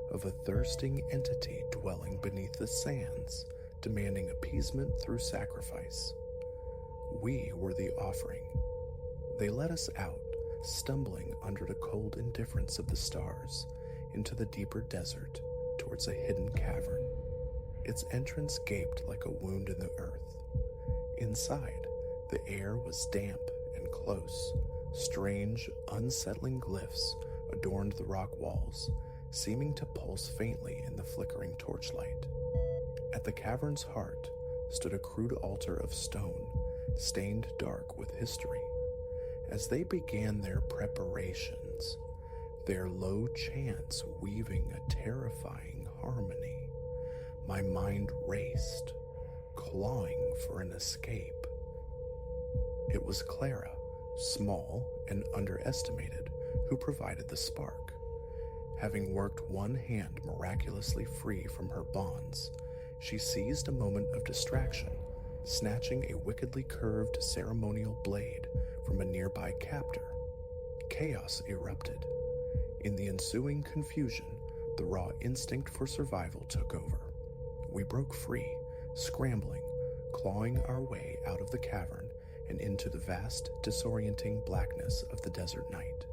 [SPEAKER 1] of a thirsting entity dwelling beneath the sands, demanding appeasement through sacrifice. We were the offering. They let us out, stumbling under the cold indifference of the stars, into the deeper desert, towards a hidden cavern. Its entrance gaped like a wound in the earth. Inside, the air was damp and close. Strange, unsettling glyphs adorned the rock walls, seeming to pulse faintly in the flickering torchlight. At the cavern's heart stood a crude altar of stone, stained dark with history. As they began their preparations, their low chants weaving a terrifying harmony, my mind raced, clawing for an escape. It was Clara, small and underestimated, who provided the spark. Having worked one hand miraculously free from her bonds, she seized a moment of distraction, snatching a wickedly curved ceremonial blade from a nearby captor. Chaos erupted. In the ensuing confusion, the raw instinct for survival took over. We broke free, scrambling, clawing our way out of the cavern and into the vast, disorienting blackness of the desert night.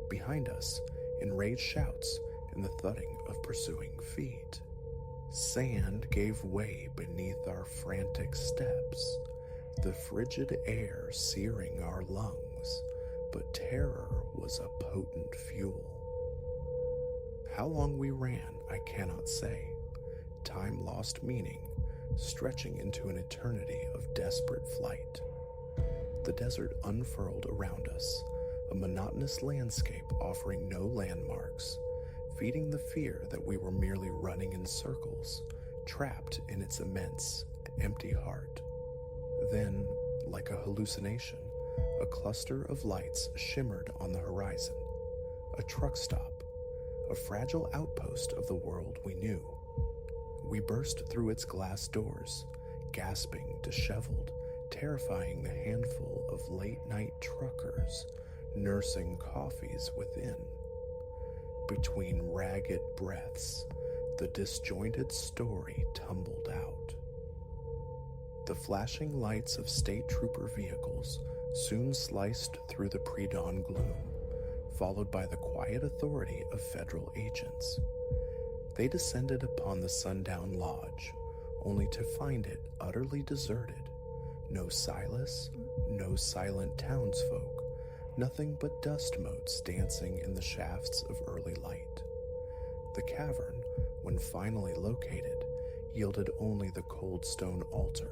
[SPEAKER 1] Behind us, enraged shouts and the thudding of pursuing feet. Sand gave way beneath our frantic steps. the frigid air searing our lungs, but terror was a potent fuel. How long we ran, I cannot say. Time lost meaning, stretching into an eternity of desperate flight. The desert unfurled around us, a monotonous landscape offering no landmarks, feeding the fear that we were merely running in circles, trapped in its immense, empty heart. Then, like a hallucination, a cluster of lights shimmered on the horizon. A truck stop, a fragile outpost of the world we knew. We burst through its glass doors, gasping, disheveled, terrifying the handful of late-night truckers nursing coffees within. Between ragged breaths, the disjointed story tumbled out. The flashing lights of state trooper vehicles soon sliced through the pre-dawn gloom, followed by the quiet authority of federal agents. They descended upon the sundown lodge, only to find it utterly deserted. No Silas, no silent townsfolk, nothing but dust motes dancing in the shafts of early light. The cavern, when finally located, yielded only the cold stone altar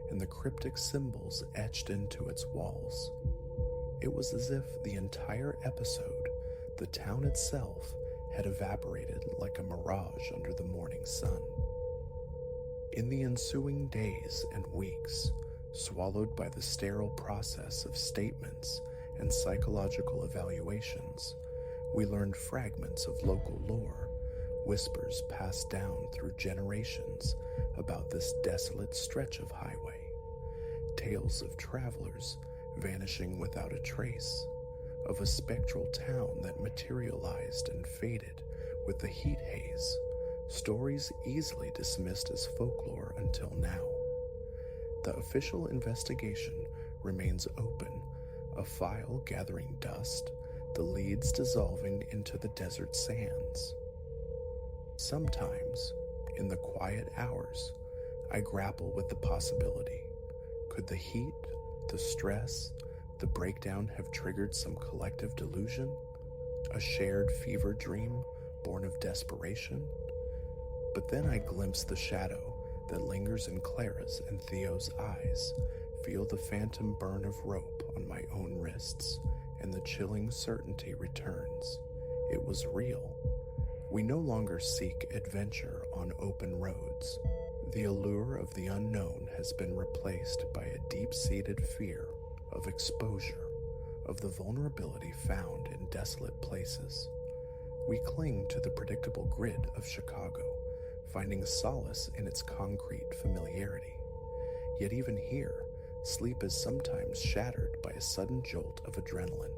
[SPEAKER 1] and the cryptic symbols etched into its walls. It was as if the entire episode, the town itself, had evaporated like a mirage under the morning sun. In the ensuing days and weeks, swallowed by the sterile process of statements and psychological evaluations, we learned fragments of local lore, whispers passed down through generations about this desolate stretch of highway, tales of travelers vanishing without a trace, of a spectral town that materialized and faded with the heat haze, stories easily dismissed as folklore until now. The official investigation remains open, a file gathering dust, the leads dissolving into the desert sands. Sometimes, in the quiet hours, I grapple with the possibility. Could the heat, the stress, the breakdown have triggered some collective delusion? A shared fever dream born of desperation? But then I glimpse the shadow that lingers in Clara's and Theo's eyes, feel the phantom burn of rope on my own wrists, and the chilling certainty returns. It was real. We no longer seek adventure on open roads. The allure of the unknown has been replaced by a deep-seated fear of exposure, of the vulnerability found in desolate places. We cling to the predictable grid of Chicago, finding solace in its concrete familiarity. Yet even here, sleep is sometimes shattered by a sudden jolt of adrenaline,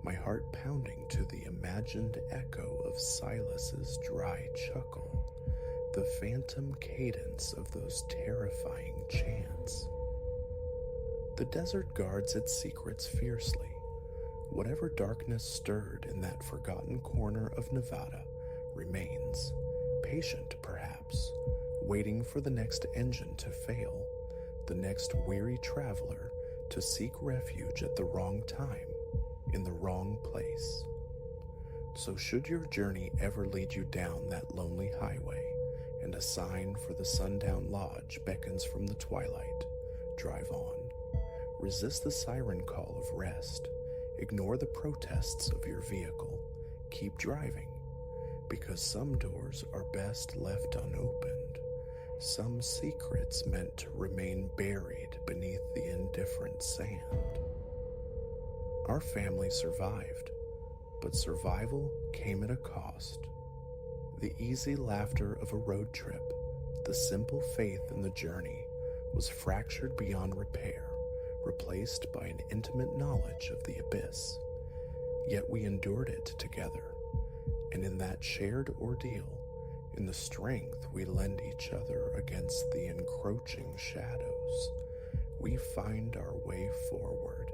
[SPEAKER 1] my heart pounding to the imagined echo of Silas's dry chuckle, the phantom cadence of those terrifying chants. The desert guards its secrets fiercely. Whatever darkness stirred in that forgotten corner of Nevada remains, patient perhaps, waiting for the next engine to fail, the next weary traveler to seek refuge at the wrong time, in the wrong place. So should your journey ever lead you down that lonely highway, and a sign for the sundown lodge beckons from the twilight, drive on. Resist the siren call of rest. Ignore the protests of your vehicle. Keep driving, because some doors are best left unopened, some secrets meant to remain buried beneath the indifferent sand. Our family survived, but survival came at a cost. The easy laughter of a road trip, the simple faith in the journey, was fractured beyond repair, replaced by an intimate knowledge of the abyss. Yet we endured it together, and in that shared ordeal, in the strength we lend each other against the encroaching shadows, we find our way forward,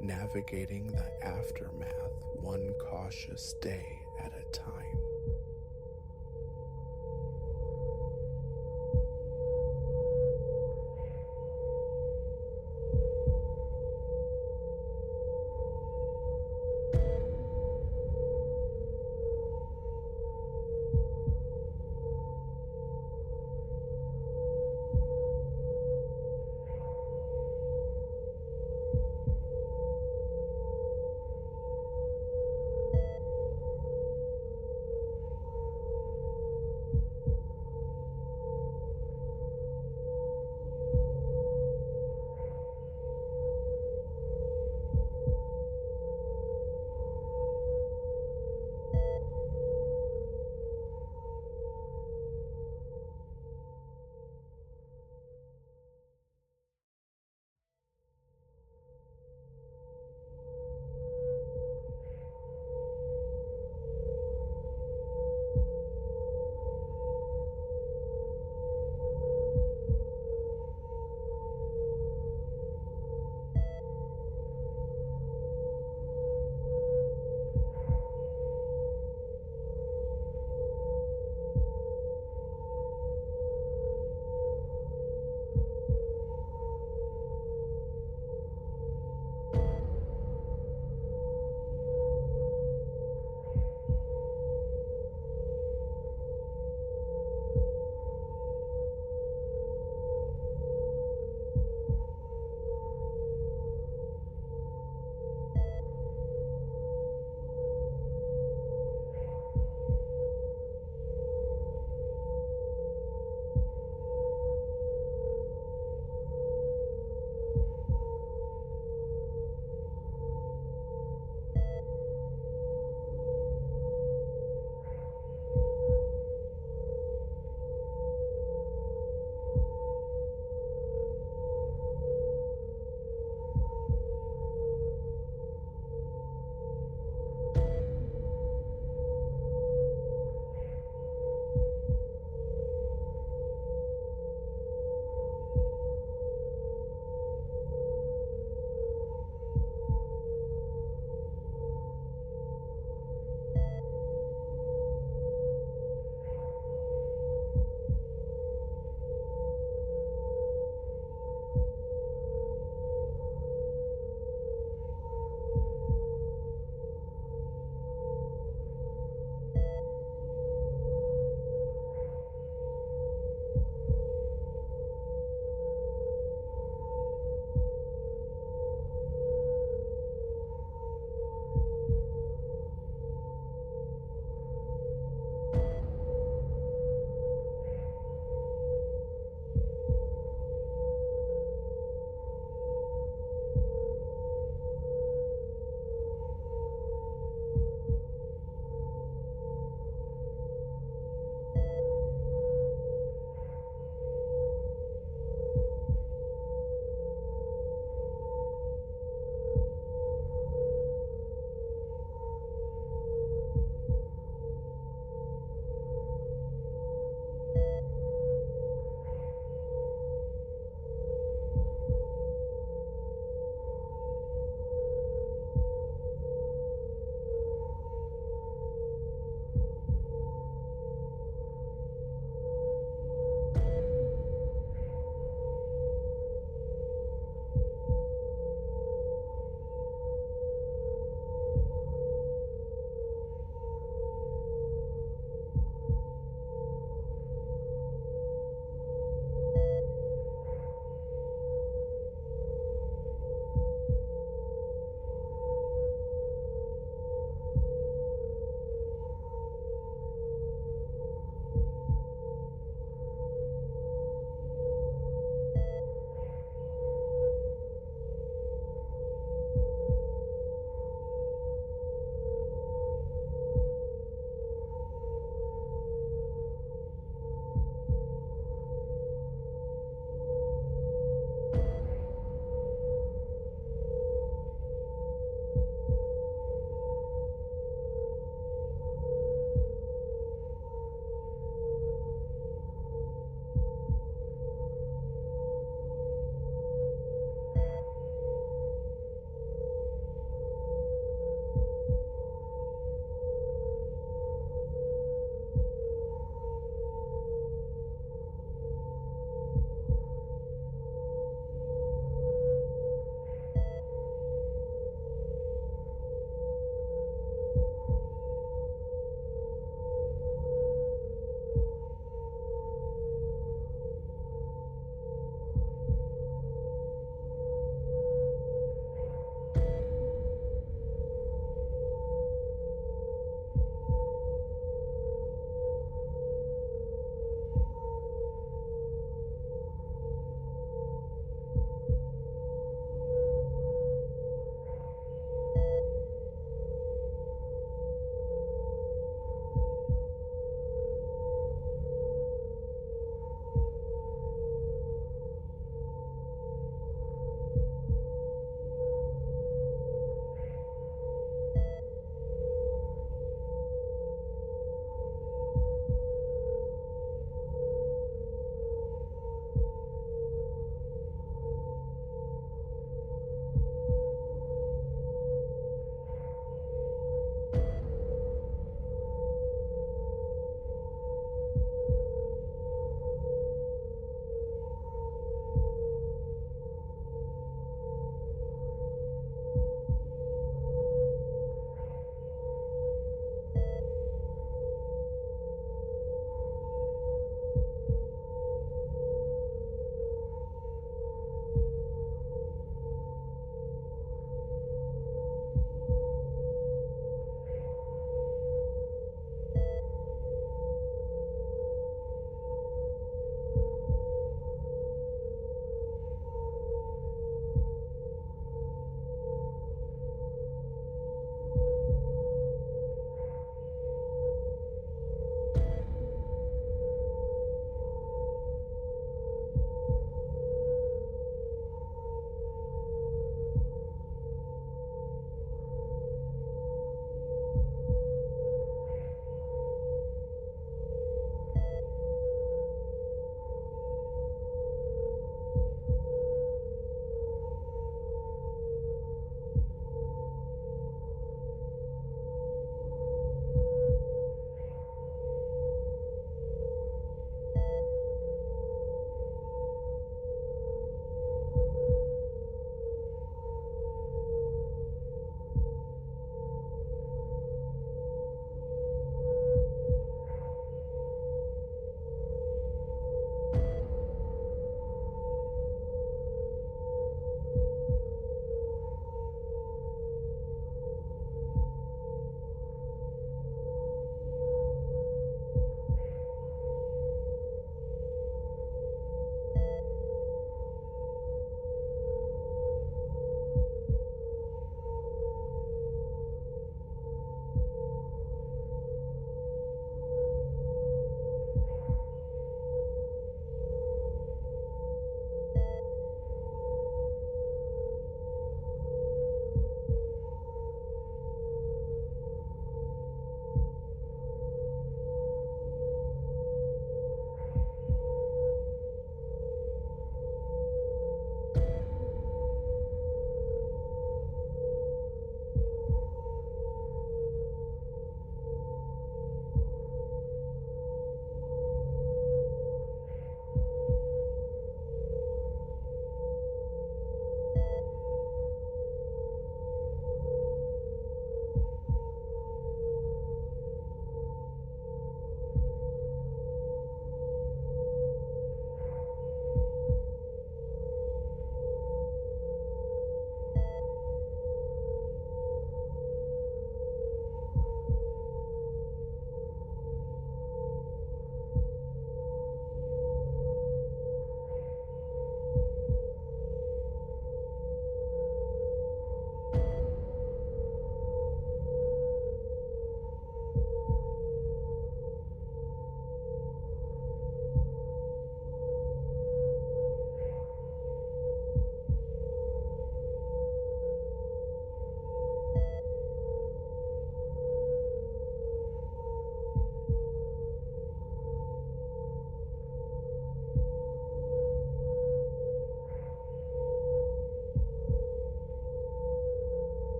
[SPEAKER 1] navigating the aftermath one cautious day